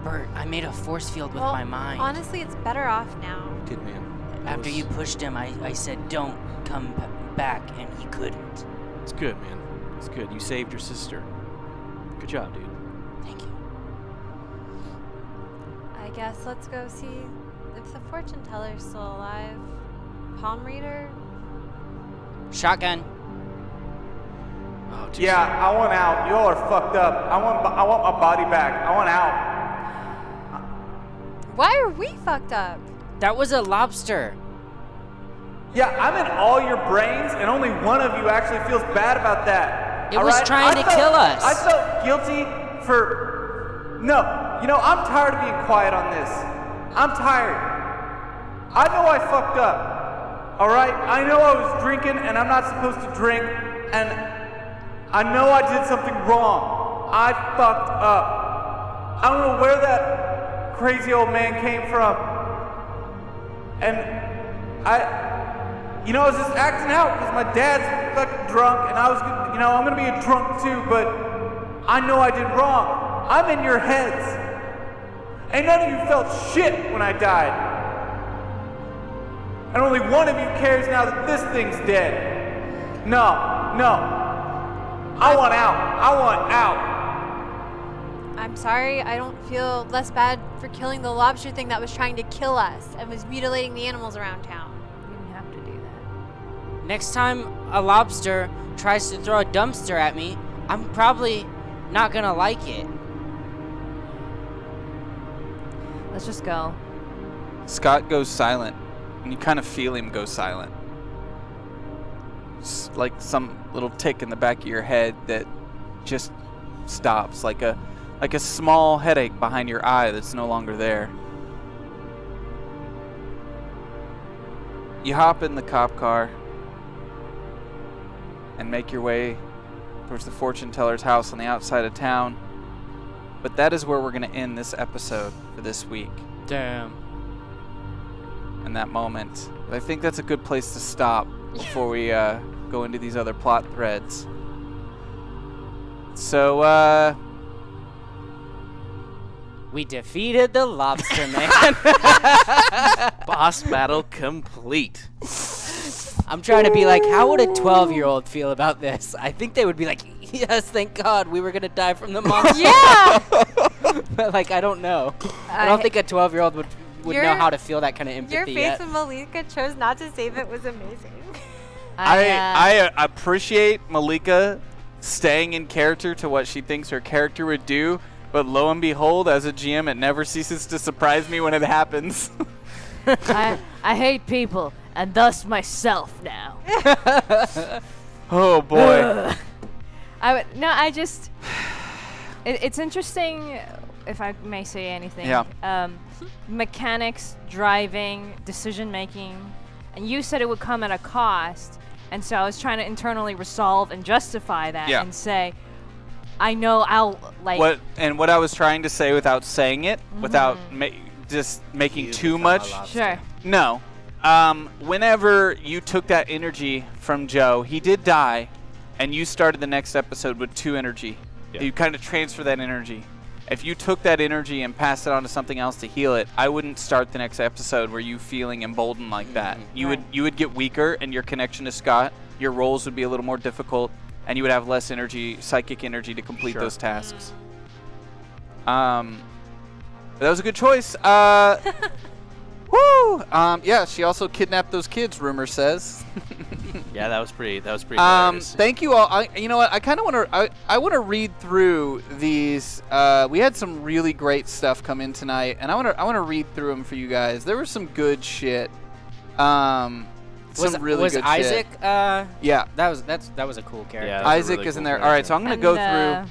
Bert, I made a force field with Well, my mind. Honestly, it's better off now. Good man. After you pushed him, I said, don't come back, and he couldn't. It's good, man. It's good. You saved your sister. Good job, dude. Thank you. I guess let's go see if the fortune teller's still alive. Palm reader? Shotgun. Oh, Yeah, I want out. Y'all are fucked up. I want my body back. I want out. Why are we fucked up? That was a lobster. Yeah, I'm in all your brains, and only one of you actually feels bad about that. It all was right? trying to kill us. I felt guilty for... No, you know, I'm tired of being quiet on this. I'm tired. I know I fucked up, all right? I know I was drinking, and I'm not supposed to drink, and I know I did something wrong. I fucked up. I don't know where that crazy old man came from. And I was just acting out because my dad's fucking drunk, and I was, I'm gonna be a drunk too, but I know I did wrong. I'm in your heads. And none of you felt shit when I died. And only one of you cares now that this thing's dead. No. I want out. I'm sorry, I don't feel less bad for killing the lobster thing that was trying to kill us and was mutilating the animals around town. You didn't have to do that. Next time a lobster tries to throw a dumpster at me, I'm probably not gonna like it. Let's just go. Scott goes silent, and you kind of feel him go silent. It's like some little tick in the back of your head that just stops, like a small headache behind your eye that's no longer there. You hop in the cop car and make your way towards the fortune teller's house on the outside of town. But that is where we're going to end this episode for this week. Damn. In that moment. But I think that's a good place to stop before we go into these other plot threads. So, We defeated the lobster man. Boss battle complete. I'm trying to be like, how would a 12-year-old feel about this? I think they would be like, yes, thank God, we were gonna die from the monster. Yeah! But like, I don't know. I don't think a 12-year-old would know how to feel that kind of empathy Your face yet. when Malika chose not to save it was amazing. I appreciate Malika staying in character to what she thinks her character would do, but lo and behold, as a GM, it never ceases to surprise me when it happens. I hate people, and thus myself now. Oh boy. It's interesting, if I may say anything. Yeah. Mechanics, driving, decision making, and you said it would come at a cost, and so I was trying to internally resolve and justify that and say, I know I'll like. What I was trying to say without saying it, without just making too much. Sure. No. Whenever you took that energy from Joe, he did die, and you started the next episode with 2 energy. Yeah. You kind of transfer that energy. If you took that energy and passed it on to something else to heal it, I wouldn't start the next episode where you feeling emboldened like that. You would get weaker, and your connection to Scott, your roles would be a little more difficult, and you would have less energy, psychic energy, to complete those tasks. But that was a good choice. Woo! Yeah, she also kidnapped those kids, rumor says. Yeah, that was pretty hilarious. Thank you all. You know what? I kind of want to. I want to read through these. We had some really great stuff come in tonight, and I want to read through them for you guys. There was some good shit. Some really was good Isaac? shit. Yeah, that was a cool character. Yeah, that was a Isaac really is in cool there. All right, so I'm gonna go through.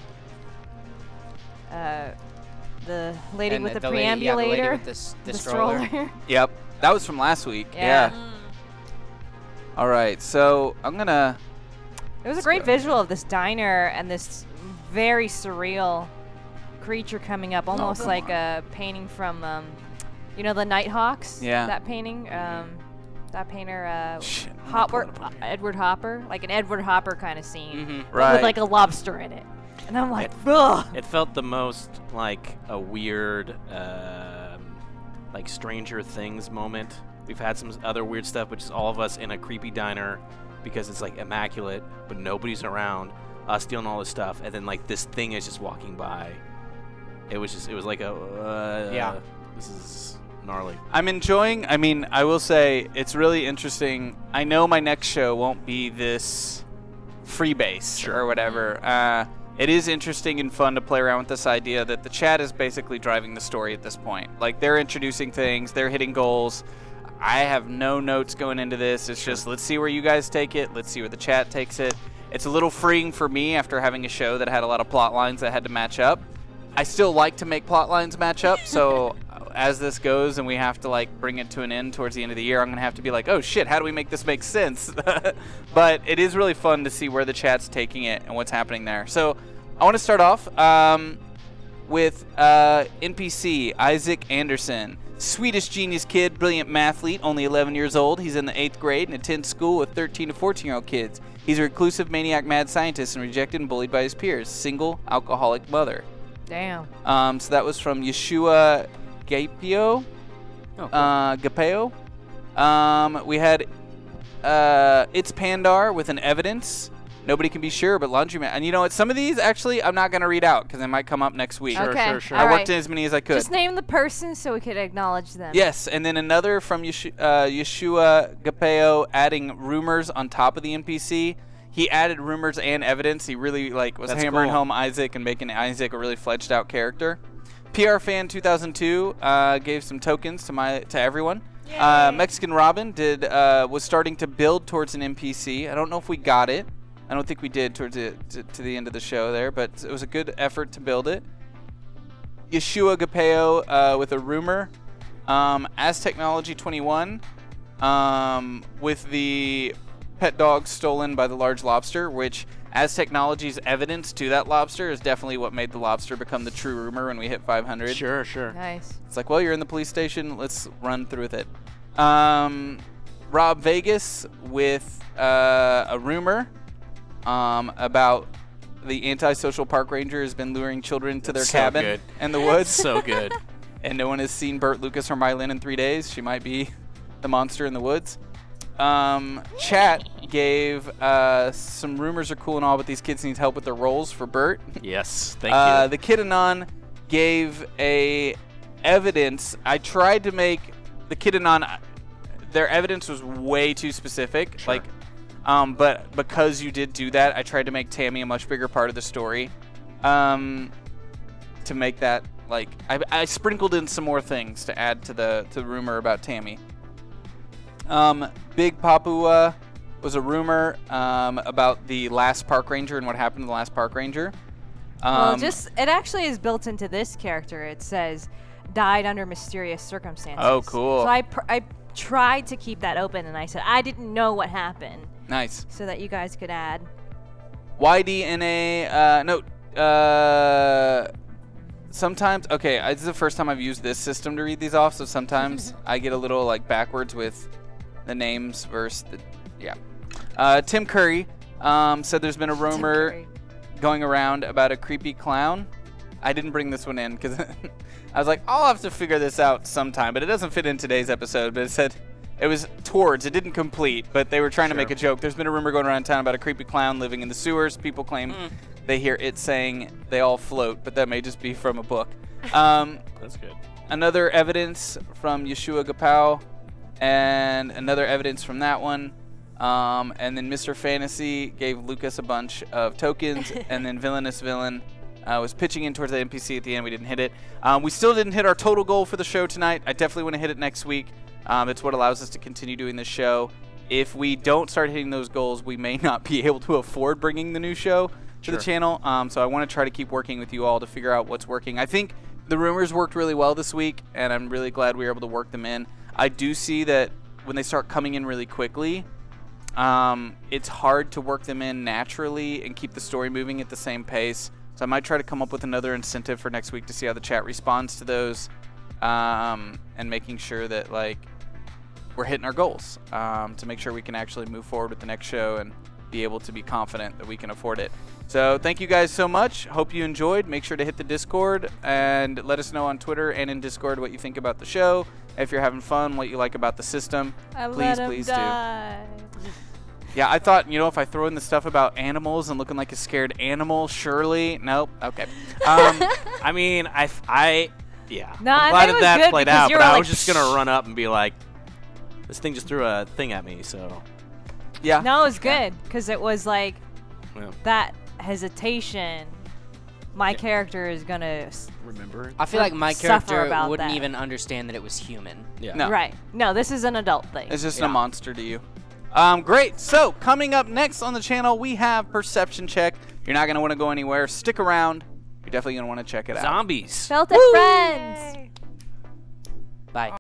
The lady And with the the lady- yeah, the lady preambulator, with the the stroller. Yep, that was from last week. Yeah. All right, so I'm gonna. It was a great visual of this diner and this very surreal creature coming up, almost like a painting from, you know, the Nighthawks. Yeah. That painting. That painter, Shit, I'm gonna Hopper, pull it up. Edward Hopper, like an Edward Hopper kind of scene, but Right. with like a lobster in it. And I'm like, ugh. It felt the most like a weird, like Stranger Things moment. We've had some other weird stuff, which is all of us in a creepy diner because it's like immaculate, but nobody's around, us stealing all this stuff, and then like this thing is just walking by. It was like a Yeah. This is gnarly. I'm enjoying. I mean, I will say it's really interesting. I know my next show won't be this freebase or whatever. It is interesting and fun to play around with this idea that the chat is basically driving the story at this point. Like, they're introducing things, they're hitting goals. I have no notes going into this. It's just, let's see where you guys take it. Let's see where the chat takes it. It's a little freeing for me after having a show that had a lot of plot lines that had to match up. I still like to make plot lines match up, so as this goes and we have to like bring it to an end towards the end of the year, I'm gonna have to be like, oh shit, how do we make this make sense? But it is really fun to see where the chat's taking it and what's happening there. So I want to start off with NPC Isaac Anderson. Swedish genius kid, brilliant mathlete, only 11 years old. He's in the 8th grade and attends school with 13 to 14-year-old kids. He's a reclusive maniac mad scientist and rejected and bullied by his peers. Single, alcoholic mother. Damn. So that was from Yeshua Gapio. Gapeo. We had It's Pandar with an evidence. Nobody can be sure, but laundromat. And you know what? Some of these, actually, I'm not going to read out because they might come up next week. Okay. Sure. I All worked right. in as many as I could. Just name the person so we could acknowledge them. Yes, and then another from Yeshua Gapeo adding rumors on top of the NPC. He added rumors and evidence. He really was That's hammering cool. home Isaac and making Isaac a really fledged out character. PR Fan 2002 gave some tokens to everyone. Mexican Robin was starting to build towards an NPC. I don't know if we got it. I don't think we did towards to the end of the show there, but it was a good effort to build it. Yeshua Gapeo with a rumor. As Technology 21 with the pet dog stolen by the large lobster, which As Technology's evidence to that lobster is definitely what made the lobster become the true rumor when we hit 500. Sure. Nice. It's like, well, you're in the police station. Let's run through with it. Rob Vegas with a rumor about the antisocial park ranger has been luring children to their So cabin good. in the woods. So good. And no one has seen Bert, Lucas, or Mylin in 3 days. She might be the monster in the woods. Chat gave some rumors are cool and all, but these kids need help with their roles for Bert. Yes, thank you. The Kid Anon gave a evidence. I tried to make the Kid Anon, their evidence was way too specific. Sure. But because you did do that, I tried to make Tammy a much bigger part of the story. To make that, I sprinkled in some more things to add to the rumor about Tammy. Big Papua was a rumor about the last park ranger and what happened to the last park ranger. Well, it actually is built into this character. It says, died under mysterious circumstances. Oh, cool. So I tried to keep that open, and I said I didn't know what happened. Nice. So that you guys could add. YDNA, sometimes, okay, this is the first time I've used this system to read these off, so sometimes I get a little backwards with the names versus Tim Curry said there's been a rumor going around about a creepy clown. I didn't bring this one in because I was like, I'll have to figure this out sometime, but it doesn't fit in today's episode. But it said it was it didn't complete, but they were trying to make a joke. There's been a rumor going around town about a creepy clown living in the sewers. People claim they hear it saying they all float, but that may just be from a book. That's good. another evidence from Yeshua Gapow, and another evidence from that one. And then Mr. Fantasy gave Lucas a bunch of tokens, and then Villainous Villain was pitching in towards the NPC at the end. We didn't hit it. We still didn't hit our total goal for the show tonight. I definitely want to hit it next week. It's what allows us to continue doing this show. If we don't start hitting those goals, we may not be able to afford bringing the new show to the channel. So I want to try to keep working with you all to figure out what's working. I think the rumors worked really well this week, and I'm really glad we were able to work them in. I do see that when they start coming in really quickly, it's hard to work them in naturally and keep the story moving at the same pace. So I might try to come up with another incentive for next week to see how the chat responds to those, and making sure that like we're hitting our goals, to make sure we can actually move forward with the next show and be able to be confident that we can afford it. So thank you guys so much. Hope you enjoyed. Make sure to hit the Discord and let us know on Twitter and in Discord what you think about the show. If you're having fun, what you like about the system, please do. Yeah, I thought, you know, if I throw in the stuff about animals and looking like a scared animal, surely. Nope. Okay. I mean, yeah. No, I'm I glad think it was that good played because out, you but were I like, was just gonna run up and be like, this thing just threw a thing at me, so. Yeah. No, it was good because it was like Yeah. that hesitation. My character is gonna Remember? I feel like my suffer character about wouldn't that. even understand that it was human. Yeah. No. right. No, this is an adult thing. It's just Yeah. a monster to you. Great. So coming up next on the channel, we have Perception Check. You're not going to want to go anywhere. Stick around. You're definitely going to want to check it out. Zombies. Felt it, friends. Yay. Bye.